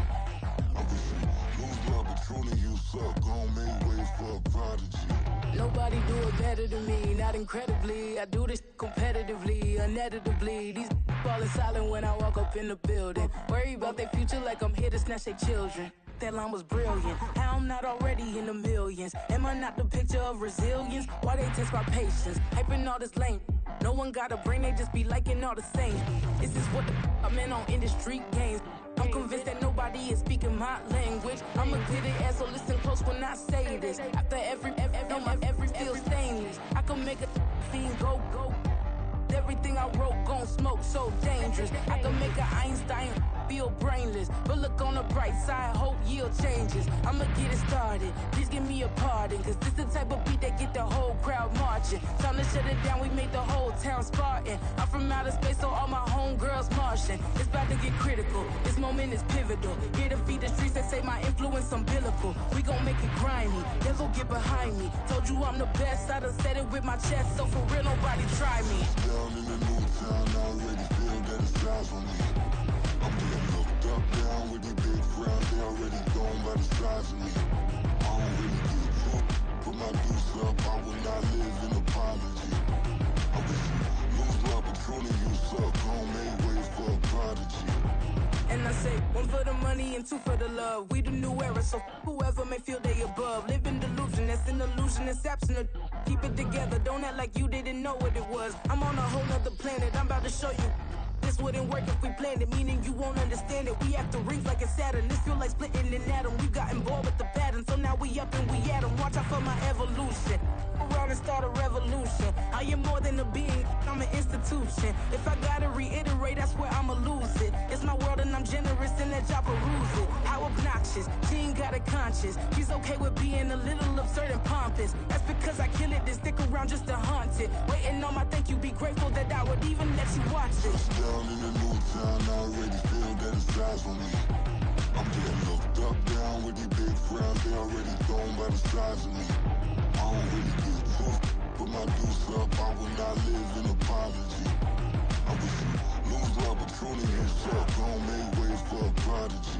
I wish you lose love, but truly you suck. Gon' make way for a prodigy. Nobody do it better than me, not incredibly. I do this competitively, uneditably. These falling silent when I walk up in the building. Worry about their future like I'm here to snatch their children. That line was brilliant. How I'm not already in the millions? Am I not the picture of resilience? Why they test my patience? Hyping all this lame. No one got a brain, they just be liking all the same. This is what the I'm in on industry games. I'm convinced that nobody is speaking my language. I'm a good ass, so listen close when I say this. After every feel stainless. I can make a fiend go. Everything I wrote gon' smoke, so dangerous. I can make an Einstein feel brainless. But look on the bright side, hope yield changes. I'ma get it started, please give me a pardon. Cause this the type of beat that get the whole crowd marching. Time to shut it down, we made the whole town Spartan. I'm from outer space, so all my homegirls Martian. It's about to get critical, this moment is pivotal. Here to feed the streets that say my influence umbilical. We gon' make it grimy, then go get behind me. Told you I'm the best, I done said it with my chest. So for real, nobody try me. Down in the new town, I already feel that it's eyes on me. I'm getting looked up, down with these big frowns. They already thrown by the size of me. I don't really get truth, put my deuce up. I will not live in apology. I wish you lose love, but truly you suck. Gon' make way for a prodigy. And I say, one for the money and two for the love. We the new era, so whoever may feel they above. Live in delusion, that's an illusion, it's absent. Keep it together, don't act like you didn't know what it was. I'm on a whole nother planet, I'm about to show you. This wouldn't work if we planned it, meaning you won't understand it. We have to rings like it's Saturn. This feel like splitting an atom. We gotten bored with the pattern, so now we up and we at 'em. Watch out for my evolution. Around and start a revolution. I am more than a being, I'm an institution. If I gotta reiterate, I swear I'ma lose it. It's my world and I'm generous and that y'all peruse it. How obnoxious, she ain't got a conscience. She's okay with being a little absurd and pompous. That's because I kill it, then stick around just to haunt it. Waiting on my thank you, be grateful that I would even let you watch this. Down in the new town, I already feel that it's eyes on me. I'm getting looked up, down with these big frowns. They already thrown by the size of me. I don't really get truth, put my deuce up. I will not live in apology. I wish you lose love, but truly you suck. Gon' make way for a prodigy.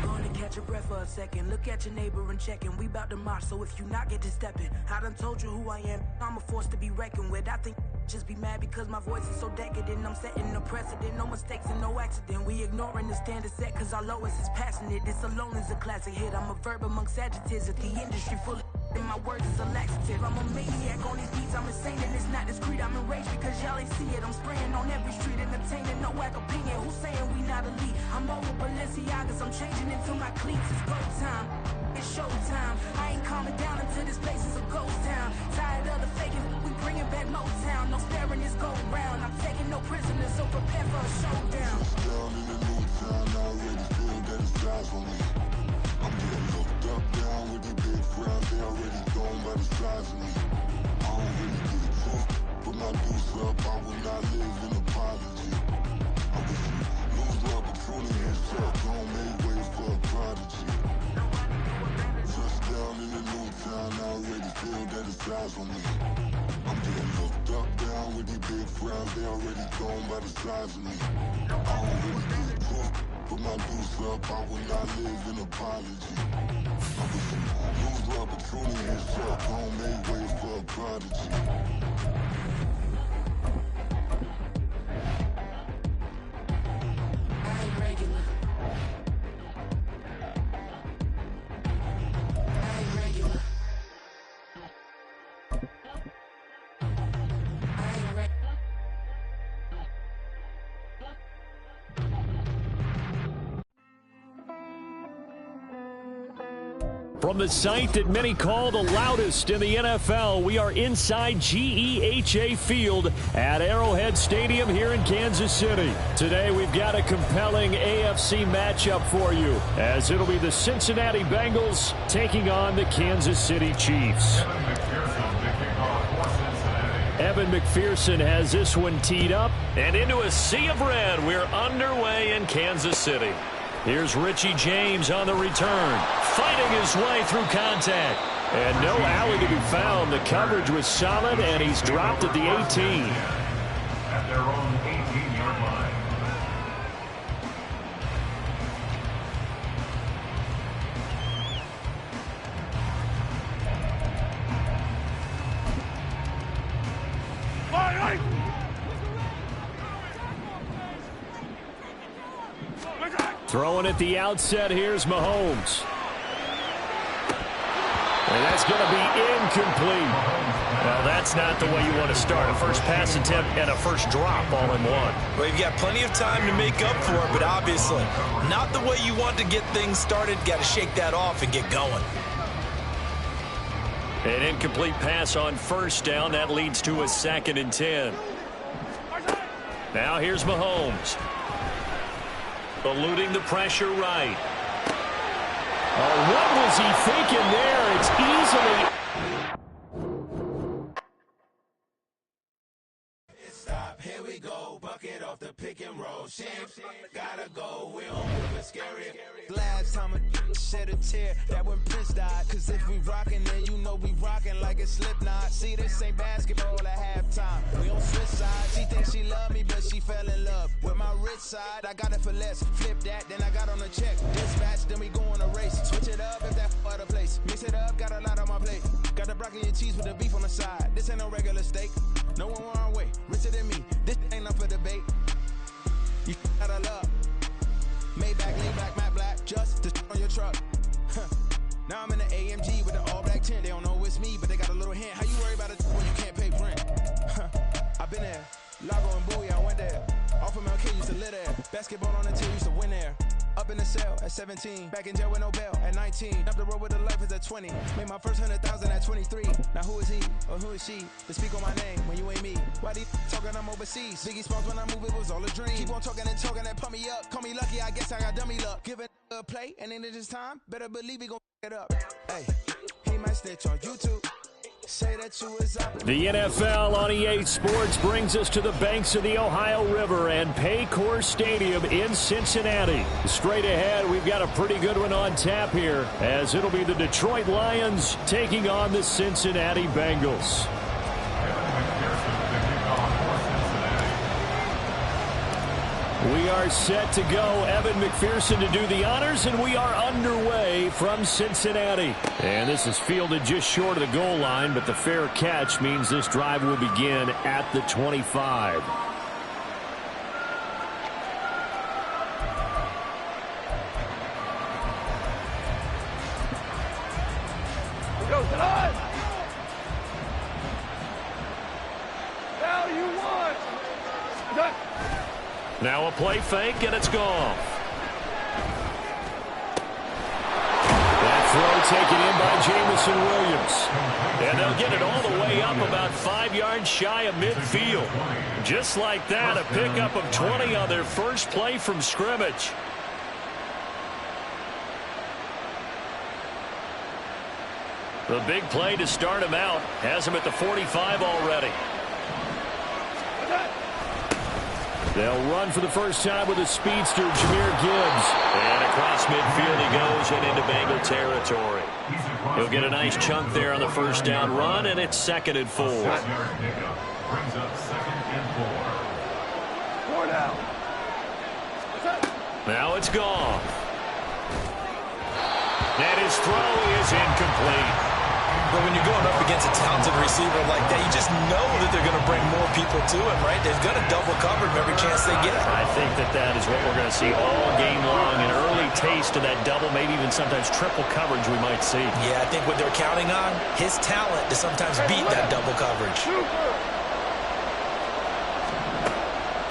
Gonna catch your breath for a second. Look at your neighbor and checking. We bout to march, so if you not get to stepping. I done told you who I am. I'm a force to be reckoned with. I think just be mad because my voice is so decadent. I'm setting a precedent, no mistakes and no accident. We ignoring the standard set cause our lowest is passionate. This alone is a classic hit. I'm a verb amongst adjectives. If the industry full of and my words is a laxative. I'm a maniac on these beats, I'm insane and it's not discreet. I'm enraged because y'all ain't see it. I'm spraying on every street, entertaining, no whack opinion. Who's saying we not elite? I'm over Balenciagas, I'm changing into my cleats. It's go time, it's show time. I ain't calming down until this place is a ghost town. Tired of the faking, we bringing back Motown. No sparing this go round. I'm taking no prisoners, so prepare for a showdown. Down in the new town, I already feel that it's eyes on me. I'm getting looked up, down with these big frowns. They already thrown by the size of me. I don't really get truth, put my deuce up. I will not live in apology. I wish you lose love, but truly you suck. Gon' make way for a prodigy. Touchdown in the new town, I already feel that it's eyes on me. I'm getting looked up, down with these big frowns. They already thrown by the size of me. I don't really get truth, put my deuce up. I will not live in apology. I wish you lose love, but truly you suck. Gon' make way for a prodigy. From the site that many call the loudest in the NFL, we are inside GEHA Field at Arrowhead Stadium here in Kansas City. Today we've got a compelling AFC matchup for you, as it'll be the Cincinnati Bengals taking on the Kansas City Chiefs. Evan McPherson has this one teed up, and into a sea of red, we're underway in Kansas City. Here's Richie James on the return, fighting his way through contact. And no alley to be found. The coverage was solid, and he's dropped at the 18. At their own 18-yard line. Throwing at the outset, here's Mahomes. And that's going to be incomplete. Well, that's not the way you want to start. A first pass attempt and a first drop all in one. Well, you've got plenty of time to make up for it, but obviously not the way you want to get things started. Got to shake that off and get going. An incomplete pass on first down. That leads to a 2nd and 10. Now here's Mahomes. Eluding the pressure right. Oh, what was he thinking there? It's easily... Stop, here we go, bucket off the pick and roll. Champs, gotta go, we don't move it scary. Last time a shed a tear, that when Prince died. Cause if we rockin', then you know we rockin' like a Slipknot. See, this ain't basketball at halftime. We on switch sides. She thinks she love me, but she fell in love with my rich side. I got it for less. Flip that, then I got on the check. Dispatch, then we go on a race. Switch it up if that other place. Mix it up, got a lot on my plate. Got the broccoli and cheese with the beef on the side. This ain't no regular steak. No one wrong way. Richer than me. This ain't up for debate. You gotta love. Maybach, lay back, matte black. Just to on your truck. Now I'm in the AMG with the all black tint. They don't know it's me, but they got a little hint. How you worry about it when you can't pay rent? I've been there. Lago and Bowie, I went there. Off of MLK, used to live there. Basketball on the team, used to win there. Up in the cell at 17. Back in jail with no bail at 19. Up the road with the life is at 20. Made my first 100,000 at 23. Now who is he or who is she to speak on my name when you ain't me? Why they talking I'm overseas? Biggie Smalls when I move it was all a dream. Keep on talking and pump me up. Call me lucky, I guess I got dummy luck. Give it a play and then it's time. Better believe he gon' it up. Hey, he might snitch on YouTube. Say that you was up. The NFL on EA Sports brings us to the banks of the Ohio River and Paycor Stadium in Cincinnati. Straight ahead, we've got a pretty good one on tap here, as it'll be the Detroit Lions taking on the Cincinnati Bengals. We are set to go. Evan McPherson to do the honors, and we are underway from Cincinnati. And this is fielded just short of the goal line, but the fair catch means this drive will begin at the 25. Go, Todd! Now you won! Done. Now a play fake, and it's gone. That throw taken in by Jamison Williams. And they'll get it all the way up about 5 yards shy of midfield. Just like that, a pickup of 20 on their first play from scrimmage. The big play to start him out has him at the 45 already. They'll run for the first time with a speedster, Jahmyr Gibbs. And across midfield he goes and into Bengal territory. He'll get a nice chunk there on the first down run, and it's 2nd and 4. Brings up 2nd and 4. 4 down. Now it's gone. And his throw is incomplete. But when you're going up against a talented receiver like that, you just know that they're going to bring more people to him, right? They're going to double cover him every chance they get. I think that is what we're going to see all game long. An early taste of that double, maybe even sometimes triple coverage we might see. Yeah, I think what they're counting on, his talent to sometimes beat that double coverage.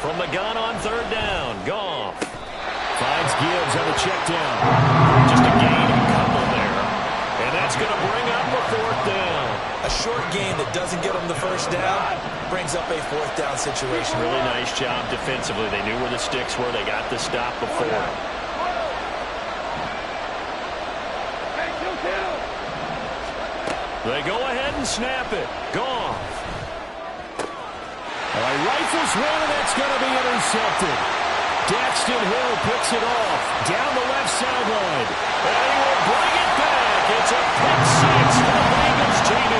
From the gun on 3rd down, Goff finds Gibbs on the check down. Just a gain of a couple there. And that's going to bring up a 4th down. A short gain that doesn't get them the first down brings up a 4th down situation. Really nice job defensively. They knew where the sticks were. They got the stop before. They go ahead and snap it. Goff. Rifles one, and that's going to be intercepted. Daxton Hill picks it off down the left sideline. And he will bring it back. It's a pick six for the Bengals TD.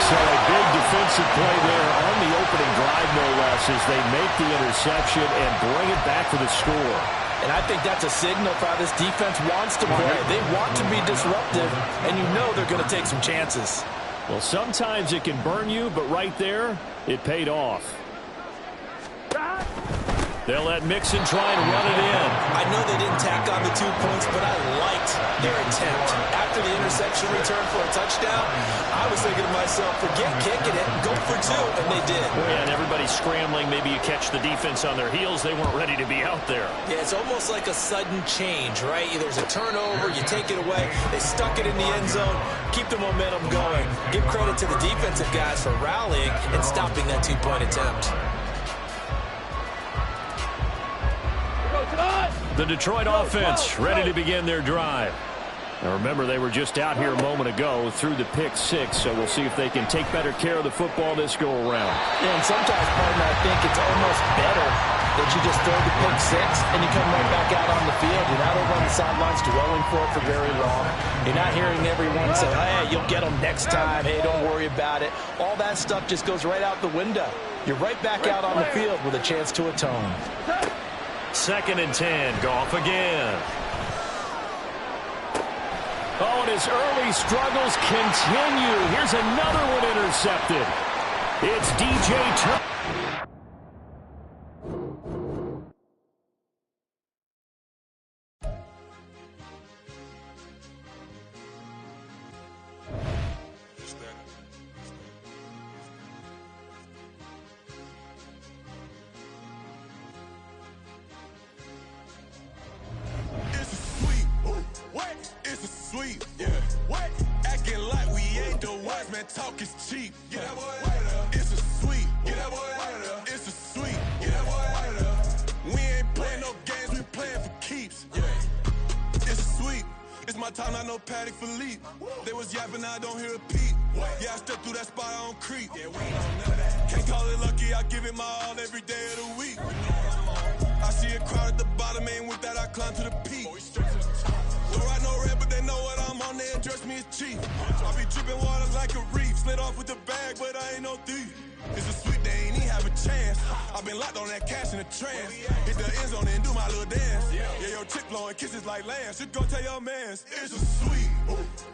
So a big defensive play there on the opening drive, no less, as they make the interception and bring it back for the score. And I think that's a signal for how this defense wants to play. They want to be disruptive, and you know they're going to take some chances. Well, sometimes it can burn you, but right there, it paid off. They'll let Mixon try and run it in. I know they didn't tack on the 2 points, but I liked their attempt. After the interception return for a touchdown, I was thinking to myself, forget kicking it, go for 2, and they did. Yeah, and everybody's scrambling. Maybe you catch the defense on their heels. They weren't ready to be out there. Yeah, it's almost like a sudden change, right? There's a turnover, you take it away, they stuck it in the end zone, keep the momentum going. Give credit to the defensive guys for rallying and stopping that 2-point attempt. The Detroit offense ready to begin their drive. Now remember, they were just out here a moment ago through the pick six, so we'll see if they can take better care of the football this go-around. Yeah, and sometimes, partner, I think it's almost better that you just throw the pick six and you come right back out on the field. You're not over on the sidelines dwelling for it for very long. You're not hearing everyone say, hey, you'll get them next time. Hey, don't worry about it. All that stuff just goes right out the window. You're right back out on the field with a chance to atone. 2nd and 10. Goff again. Oh, and his early struggles continue. Here's another one intercepted. It's DJ Turner. Talk is cheap. Get that boy. It's a sweet. Get that boy. It's a sweet. Get that boy. We ain't playing no games. We playing for keeps. Yeah. It's a sweet. It's my time. I know Patek Philippe. They was yapping. I don't hear a peep. Yeah, I stepped through that spot. I don't creep. Yeah, we ain't on none of that. Can't call it lucky. I give it my all every day of the week. I see a crowd at the bottom. Ain't with that. I climb to the peak. Don't ride no red, but they know what I'm on. They address me as chief. I be dripping water like a reef. Slid off with the bag, but I ain't no thief. It's a sweet, they ain't even have a chance. I been locked on that cash in a trance. Hit the end zone and do my little dance. Yeah, your chick blowing kisses like Lance. You go tell your mans. It's a sweet.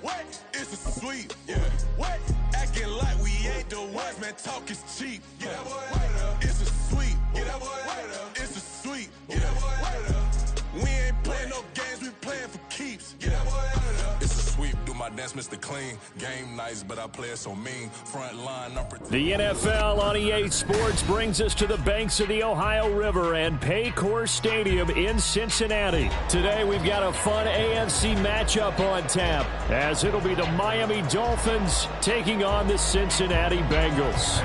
What? It's a sweet. Yeah. What? Acting like we ain't the ones, man. Talk is cheap. Get that boy. It's a sweet. Get that boy. It's a sweet. Get that boy. We ain't playing no games, we playing for keeps. Get that boy. It's a sweep, do my dance, Mr. Clean. Game nice, but I play it so mean. Front line, the NFL on EA Sports brings us to the banks of the Ohio River and Paycor Stadium in Cincinnati. Today we've got a fun AFC matchup on tap, as it'll be the Miami Dolphins taking on the Cincinnati Bengals.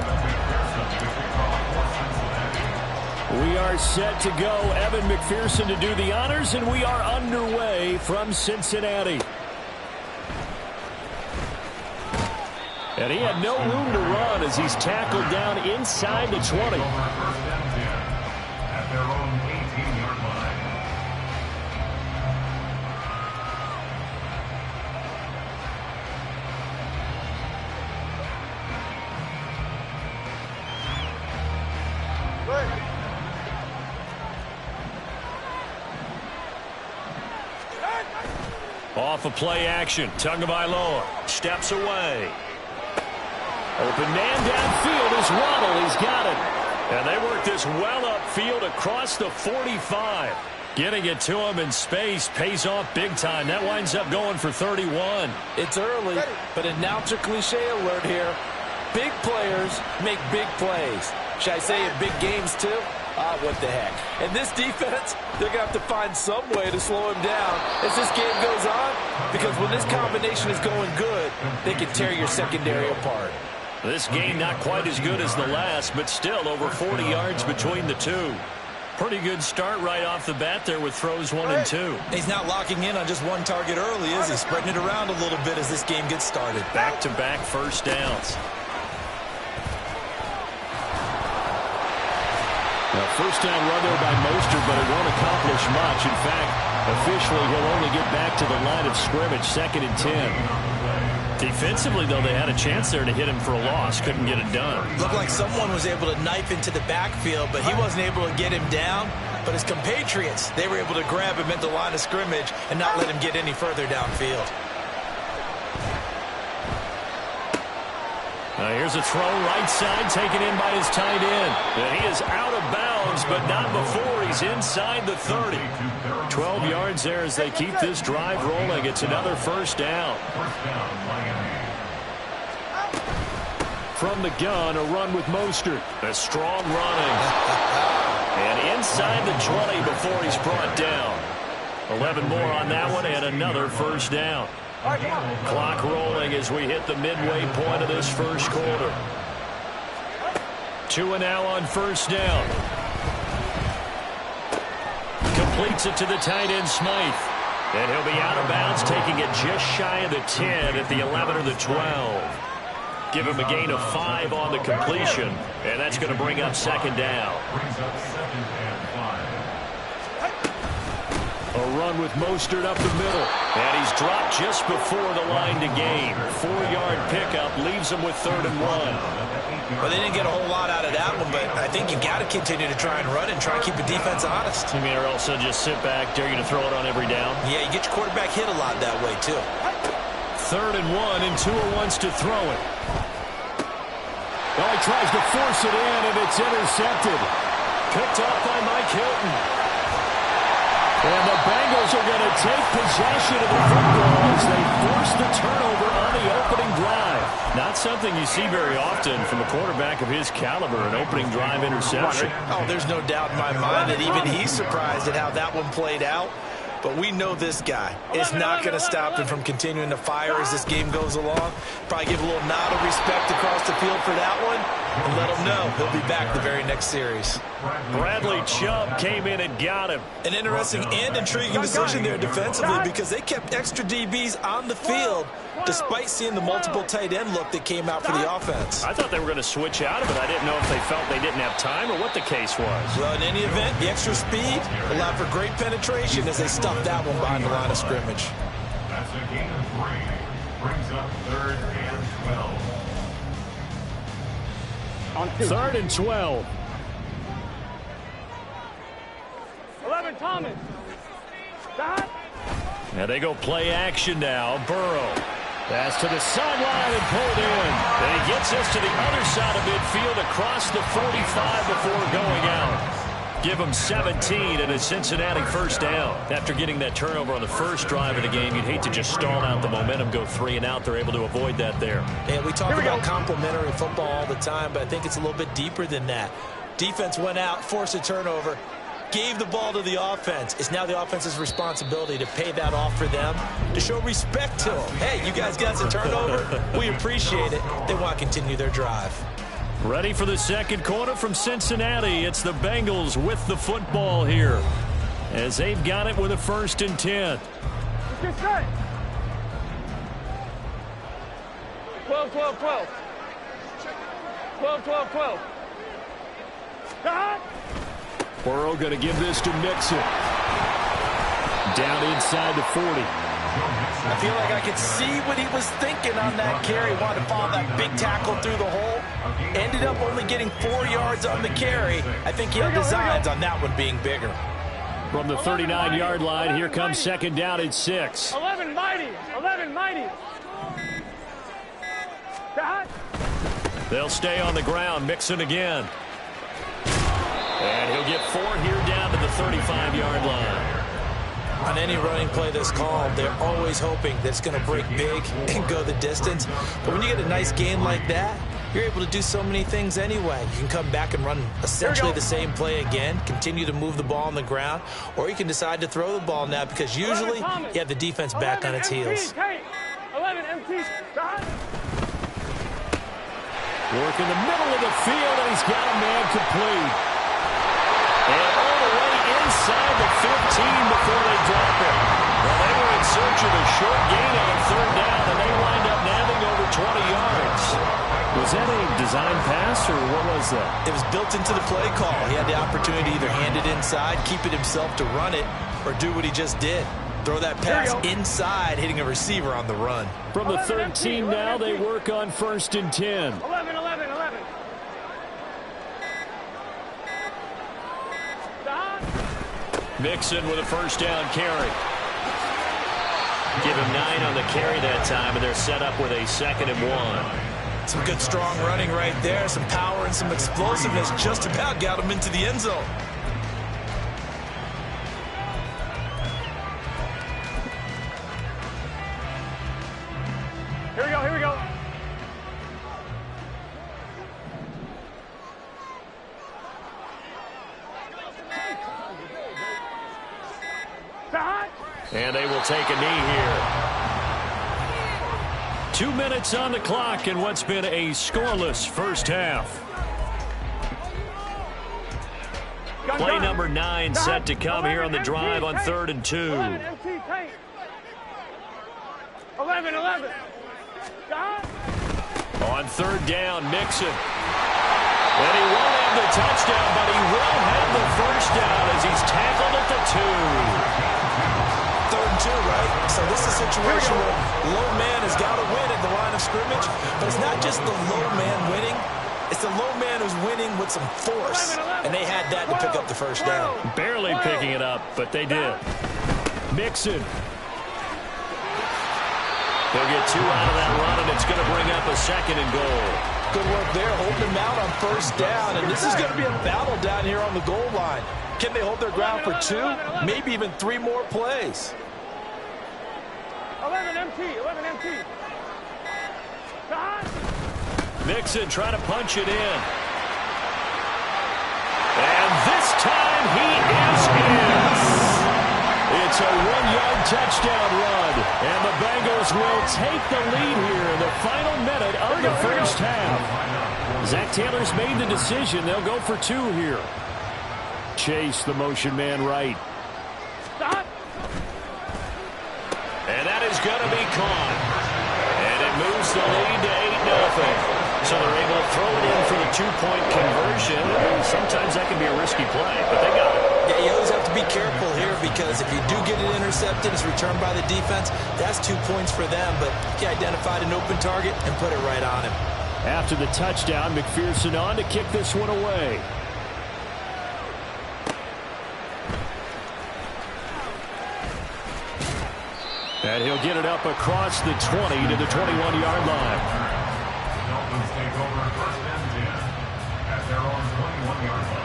We are set to go. Evan McPherson to do the honors, and we are underway from Cincinnati. And he had no room to run as he's tackled down inside the 20. At their own 18-yard line. Off of play action, Tagovailoa steps away. Open man downfield is Waddle. He's got it. And they work this well upfield across the 45. Getting it to him in space pays off big time. That winds up going for 31. It's early, but announcer cliche alert here. Big players make big plays. Should I say in big games too? What the heck. And this defense, they're going to have to find some way to slow him down as this game goes on, because when this combination is going good, they can tear your secondary apart. This game not quite as good as the last, but still over 40 yards between the two. Pretty good start right off the bat there with throws 1 and 2. He's not locking in on just one target early, is he? Spreading it around a little bit as this game gets started. Back-to-back first downs. A first down run there by Mostert, but it won't accomplish much. In fact, officially, he'll only get back to the line of scrimmage, 2nd and 10. Defensively, though, they had a chance there to hit him for a loss. Couldn't get it done. Looked like someone was able to knife into the backfield, but he wasn't able to get him down. But his compatriots, they were able to grab him at the line of scrimmage and not let him get any further downfield. Here's a throw right side taken in by his tight end. And he is out of bounds, but not before he's inside the 30. 12 yards there as they keep this drive rolling. It's another first down. From the gun, a run with Mostert. A strong running. And inside the 20 before he's brought down. 11 more on that one and another first down. Clock rolling as we hit the midway point of this first quarter. 2 and now on first down. Completes it to the tight end, Smythe. And he'll be out of bounds, taking it just shy of the 10 at the 11 or the 12. Give him a gain of 5 on the completion, and that's going to bring up second down. A run with Mostert up the middle, and he's dropped just before the line to gain. 4-yard pickup leaves him with 3rd and 1. Well, they didn't get a whole lot out of that one, but I think you got to continue to try and run and try and keep the defense honest. You mean, or else they'll just sit back, dare you to throw it on every down? Yeah, you get your quarterback hit a lot that way, too. 3rd and 1, and 2 wants to throw it. Well, he tries to force it in, and it's intercepted. Picked off by Mike Hilton. And the Bengals are going to take possession of the football as they force the turnover on the opening drive. Not something you see very often from a quarterback of his caliber, an opening drive interception. Oh, there's no doubt in my mind that even he's surprised at how that one played out. But we know this guy is not going to stop him from continuing to fire as this game goes along. Probably give a little nod of respect across the field for that one and let him know he'll be back the very next series. Bradley Chubb came in and got him. An interesting and intriguing decision there defensively because they kept extra DBs on the field despite seeing the multiple tight end look that came out for the offense. I thought they were going to switch out of it. I didn't know if they felt they didn't have time or what the case was. Well, in any event, the extra speed allowed for great penetration as they stuffed that one behind the line of scrimmage. That's a gain of 3. Brings up 3rd and 12. 3rd and 12. 11, Thomas. Dot. Now they go play action now. Burrow. Pass to the sideline and pulled in. And he gets us to the other side of midfield across the 45 before going out. Give him 17 and a Cincinnati first down. After getting that turnover on the first drive of the game, you'd hate to just stall out the momentum, go 3 and out. They're able to avoid that there. And we talk about complementary football all the time, but I think it's a little bit deeper than that. Defense went out, forced a turnover, gave the ball to the offense. It's now the offense's responsibility to pay that off for them, to show respect to them. Hey, you guys got the turnover. We appreciate it. They want to continue their drive. Ready for the second quarter from Cincinnati. It's the Bengals with the football here as they've got it with a 1st and 10. 12, 12, 12. 12, 12, 12. Burrow going to give this to Mixon. Down inside the 40. I feel like I could see what he was thinking on that carry. Wanted to follow that big tackle through the hole. Ended up only getting 4 yards on the carry. I think he had designs on that one being bigger. From the 39-yard line, here comes second down at 6. 11 mighty. 11 mighty. They'll stay on the ground. Mixon again. And he'll get 4 here down to the 35-yard line. On any running play that's called, they're always hoping that it's going to break big and go the distance. But when you get a nice game like that, you're able to do so many things anyway. You can come back and run essentially the same play again, continue to move the ball on the ground, or you can decide to throw the ball now because usually you have the defense back on its heels. 11 MT. Work in the middle of the field, and he's got a man complete. And all the way inside the 15 before they drop it. Well, they were in search of a short gain on 3rd down, and they wind up nabbing over 20 yards. Was that a design pass, or what was that? It was built into the play call. He had the opportunity to either hand it inside, keep it himself to run it, or do what he just did. Throw that pass inside, hitting a receiver on the run. From the 13 now, they work on 1st and 10. 11. Mixon with a first down carry. Give him 9 on the carry that time, and they're set up with a 2nd and 1. Some good strong running right there. Some power and some explosiveness just about got him into the end zone. Here we go. And they will take a knee here. 2 minutes on the clock in what's been a scoreless first half. Play number 9 set to come here on the drive on 3rd and 2. 11. On 3rd down, Mixon. And he won't have the touchdown, but he will have the first down as he's tackled at the 2. 3rd and 2, right? So this is a situation where low man has got to win at the line of scrimmage, but it's not just the low man winning. It's the low man who's winning with some force, and they had that to pick up the first down. Barely picking it up, but they did. Mixon. They'll get 2 out of that run, and it's going to bring up a 2nd and goal. Good work there, holding them out on 1st down, and this is going to be a battle down here on the goal line. Can they hold their ground for 2, maybe even 3 more plays? 11 MT. Mixon trying to punch it in. And this time he is in. It's a 1-yard touchdown run, and the Bengals will take the lead here in the final minute of the first half. Zach Taylor's made the decision. They'll go for 2 here. Chase, the motion man right. Stop. And that is going to be caught. And it moves the lead to 8-0. So they're able to throw it in for the 2-point conversion. Sometimes that can be a risky play, but they got it. Yeah, you always have to be careful here because if you do get it intercepted, it's returned by the defense, that's 2 points for them. But he identified an open target and put it right on him. After the touchdown, McPherson on to kick this one away. And he'll get it up across the 20 to the 21-yard line. Dolphins take over 1st and 10 at their own 21-yard line.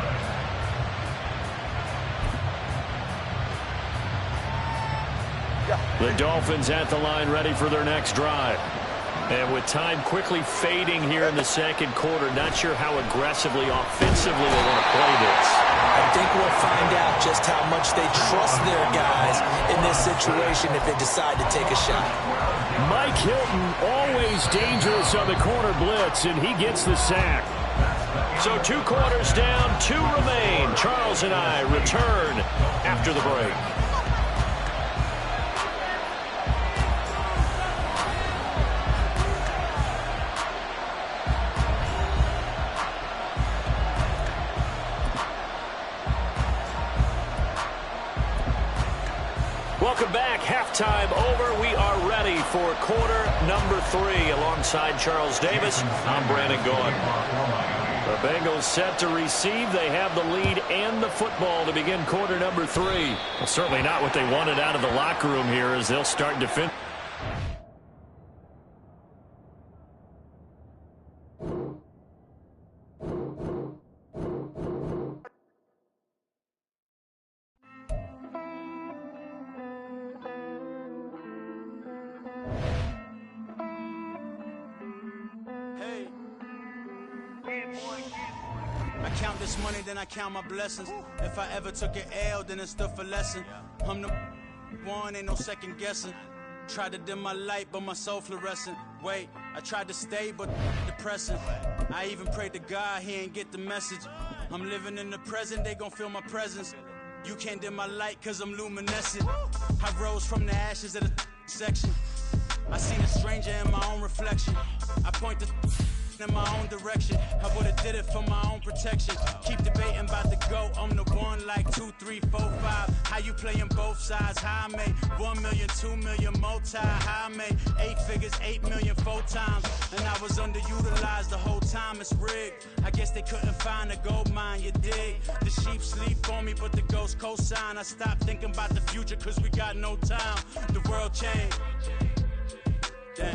The Dolphins at the line ready for their next drive. And with time quickly fading here in the 2nd quarter, not sure how aggressively, offensively they want to play this. I think we'll find out just how much they trust their guys in this situation if they decide to take a shot. Mike Hilton, always dangerous on the corner blitz, and he gets the sack. So 2 quarters down, 2 remain. Charles and I return after the break. Welcome back. Halftime over. We are ready for quarter number 3. Alongside Charles Davis, I'm Brandon Gaudin. The Bengals set to receive. They have the lead and the football to begin quarter number 3. Well, certainly not what they wanted out of the locker room here as they'll start defending. Count this money, then I count my blessings. If I ever took an L, then it stood for lesson. I'm the one, ain't no second guessing. Tried to dim my light, but my soul fluorescent. Wait, I tried to stay, but depressing. I even prayed to God, he ain't get the message. I'm living in the present, they gon' feel my presence. You can't dim my light, cause I'm luminescent. I rose from the ashes of the section. I seen a stranger in my own reflection. I point to in my own direction. I would've did it for my own protection. Keep debating about the GOAT. I'm the one like 2, 3, 4, 5. How you playing both sides? How I made 1 million, 2 million, multi. How I made 8 figures, 8 million 4 times. And I was underutilized the whole time. It's rigged. I guess they couldn't find a gold mine. You dig? The sheep sleep on me, but the ghost cosign. I stopped thinking about the future, cause we got no time. The world changed.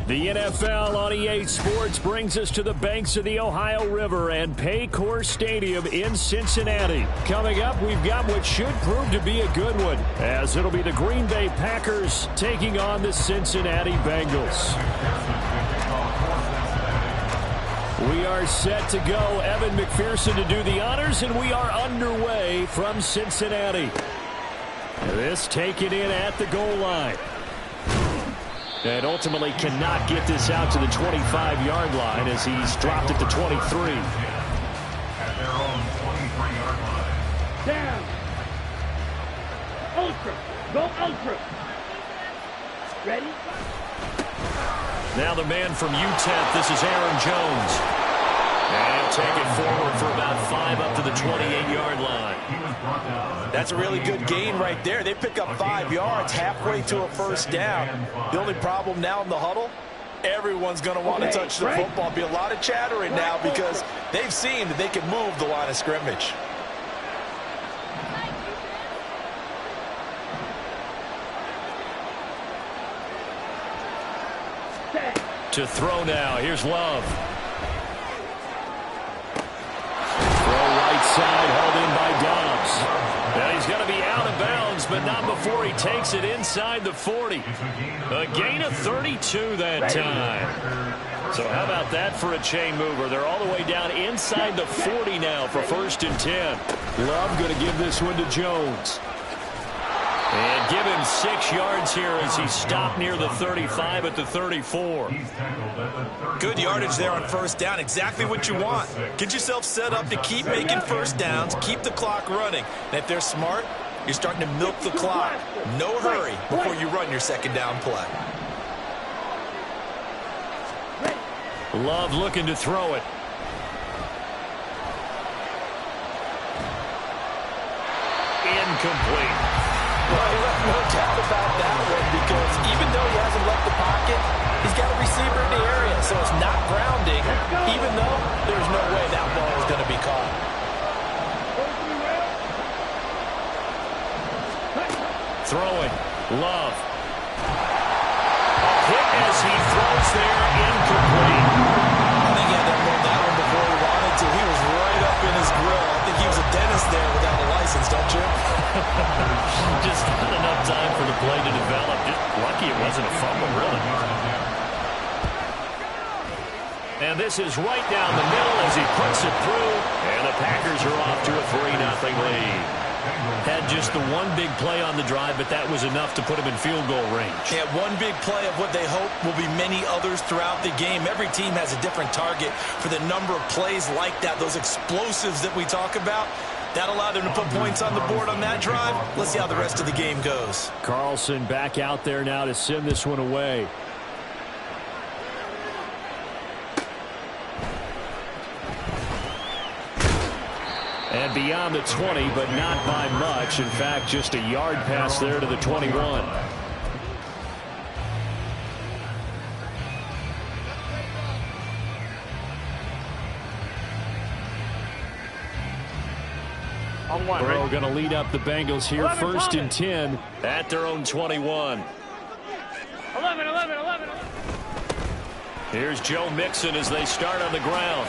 The NFL on EA Sports brings us to the banks of the Ohio River and Paycor Stadium in Cincinnati. Coming up, we've got what should prove to be a good one, as it'll be the Green Bay Packers taking on the Cincinnati Bengals. We are set to go. Evan McPherson to do the honors, and we are underway from Cincinnati. This taken in at the goal line. And ultimately cannot get this out to the 25-yard line as he's dropped at the 23. At their own 23-yard line. Down. Ultra. Go ultra. Ready? Now the man from UTEP, this is Aaron Jones. And he'll take it forward for about 5 up to the 28-yard line. That's a really good gain right there. They pick up 5 yards halfway to a first down. The only problem now in the huddle, everyone's going to want to touch the football. Be a lot of chattering now because they've seen that they can move the line of scrimmage. To throw now. Here's Love. Throw right side, hauled in by Dobbs. Now he's going to be out of bounds, but not before he takes it inside the 40. A gain of 32 that time. So how about that for a chain mover? They're all the way down inside the 40 now for 1st and 10. Love going to give this one to Jones. And give him 6 yards here as he stopped near the 35 at the 34. Good yardage there on first down. Exactly what you want. Get yourself set up to keep making first downs, keep the clock running. And if they're smart, you're starting to milk the clock. No hurry before you run your second down play. Love looking to throw it. Incomplete. Well, no doubt about that one because even though he hasn't left the pocket, he's got a receiver in the area, so it's not grounding, even though there's no way that ball is going to be caught. Throwing. Love. A hit as he throws there. Incomplete. I think he had that one before he wanted to. He was right up in his grill. I think he was a dentist there without a license, don't you? Just not enough time for the play to develop. Just lucky it wasn't a fumble, really. And this is right down the middle as he puts it through. And the Packers are off to a 3-0 lead. Had just the one big play on the drive, but that was enough to put him in field goal range. Yeah, one big play of what they hope will be many others throughout the game. Every team has a different target for the number of plays like that, those explosives that we talk about. That allowed them to put points on the board on that drive. Let's see how the rest of the game goes. Carlson back out there now to send this one away. And beyond the 20, but not by much. In fact, just a yard pass there to the 21. Burrow going to lead up the Bengals here. 1st and 10 at their own 21. 11. Here's Joe Mixon as they start on the ground.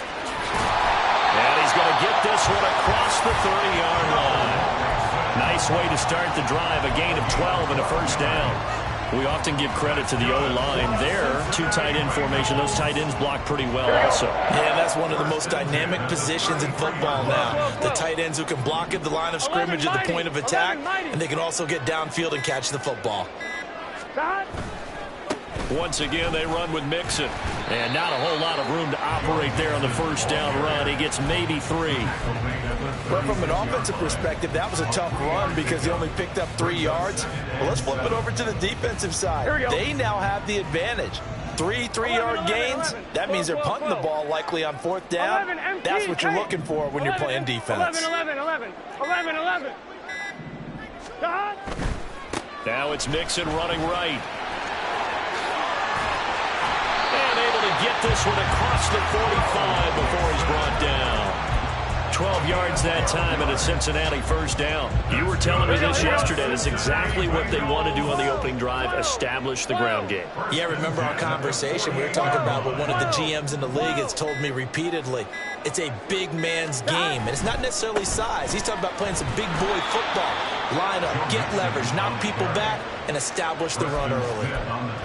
And he's going to get this one across the 30-yard line. Nice way to start the drive. A gain of 12 and a first down. We often give credit to the O-line there. 2 tight end formation. Those tight ends block pretty well also. Yeah, that's one of the most dynamic positions in football now. The tight ends who can block at the line of scrimmage at the point of attack, and they can also get downfield and catch the football. Once again, they run with Mixon. And not a whole lot of room to operate there on the first down run. He gets maybe 3. Well, from an offensive perspective, that was a tough run because he only picked up 3 yards. Well, let's flip it over to the defensive side. They now have the advantage. 3-3-yard gains, that means they're punting the ball likely on 4th down. That's what you're looking for when you're playing defense. 11. Now it's Mixon running right. And able to get this one across the 45 before he's brought down. 12 yards that time and a Cincinnati 1st down. You were telling me this yesterday. That's exactly what they want to do on the opening drive, establish the ground game. Yeah, remember our conversation. We were talking about what one of the GMs in the league has told me repeatedly. It's a big man's game, and it's not necessarily size. He's talking about playing some big boy football. Line up, get leverage, knock people back, and establish the run early.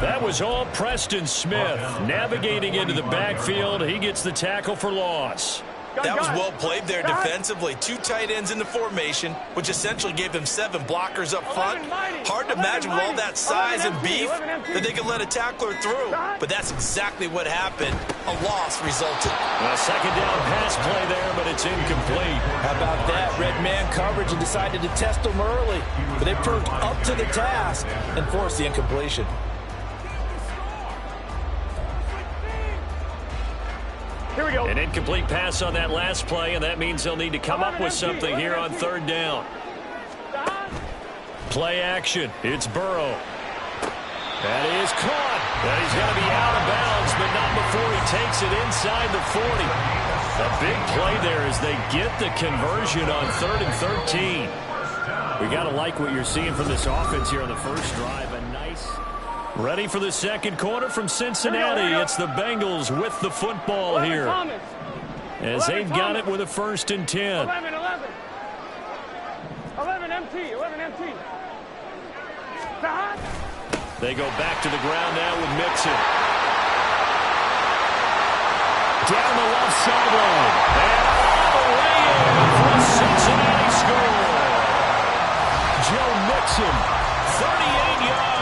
That was all Preston Smith. Navigating into the backfield, he gets the tackle for loss. That was well played there defensively. 2 tight ends in the formation, which essentially gave them 7 blockers up front. Hard to imagine with all that size and beef that they could let a tackler through. But that's exactly what happened. A loss resulted. A 2nd down pass play there, but it's incomplete. How about that? Red man coverage and decided to test them early. But they proved up to the task and forced the incompletion. Here we go. An incomplete pass on that last play, and that means they'll need to come up with something here on 3rd down. Play action. It's Burrow. That is caught. And he's going to be out of bounds, but not before he takes it inside the 40. A big play there as they get the conversion on 3rd and 13. We got to like what you're seeing from this offense here on the first drive. A nice... Ready for the 2nd quarter from Cincinnati. It's the Bengals with the football here. As they've got it with a 1st and 10. 11 MT. They go back to the ground now with Mixon. Down the left sideline. And all the way in for a Cincinnati score. Joe Mixon, 38 yards.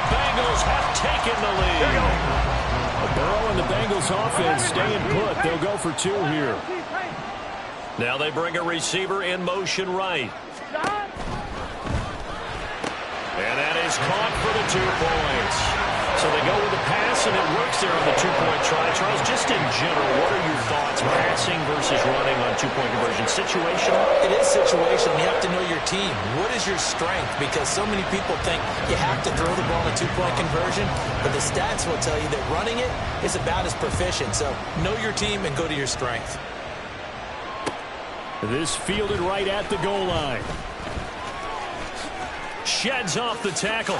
Bengals have taken the lead. Burrow and the Bengals offense staying put. They'll go for 2 here. Now they bring a receiver in motion right. And that is caught for the 2 points. So they go with the pass, and it works there on the 2-point try. Charles, just in general, what are your thoughts? Passing versus running on 2-point conversion. Situational? It is situational. You have to know your team. What is your strength? Because so many people think you have to throw the ball in a 2-point conversion, but the stats will tell you that running it is about as proficient. So know your team and go to your strength. This fielded right at the goal line. Sheds off the tackle.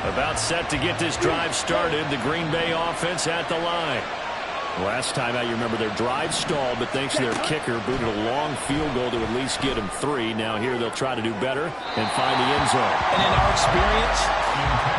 About set to get this drive started. The Green Bay offense at the line. Last time out, you remember their drive stalled, but thanks to their kicker, booted a long field goal to at least get them 3. Now here they'll try to do better and find the end zone. And in our experience,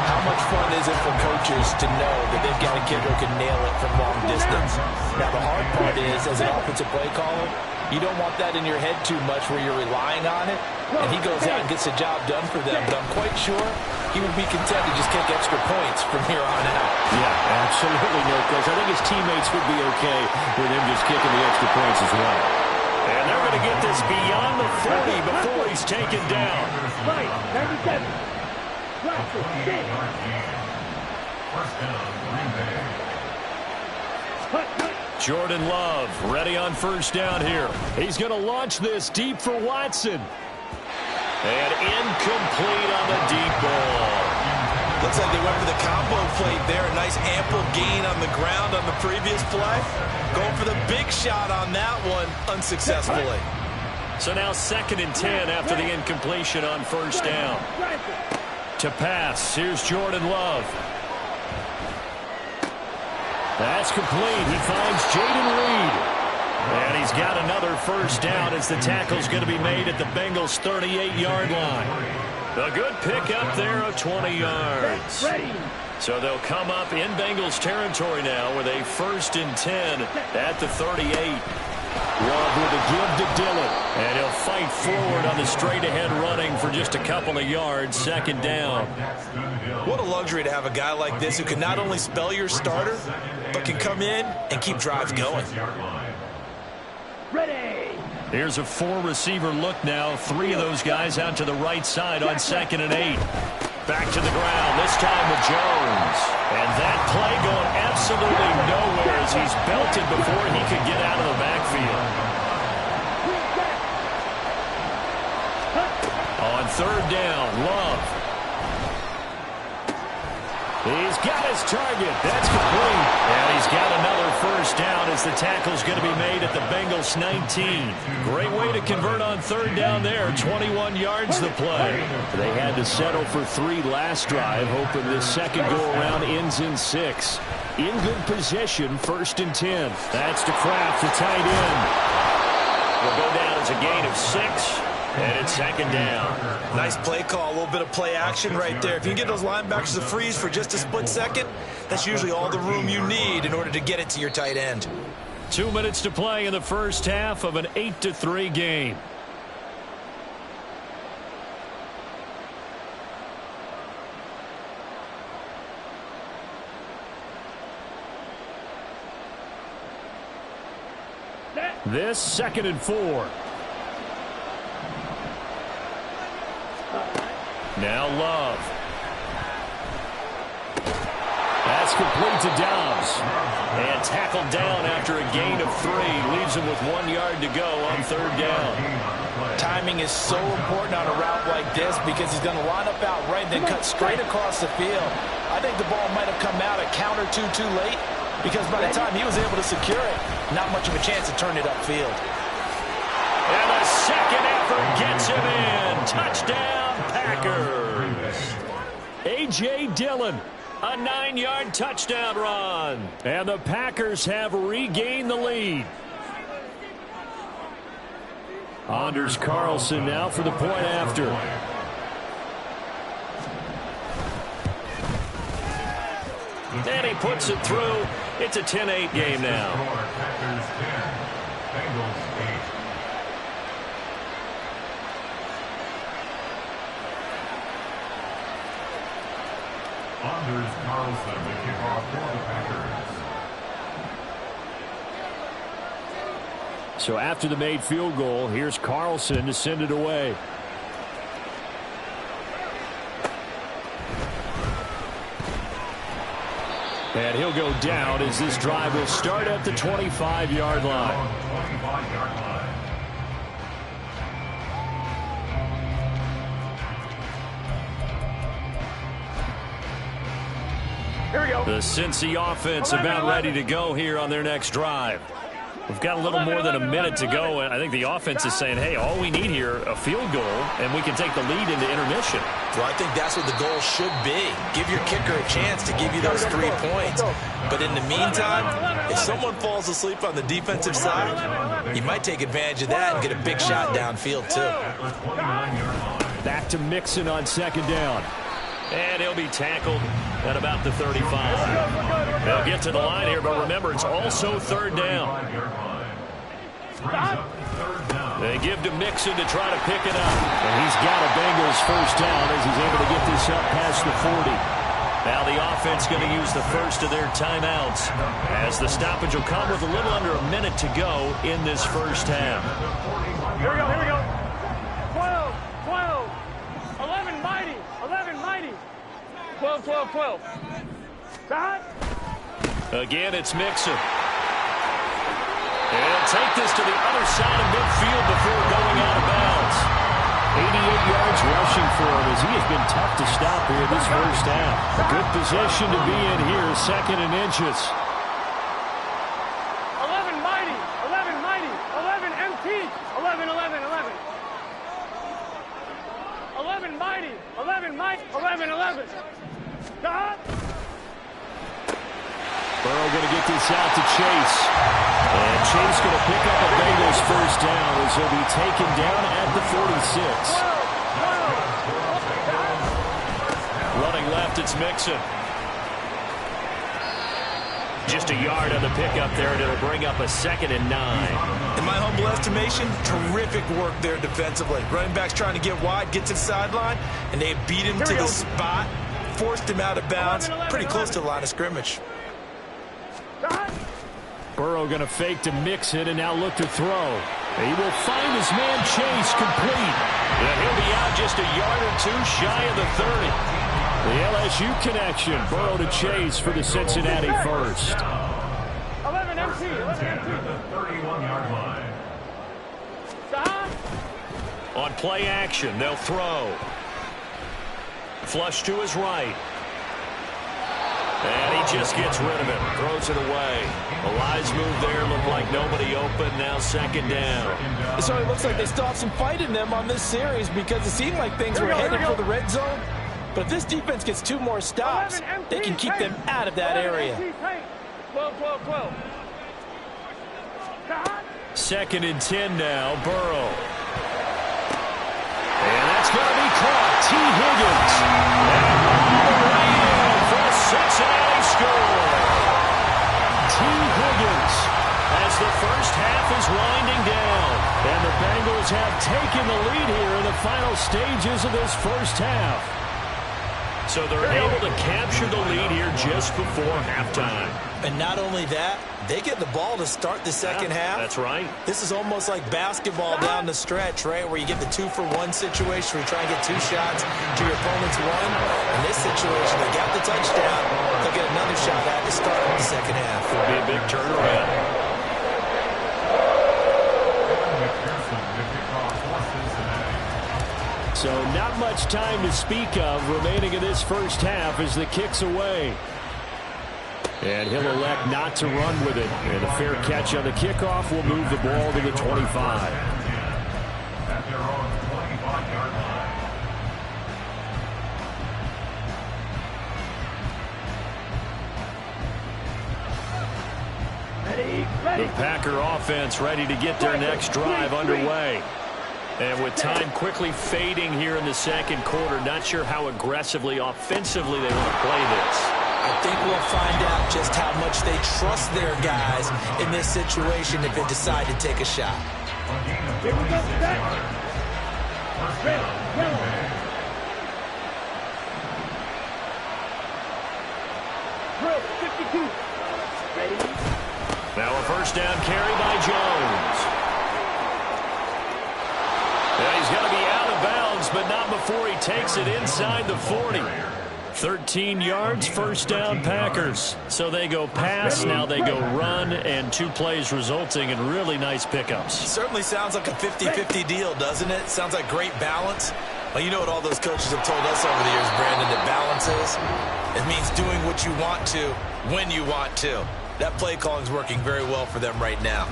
how much fun is it for coaches to know that they've got a kicker who can nail it from long distance? Now the hard part is, as an offensive play caller, you don't want that in your head too much where you're relying on it, and he goes out and gets the job done for them. But I'm quite sure he would be content to just kick extra points from here on out. Yeah, absolutely no question. I think his teammates would be okay with him just kicking the extra points as well. And they're going to get this beyond the 40 before he's taken down. Right, 97. First down, Green Bay. Jordan Love ready on 1st down here. He's going to launch this deep for Watson. And incomplete on the deep ball. Looks like they went for the combo play there. A nice ample gain on the ground on the previous play. Going for the big shot on that one unsuccessfully. So now 2nd and 10 after the incompletion on 1st down. To pass, here's Jordan Love. That's complete. He finds Jaden Reed. And he's got another 1st down as the tackle's going to be made at the Bengals' 38-yard line. A good pick up there of 20 yards. So they'll come up in Bengals territory now with a 1st and 10 at the 38. Love with a give to Dillon. And he'll fight forward on the straight-ahead running for just a couple of yards. 2nd down. What a luxury to have a guy like this who can not only spell your starter, but can come in and keep drives going. Ready. Here's a 4-receiver look now. 3 of those guys out to the right side on 2nd and 8. Back to the ground, this time with Jones. And that play going absolutely nowhere as he's belted before he could get out of the backfield. On 3rd down, Love. He's got his target. That's complete. And he's got another first down as the tackle's going to be made at the Bengals 19. Great way to convert on 3rd down there. 21 yards the play. They had to settle for 3 last drive, hoping this second go-around ends in 6. In good position, 1st and 10. That's to Kraft, the tight end. Will go down as a gain of 6. And it's 2nd down. Nice play call, a little bit of play action right there. If you can get those linebackers to freeze for just a split second, that's usually all the room you need in order to get it to your tight end. 2 minutes to play in the first half of an 8-3 game. This 2nd and 4. Now Love. That's complete to Dobbs. And tackled down after a gain of 3. Leaves him with 1 yard to go on 3rd down. Timing is so important on a route like this because he's going to line up out right and then cut straight across the field. I think the ball might have come out a count or two too late because by the time he was able to secure it, not much of a chance to turn it upfield. And the second effort gets him in. Touchdown, Packers. A.J. Dillon, a 9-yard touchdown run. And the Packers have regained the lead. Anders Carlson now for the point after. And he puts it through. It's a 10-8 game now. Packers 10, Bengals 8. Anders Carlson, the kickoff for the Packers. So after the made field goal, here's Carlson to send it away. And he'll go down as this drive will start at the 25-yard line. 25-yard line. Here we go. The Cincy offense about ready to go here on their next drive. We've got a little more than a minute to go, and I think the offense is saying, hey, all we need here, a field goal, and we can take the lead into intermission. Well, I think that's what the goal should be. Give your kicker a chance to give you those 3 points. But in the meantime, if someone falls asleep on the defensive side, you might take advantage of that and get a big shot downfield, too. Back to Mixon on 2nd down. And he'll be tackled at about the 35. They'll get to the line here, but remember, it's also 3rd down. They give to Mixon to try to pick it up. And he's got a Bengals first down as he's able to get this up past the 40. Now the offense going to use the first of their timeouts as the stoppage will come with a little under a minute to go in this first half. Here we go, here we go. 12, 12, 11 mighty, 11 mighty. 12, 12, 12. Dot. Again, it's Mixon. And he'll take this to the other side of midfield before going out of bounds. 88 yards rushing for him as he has been tough to stop here this first half. A good position to be in here, 2nd and inches. 11 mighty, 11 mighty, 11 MT, 11, 11, 11. 11 mighty, 11 mighty, 11, 11. Stop. Burrow going to get this out to Chase. And Chase going to pick up a Bengals first down as he'll be taken down at the 46. Running left, it's Mixon. Just a yard on the pickup there, and it'll bring up a 2nd and 9. In my humble estimation, terrific work there defensively. Running back's trying to get wide, get to the sideline, and they beat him to the spot, forced him out of bounds, pretty close to the line of scrimmage. Burrow going to fake to mix it and now look to throw. He will find his man Chase complete. And he'll be out just a yard or two shy of the 30. The LSU connection. Burrow to Chase for the Cincinnati first. 11 MT. The 31-yard line. On play action, they'll throw. Flush to his right. And he just gets rid of it. Throws it away. A wise move there. Looked like nobody open. Now second down. So it looks like they still have some fight in them on this series because it seemed like things were headed for the red zone. But if this defense gets 2 more stops, they can keep them out of that area. 12. Second and 10 now. Burrow. And that's going to be caught. T. Higgins. And all the way in for a Cincinnati score. T. Higgins as the first half is winding down. And the Bengals have taken the lead here in the final stages of this first half. So they're able to capture the lead here just before halftime. And not only that, they get the ball to start the second half. That's right. This is almost like basketball down the stretch, right, where you get the 2-for-1 situation where you try and get 2 shots to your opponent's 1. In this situation, they got the touchdown. They'll get another shot at to start the second half. Could be a big turnaround. So not much time to speak of remaining in this first half as the kick's away. And he'll elect not to run with it. And a fair catch on the kickoff will move the ball to the 25. At their own 25-yard line. The Packer offense ready to get their next drive underway. And with time quickly fading here in the second quarter, not sure how aggressively, offensively they want to play this. I think we'll find out just how much they trust their guys in this situation if they decide to take a shot. Here we go, set. Red, yellow. Drill, 52. Ready? Now a first down carry by Jones. And he's going to be out of bounds, but not before he takes it inside the 40. 13 yards, first down Packers. So they go pass, now they go run, and 2 plays resulting in really nice pickups. Certainly sounds like a 50-50 deal, doesn't it? Sounds like great balance. Well, you know what all those coaches have told us over the years, Brandon, that balance is? It means doing what you want to when you want to. That play calling is working very well for them right now.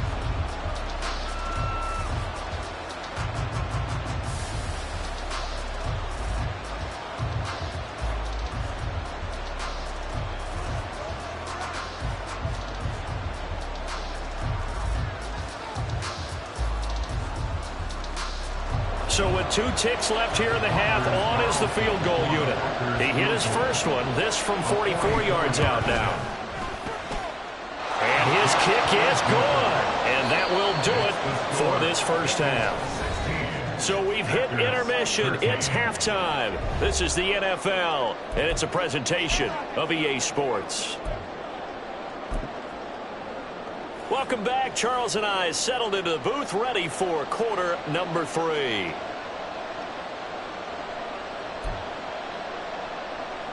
So with 2 ticks left here in the half, on is the field goal unit. He hit his first one, this from 44 yards out now. And his kick is good. And that will do it for this first half. So we've hit intermission. It's halftime. This is the NFL, and it's a presentation of EA Sports. Welcome back. Charles and I settled into the booth, ready for quarter number 3.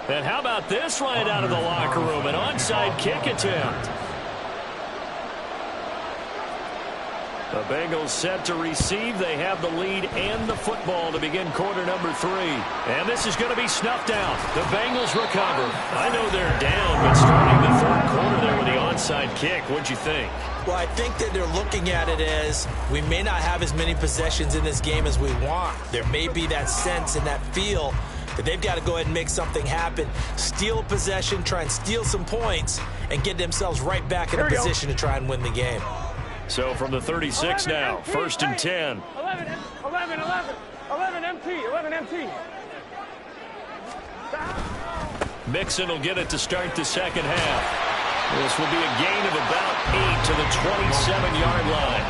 And how about this right out of the locker room? An onside kick attempt. The Bengals set to receive. They have the lead and the football to begin quarter number 3. And this is going to be snuffed out. The Bengals recover. I know they're down, but starting the third quarter there with the onside kick, what'd you think? Well, I think that they're looking at it as we may not have as many possessions in this game as we want. There may be that sense and that feel that they've got to go ahead and make something happen, steal a possession, try and steal some points, and get themselves right back in a position to try and win the game. So from the 36 now, first and 10. 11 MT. Mixon will get it to start the second half. This will be a gain of about 8 to the 27-yard line.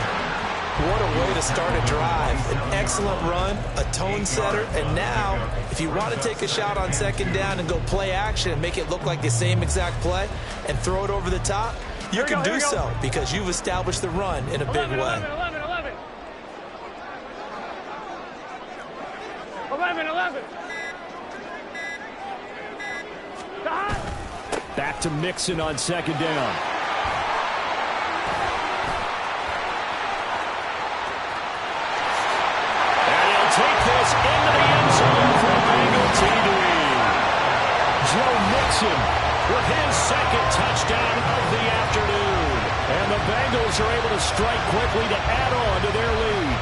What a way to start a drive. An excellent run, a tone setter, and now, if you want to take a shot on second down and go play action and make it look like the same exact play and throw it over the top, You can do so because you've established the run in a big way. 11. Back to Mixon on second down. And he'll take this into the end zone for a Bengal TD. Joe Mixon with his second touchdown of the afternoon. And the Bengals are able to strike quickly to add on to their lead.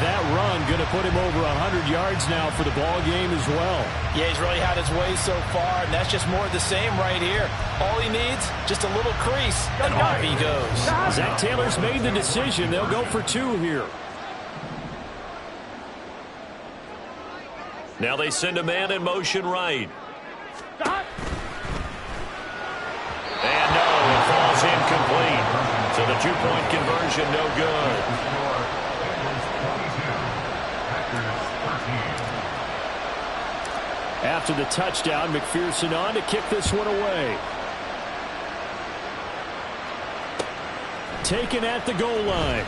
That run going to put him over 100 yards now for the ball game as well. Yeah, he's really had his way so far, and that's just more of the same right here. All he needs, just a little crease, and off he goes. Zach Taylor's made the decision. They'll go for 2 here. Now they send a man in motion right. And no, it falls incomplete. So the 2-point conversion, no good. After the touchdown, McPherson on to kick this one away. Taken at the goal line.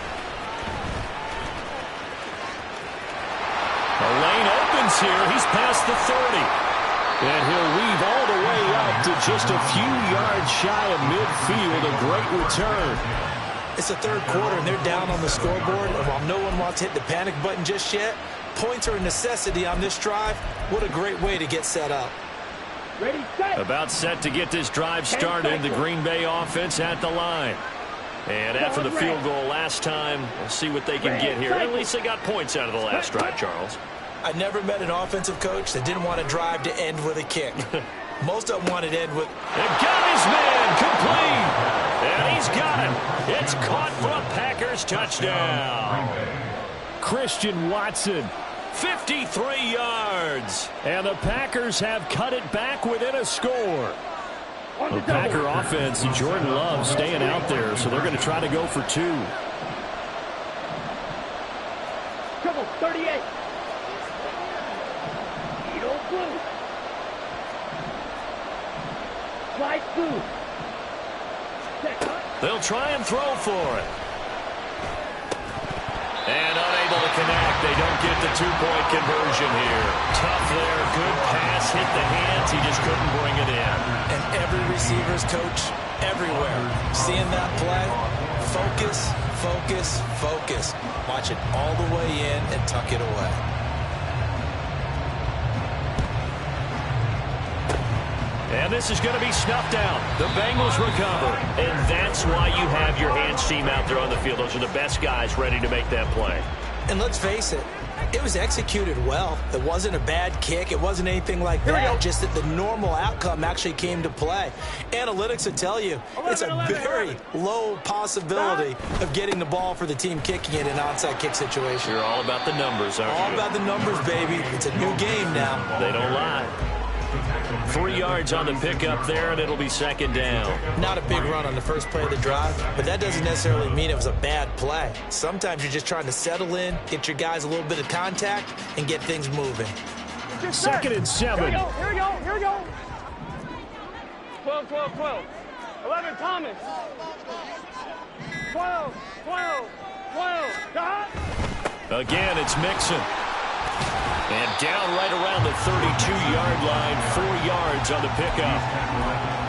The lane opens here. He's past the 30. And he'll weave all the way up to just a few yards shy of midfield. A great return. It's the third quarter, and they're down on the scoreboard. And while no one wants to hit the panic button just yet, points are a necessity on this drive. What a great way to get set up. Ready, set. About set to get this drive started. The Green Bay offense at the line. And after the field goal last time, we'll see what they can get here. At least they got points out of the last drive, Charles. I never met an offensive coach that didn't want a drive to end with a kick. Most of them wanted to end with... And got his man complete. And he's got him. It's caught for a Packers touchdown. Christian Watson, 53 yards. And the Packers have cut it back within a score. The Packer offense and Jordan Love staying out there, so they're going to try to go for 2. Trouble, 38. Eagle blue. Slide blue. They'll try and throw for it. And unable to connect. They don't get the 2-point conversion here. Tough there. Good pass. Hit the hands. He just couldn't bring it in. And every receiver's coach everywhere. Seeing that play, focus, focus, focus. Watch it all the way in and tuck it away. And this is going to be snuffed out. The Bengals recover. And that's why you have your hands team out there on the field. Those are the best guys ready to make that play. And let's face it, it was executed well. It wasn't a bad kick. It wasn't anything like that. Just that the normal outcome actually came to play. Analytics will tell you it's a very low possibility of getting the ball for the team kicking it in an onside kick situation. You're all about the numbers, aren't you? All about the numbers, baby. It's a new game now. They don't lie. 3 yards on the pickup there, and it'll be second down. Not a big run on the first play of the drive, but that doesn't necessarily mean it was a bad play. Sometimes you're just trying to settle in, get your guys a little bit of contact, and get things moving. Second and 7. Here we go. 12. 11, Thomas. 12. Dot. Again, it's Mixon. And down right around the 32-yard line, 4 yards on the pickup.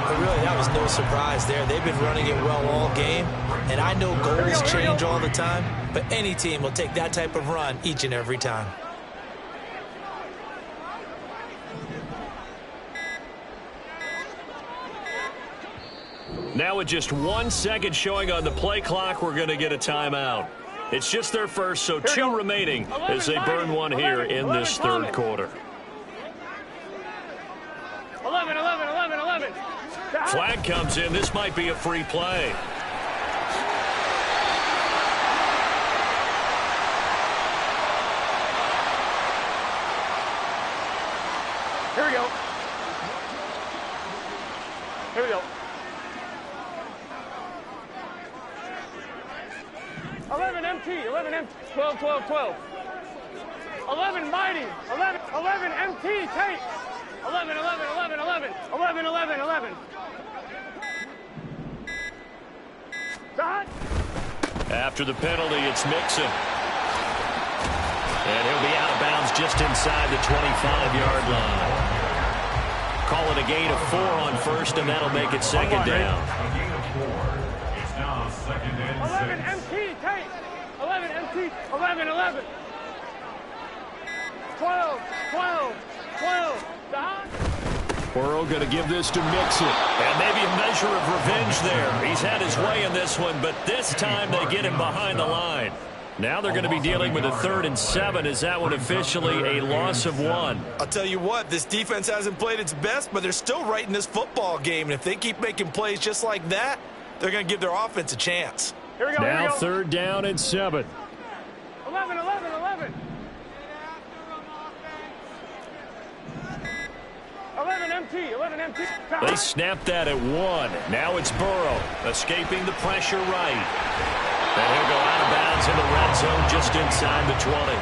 But really, that was no surprise there. They've been running it well all game. And I know goals change all the time, but any team will take that type of run each and every time. Now with just 1 second showing on the play clock, we're going to get a timeout. It's just their first, so 2 remaining as they burn one here in this third quarter. 11. Flag comes in. This might be a free play. Here we go. 11 MT. 12. 11 mighty. 11 MT. Tape. 11. After the penalty, it's Mixon. And he'll be out of bounds just inside the 25-yard line. Call it a gain of 4 on first, and that'll make it second down. A gain of 4. It's now second and 11 MT, take. 11 MT, 11, 11. 12, 12, 12. Burrow going to give this to Mixon. And maybe a measure of revenge there. He's had his way in this one, but this time they get him behind the line. Now they're going to be dealing with a 3rd and 7. Is that one officially a loss of 1? I'll tell you what, this defense hasn't played its best, but they're still right in this football game. And if they keep making plays just like that, they're going to give their offense a chance. Here we go, now here we go. 3rd down and 7. 11, 11, 11. 11 MT, 11 MT. They snapped that at 1. Now it's Burrow escaping the pressure right. And he'll go out of bounds in the red zone just inside the 20.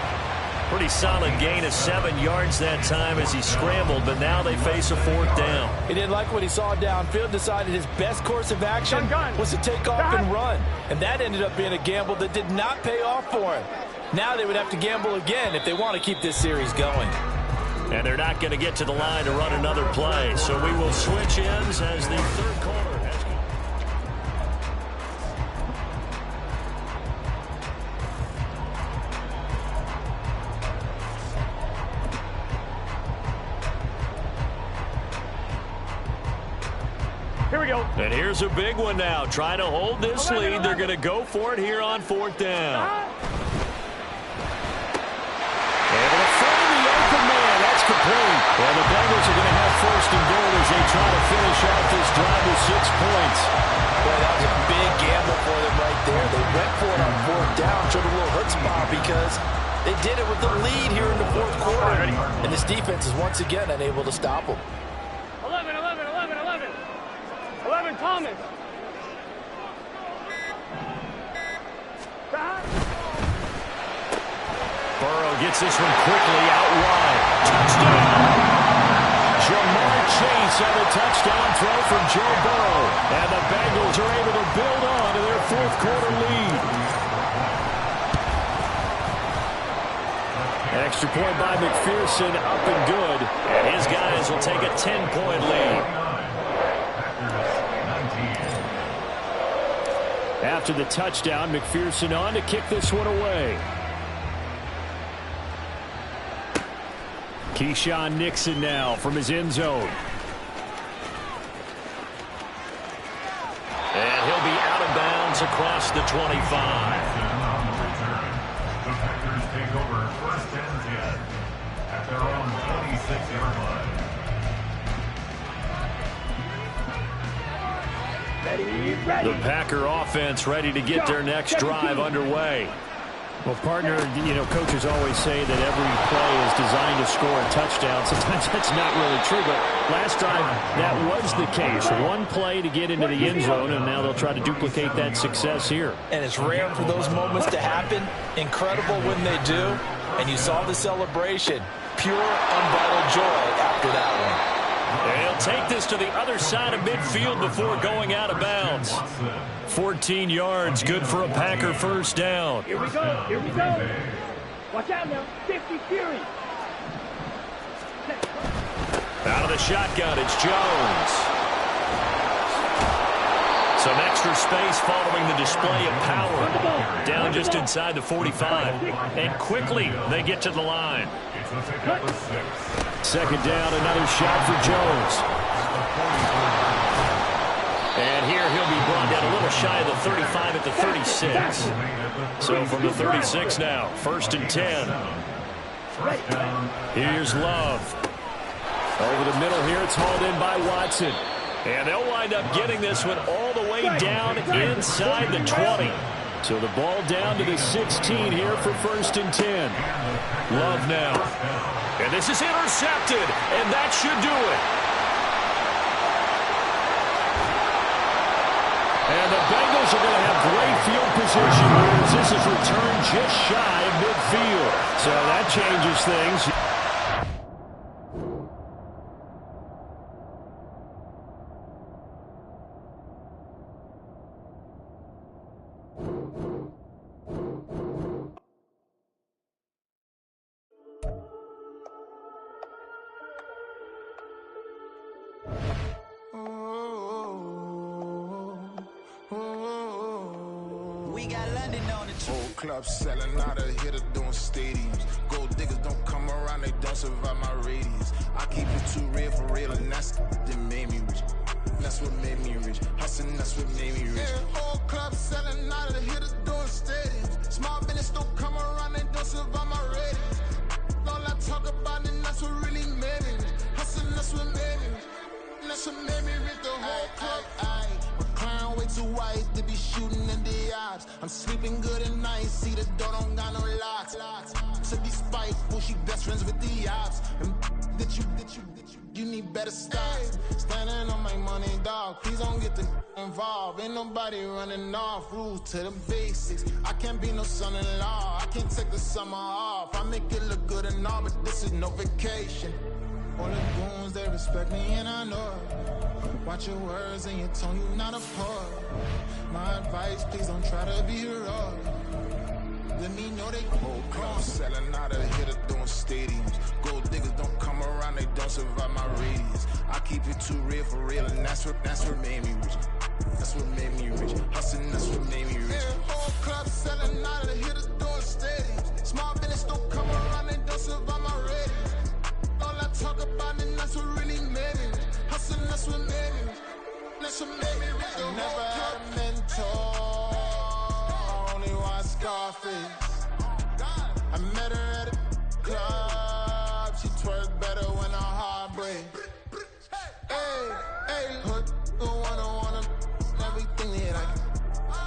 Pretty solid gain of 7 yards that time as he scrambled, but now they face a 4th down. He didn't like what he saw downfield, decided his best course of action was to take off and run. And that ended up being a gamble that did not pay off for him. Now they would have to gamble again if they want to keep this series going. And they're not going to get to the line to run another play. So we will switch ends as the 3rd quarter has come. Here we go. And here's a big one now. Trying to hold this lead. They're going to go for it here on 4th down. Complete. Well, the Bengals are going to have 1st and goal as they try to finish out this drive with 6 points. Boy, that was a big gamble for them right there. They went for it on 4th down, showed a little chutzpah because they did it with the lead here in the 4th quarter. And this defense is once again unable to stop them. 11, 11, 11, 11. 11 Thomas. Burrow gets this one quickly out wide. Touchdown! Jamar Chase on a touchdown throw from Joe Burrow. And the Bengals are able to build on to their 4th quarter lead. Extra point by McPherson, up and good. And his guys will take a 10-point lead. After the touchdown, McPherson on to kick this one away. Keyshawn Nixon now from his end zone. And he'll be out of bounds across the 25. The Packers take over 1st and 10 at their own 26-yard line. The Packer offense ready to get their next drive underway. Well, partner, you know, coaches always say that every play is designed to score a touchdown. Sometimes that's not really true, but last drive that was the case. One play to get into the end zone, and now they'll try to duplicate that success here. And it's rare for those moments to happen. Incredible when they do. And you saw the celebration. Pure, unbridled joy after that one. And he'll take this to the other side of midfield before going out of bounds. 14 yards, good for a Packer 1st down. Here we go, here we go. Watch out now, 50 Fury. Out of the shotgun, it's Jones. Some extra space following the display of power. Down just inside the 45. And quickly, they get to the line. 2nd down, another shot for Jones. And here he'll be brought down a little shy of the 35 at the 36. So from the 36 now, 1st and 10. Here's Love. Over the middle here, it's hauled in by Watson. And they'll wind up getting this one all the way down inside the 20. So the ball down to the 16 here for 1st and 10. Love now. And this is intercepted, and that should do it. And the Bengals are going to have great field position, whereas this is returned just shy of midfield. So that changes things. club selling out of hitter doing stadiums. Gold diggers don't come around, they don't survive my radius. I keep it too real for real, and that's that made me rich. That's what made me rich. Hustling, that's what made me rich. Yeah, whole club selling out of the hitters doing stadiums. Small business don't come around, they don't survive my ratings. All I talk about, and that's what really made me rich. Hustling, that's what made me rich. That's what made me rich. The whole club. McLaren way too white to be shooting in the odds. I'm sleeping good at night, see the door don't got no locks. To be spiteful, she best friends with the ops. And you need better stops. Standing on my money, dog. Please don't get the involved. Ain't nobody running off. Rules to the basics. I can't be no son-in-law. I can't take the summer off. I make it look good and all, but this is no vacation. All the goons, they respect me and I know it. Watch your words and your tone, you not a poet. My advice, please don't try to be heroic. Let me know they whole club selling out of hitter doing stadiums. Gold diggers don't come around, they don't survive my radius. I keep it too real for real, and that's what made me rich. That's what made me rich. Hustling, that's what made me rich. Yeah, whole club selling out of the hitters doing stadiums. Small business don't come around, they don't survive my radius. All I talk about, and that's what really made me rich. Hustling, that's what made me rich. That's what made me rich. I never had a mentor. Only watch Scarface. I met her at a club. She twerk better when her heart breaks. Hey, hood, wanna everything that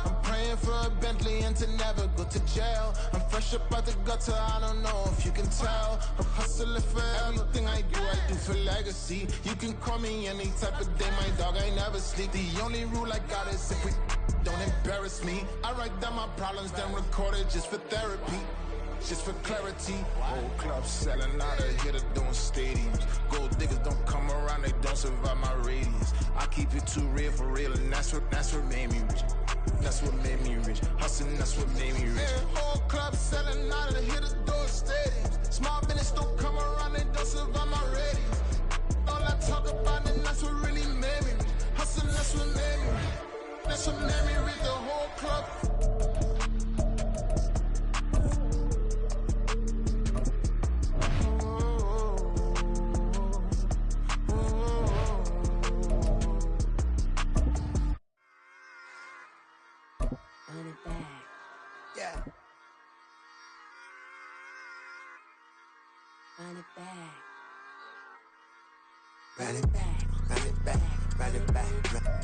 I'm praying for a Bentley and to never go to jail. I'm fresh up out the gutter, I don't know if you can tell. I'm hustling for everything I do for legacy. You can call me any type of day, my dog, I never sleep. The only rule I got is if we don't embarrass me. I write down my problems, then record it just for therapy. Just for clarity. Whole club selling out of hitter doing stadiums. Gold diggers don't come around, they don't survive my radius. I keep it too real for real, and that's what made me rich. That's what made me rich. Hustling, that's what made me rich. Yeah, whole club selling out of the hitters doing stadiums. Small business don't come around, they don't survive my radius. All I talk about, and that's what really made me rich. Hustling, that's what made me rich. That's what made me rich. The whole club. Yeah. Run it back. Run it back. Run it back. Run it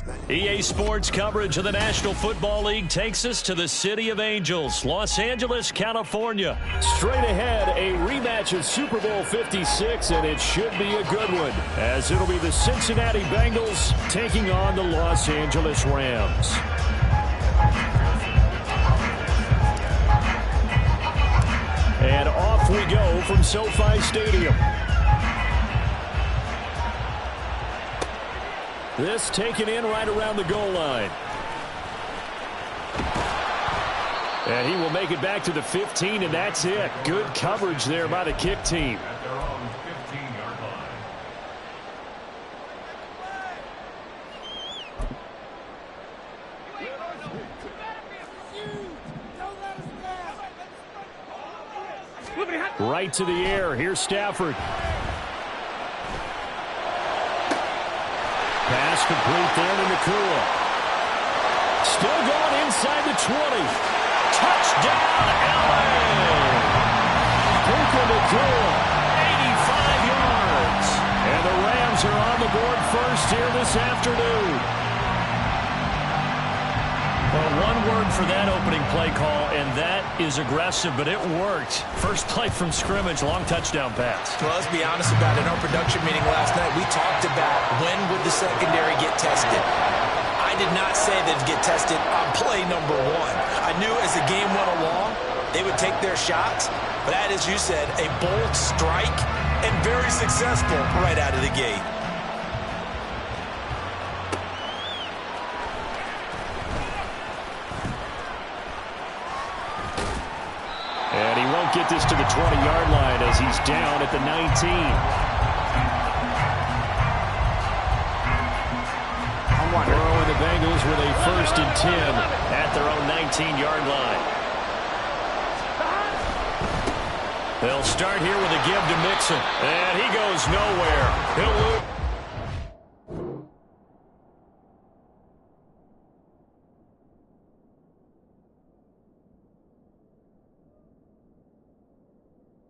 back. EA Sports coverage of the National Football League takes us to the City of Angels, Los Angeles, California. Straight ahead, a rematch of Super Bowl 56, and it should be a good one, as it'll be the Cincinnati Bengals taking on the Los Angeles Rams. And off we go from SoFi Stadium. This taken in right around the goal line. And he will make it back to the 15, and that's it. Good coverage there by the kick team. At their own 15-yard line. Right to the air. Here's Stafford. Pass complete there to Nakua. Still going inside the 20. Touchdown, LA! Puka Nakua, 85 yards. And the Rams are on the board first here this afternoon. Well, one word for that opening play call, and that is aggressive, but it worked. First play from scrimmage, long touchdown pass. Well, let's be honest about it. In our production meeting last night, we talked about when would the secondary get tested. I did not say they'd get tested on play number one. I knew as the game went along, they would take their shots. But that, as you said, a bold strike and very successful right out of the gate. And he won't get this to the 20-yard line as he's down at the 19. Burrow and the Bengals with a 1st and 10 at their own 19-yard line. They'll start here with a give to Mixon. And he goes nowhere. He'll lose.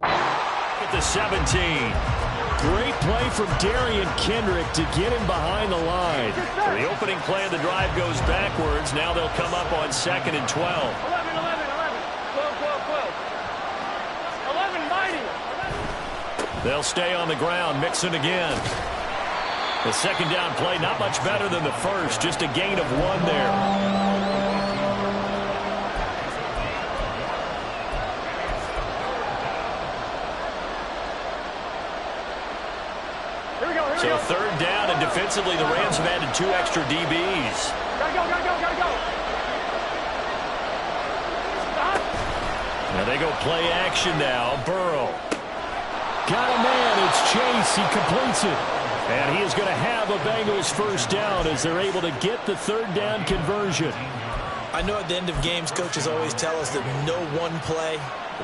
At the 17. Great play from Darian Kendrick to get him behind the line. So the opening play of the drive goes backwards. Now they'll come up on 2nd and 12. 11, mighty. They'll stay on the ground. Mixon again. The second down play, not much better than the first. Just a gain of 1 there. So 3rd down, and defensively, the Rams have added 2 extra DBs. Gotta go. Now they go play action now. Burrow. Got a man. It's Chase. He completes it. And he is going to have a Bengals first down as they're able to get the 3rd down conversion. I know at the end of games, coaches always tell us that no one play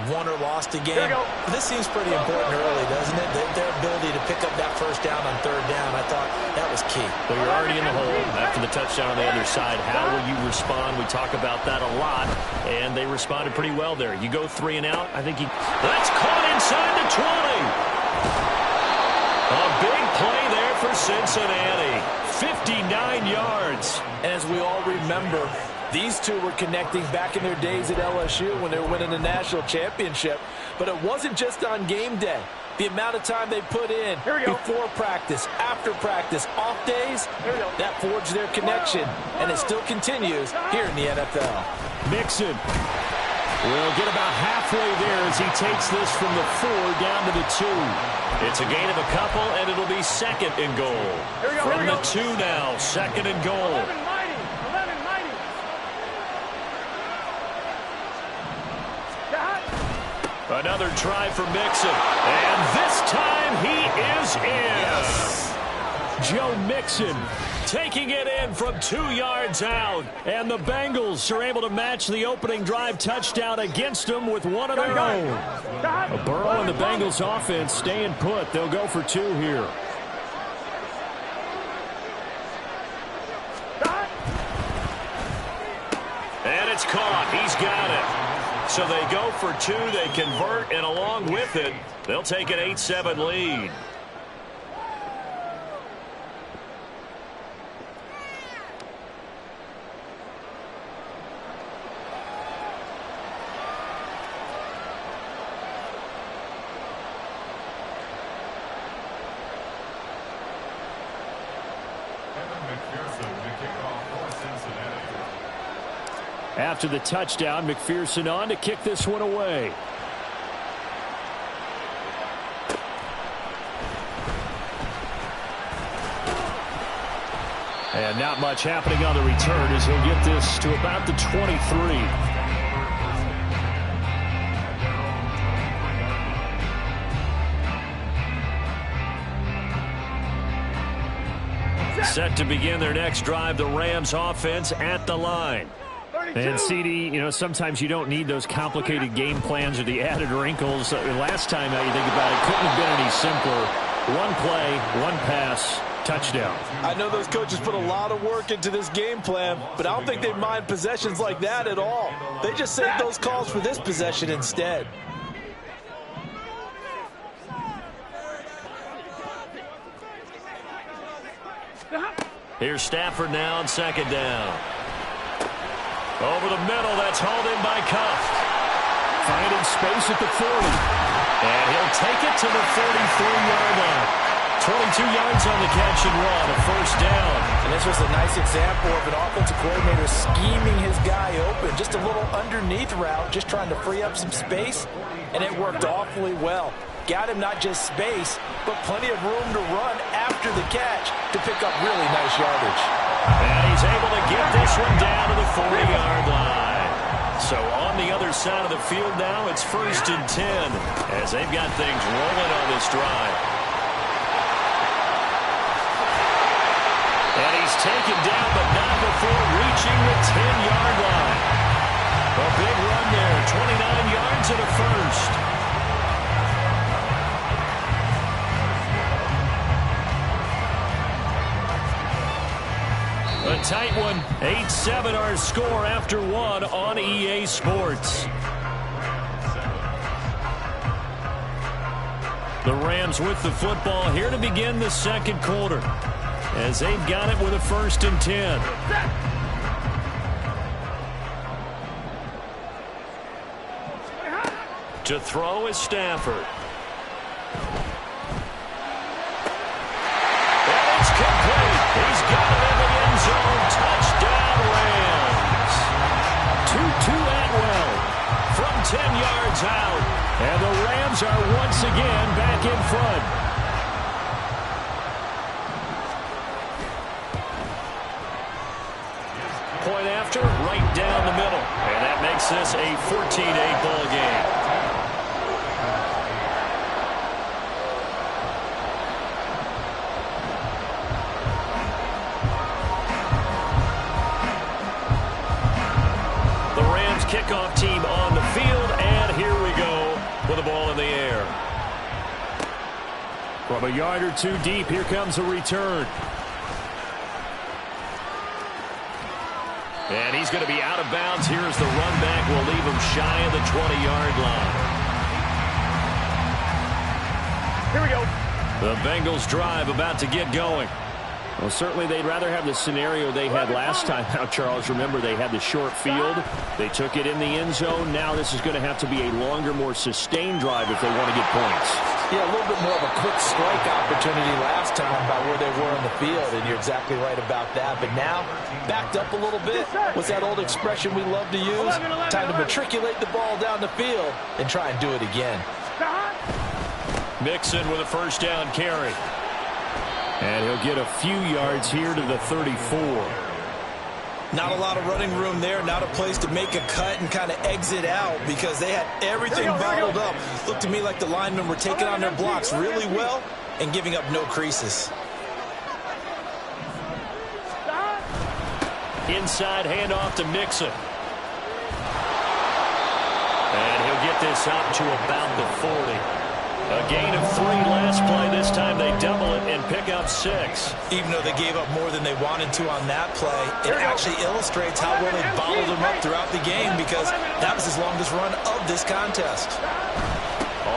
won or lost a game. But this seems pretty important early, doesn't it? Their ability to pick up that first down on 3rd down, I thought that was key. Well, you're already in the hole after the touchdown on the other side. How will you respond? We talk about that a lot, and they responded pretty well there. You go 3 and out. I think that's caught inside the 20. A big play there for Cincinnati. 59 yards. And as we all remember, these two were connecting back in their days at LSU when they were winning the national championship. But it wasn't just on game day. The amount of time they put in before practice, after practice, off days, that forged their connection. And it still continues here in the NFL. Mixon will get about halfway there as he takes this from the 4 down to the 2. It's a gain of a couple, and it'll be 2nd and goal. From the 2 now, 2nd and goal. 11, mighty. Another try for Mixon. And this time he is in. Yes. Joe Mixon taking it in from 2 yards out. And the Bengals are able to match the opening drive touchdown against them with one of their own. Burrow and the Bengals offense staying put. They'll go for 2 here. And it's caught. He's got it. So they go for 2, they convert, and along with it, they'll take an 8-7 lead. After the touchdown, McPherson on to kick this one away. And not much happening on the return as he'll get this to about the 23. Set to begin their next drive, the Rams offense at the line. And CD, you know, sometimes you don't need those complicated game plans or the added wrinkles. Last time, how you think about it, couldn't have been any simpler. 1 play, 1 pass, touchdown. I know those coaches put a lot of work into this game plan, but I don't think they mind possessions like that at all. They just save those calls for this possession instead. Here's Stafford now on 2nd down. Over the middle, that's hauled in by Cuff. Finding space at the 40. And he'll take it to the 33-yard line. 22 yards on the catch and run, a first down. And this was a nice example of an offensive coordinator scheming his guy open. Just a little underneath route, just trying to free up some space. And it worked awfully well. Got him not just space, but plenty of room to run after the catch to pick up really nice yardage. And he's able to get this one down to the 40-yard line. So on the other side of the field now, it's 1st and 10 as they've got things rolling on this drive. And he's taken down, but not before reaching the 10-yard line. A big run there, 29 yards and a first. tight one. 8-7 our score after one on EA Sports. The Rams with the football here to begin the second quarter, as they've got it with a 1st and 10. To throw is Stafford. And it's complete. He's got it in the end zone. Touchdown, Rams. Tutu Atwell from 10 yards out. And the Rams are once again back in front. Point after, right down the middle. And that makes this a 14-8 ball game. The Rams kickoff team on the field, and here we go with the ball in the air. From a yard or two deep, here comes a return. And he's going to be out of bounds. Here's the run back. Will leave him shy of the 20-yard line. Here we go. The Bengals drive about to get going. Well, certainly they'd rather have the scenario they had last time. Now, Charles, remember they had the short field. They took it in the end zone. Now this is going to have to be a longer, more sustained drive if they want to get points. Yeah, a little bit more of a quick strike opportunity last time by where they were on the field, and you're exactly right about that. But now, backed up a little bit. What's that old expression we love to use? Time to matriculate the ball down the field and try and do it again. Mixon with a 1st down carry. And he'll get a few yards here to the 34. Not a lot of running room there. Not a place to make a cut and kind of exit out because they had everything bottled up. Looked to me like the linemen were taking on their blocks really well and giving up no creases. Inside handoff to Mixon. And he'll get this up to about the 40. A gain of 3 last play. This time they double it and pick up 6. Even though they gave up more than they wanted to on that play, it actually illustrates how well they bottled them up throughout the game because that was his longest run of this contest.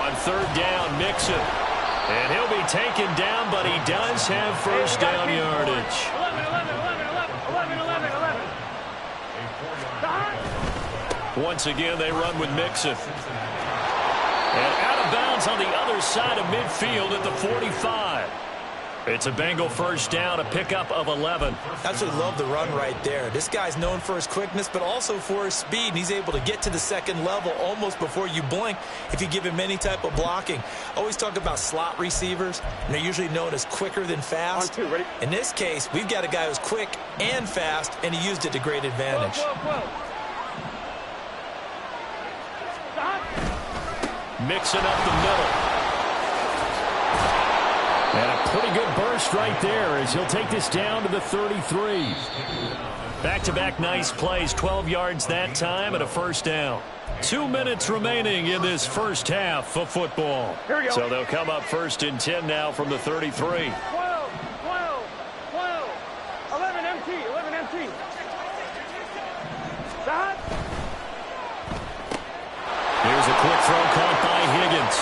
On 3rd down, Mixon. And he'll be taken down, but he does have 1st down yardage. 11. Once again, they run with Mixon. And out of bounds on the other side of midfield at the 45. It's a Bengal 1st down, a pickup of 11. Absolutely love the run right there. This guy's known for his quickness, but also for his speed. And he's able to get to the 2nd level almost before you blink if you give him any type of blocking. Always talk about slot receivers, and they're usually known as quicker than fast. On 2, ready? In this case, we've got a guy who's quick and fast, and he used it to great advantage. Mixing up the middle. And a pretty good burst right there as he'll take this down to the 33. Back-to-back nice plays, 12 yards that time and a 1st down. 2 minutes remaining in this first half of football. Here we go. So they'll come up 1st and 10 now from the 33. 12, 11 MT. Stop. Here's a quick throw caught by Higgins.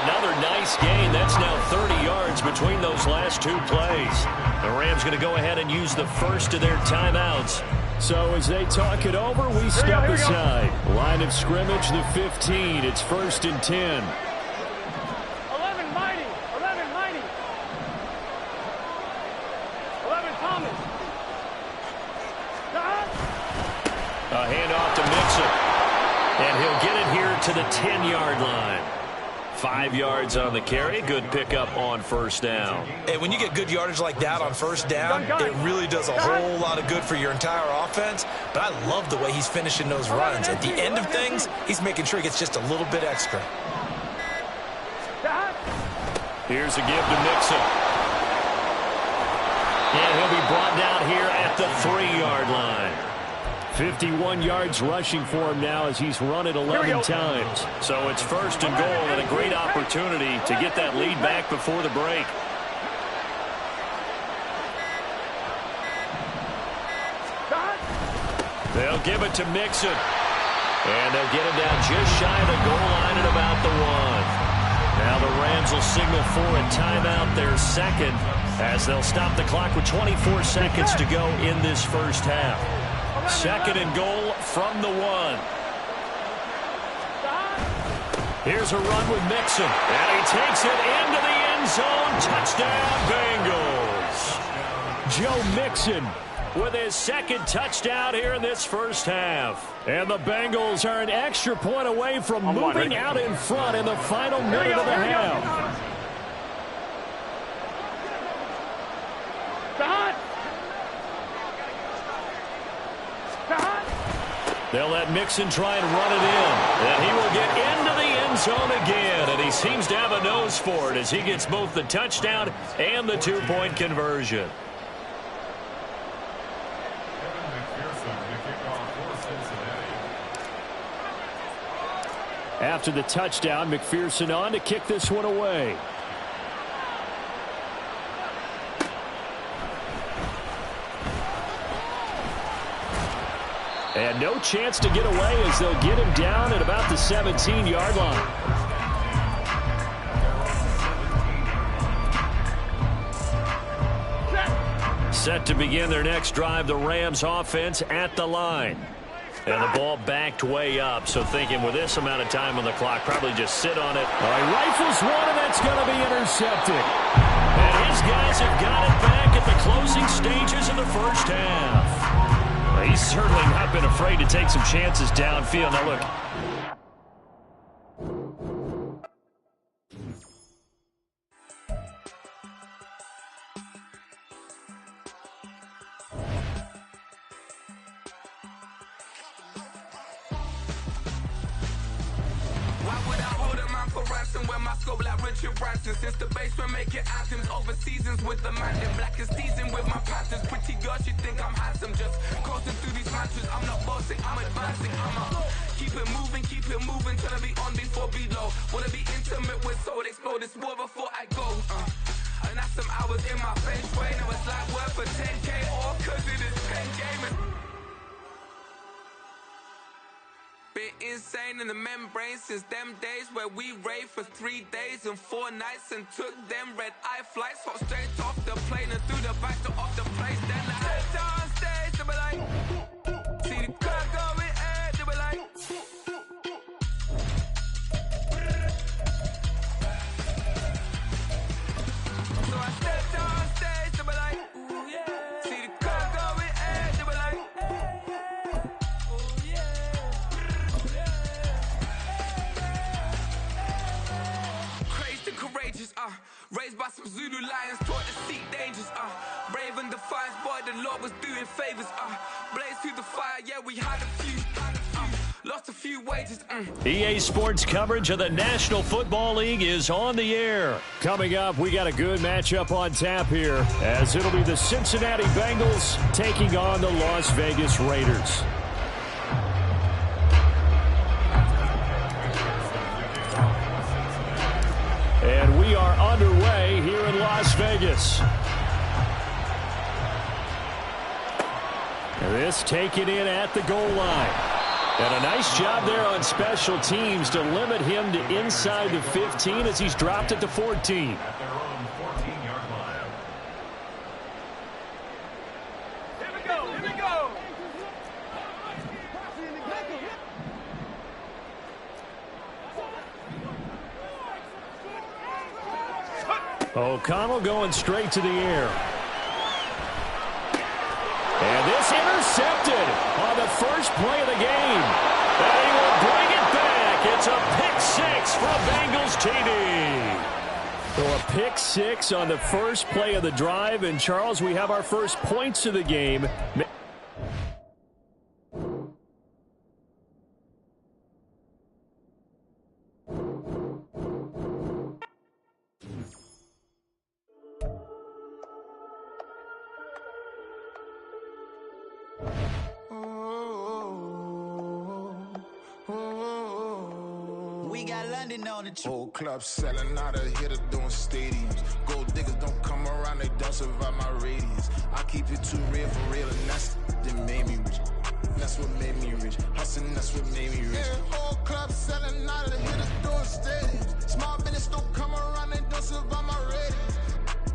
Another nice gain. That's now 30 yards between those last 2 plays. The Rams going to go ahead and use the first of their timeouts. So as they talk it over, we step aside. Line of scrimmage, the 15. It's 1st and 10. 11 Mighty. 11 Thomas. A handoff to Mixon. And he'll get it here to the 10-yard line. 5 yards on the carry. Good pickup on 1st down. And when you get good yardage like that on 1st down, it really does a whole lot of good for your entire offense. But I love the way he's finishing those runs. At the end of things, he's making sure he gets just a little bit extra. Here's a give to Mixon. And he'll be brought down here at the 3-yard line. 51 yards rushing for him now as he's run it 11 times. So it's 1st and goal and a great opportunity to get that lead back before the break. They'll give it to Mixon. And they'll get him down just shy of the goal line at about the 1. Now the Rams will signal for a timeout, their second, as they'll stop the clock with 24 seconds to go in this first half. Second and goal from the 1. Here's a run with Mixon, and he takes it into the end zone. Touchdown, Bengals. Joe Mixon with his second touchdown here in this first half. And the Bengals are an extra point away from moving out in front in the final minute of the half. They'll let Mixon try and run it in. And he will get into the end zone again. And he seems to have a nose for it as he gets both the touchdown and the 2-point conversion. After the touchdown, McPherson on to kick this one away. And no chance to get away as they'll get him down at about the 17-yard line. Set to begin their next drive, the Rams offense at the line. And the ball backed way up, so thinking with this amount of time on the clock, probably just sit on it. All right, rifles one, and that's going to be intercepted. And his guys have got it back at the closing stages of the first half. Well, he's certainly not been afraid to take some chances downfield. Now, look. Since the basement making anthems over seasons with the man in black is seasoned with my patterns. Pretty girls, you think I'm handsome, just coasting through these matches. I'm not bossing, I'm advancing. I'ma keep it moving, trying to be on before below. Wanna be intimate with soul, explore this war before I go. And that's some hours in my bench way. Now it's like work for 10K, all cause it is pen gaming. Been insane in the membrane since them days where we raved for 3 days and 4 nights and took them red-eye flights, hot straight off the plane and through the back door of the place. Then I stepped on stage, they were like, see the crowd going air, they were like, so I stepped on stage, they were like, ooh yeah, see the crowd going air, they were like, ooh yeah. Courageous, raised by some Zulu lions, taught to seek dangers, brave and defiant, boy, the Lord was doing favors, blaze through the fire, yeah, we had a few, lost a few wages, EA Sports coverage of the National Football League is on the air. Coming up, we got a good matchup on tap here, as it'll be the Cincinnati Bengals taking on the Las Vegas Raiders. And we are underway here in Las Vegas. And this taken in at the goal line. And a nice job there on special teams to limit him to inside the 15 as he's dropped at the 14. O'Connell going straight to the air. And this intercepted on the first play of the game. And he will bring it back. It's a pick six for Bengals TD. So a pick six on the first play of the drive. And, Charles, we have our first points of the game. Whole club selling out of hitter doing stadiums. Gold diggers don't come around, they don't survive my radius. I keep it too real for real, and that's that made me rich. That's what made me rich. Hustling, that's what made me rich. Yeah, whole club selling out of the hitters doing steady. Small business don't come around, they don't survive my ratings.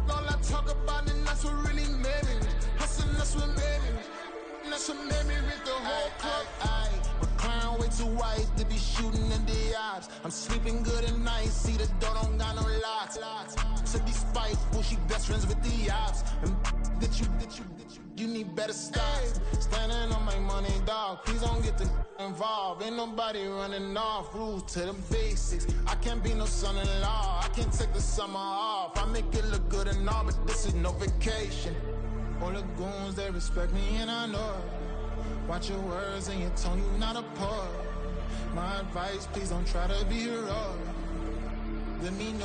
All I talk about it, that's what really made me rich. Hustling, that's what made me rich. That's what made me rich, the whole club. My clown way too white to be shooting in the ops. I'm sleeping good at night, see the door don't got no locks. To be spiteful, she best friends with the ops. And you need better stop. Standing on my money, dog. Please don't get involved. Ain't nobody running off. Rules to the basics. I can't be no son-in-law. I can't take the summer off. I make it look good and all, but this is no vacation. All the goons, they respect me and I know it. Watch your words and your tone, you not a poet. My advice, please don't try to be heroic. Let me know.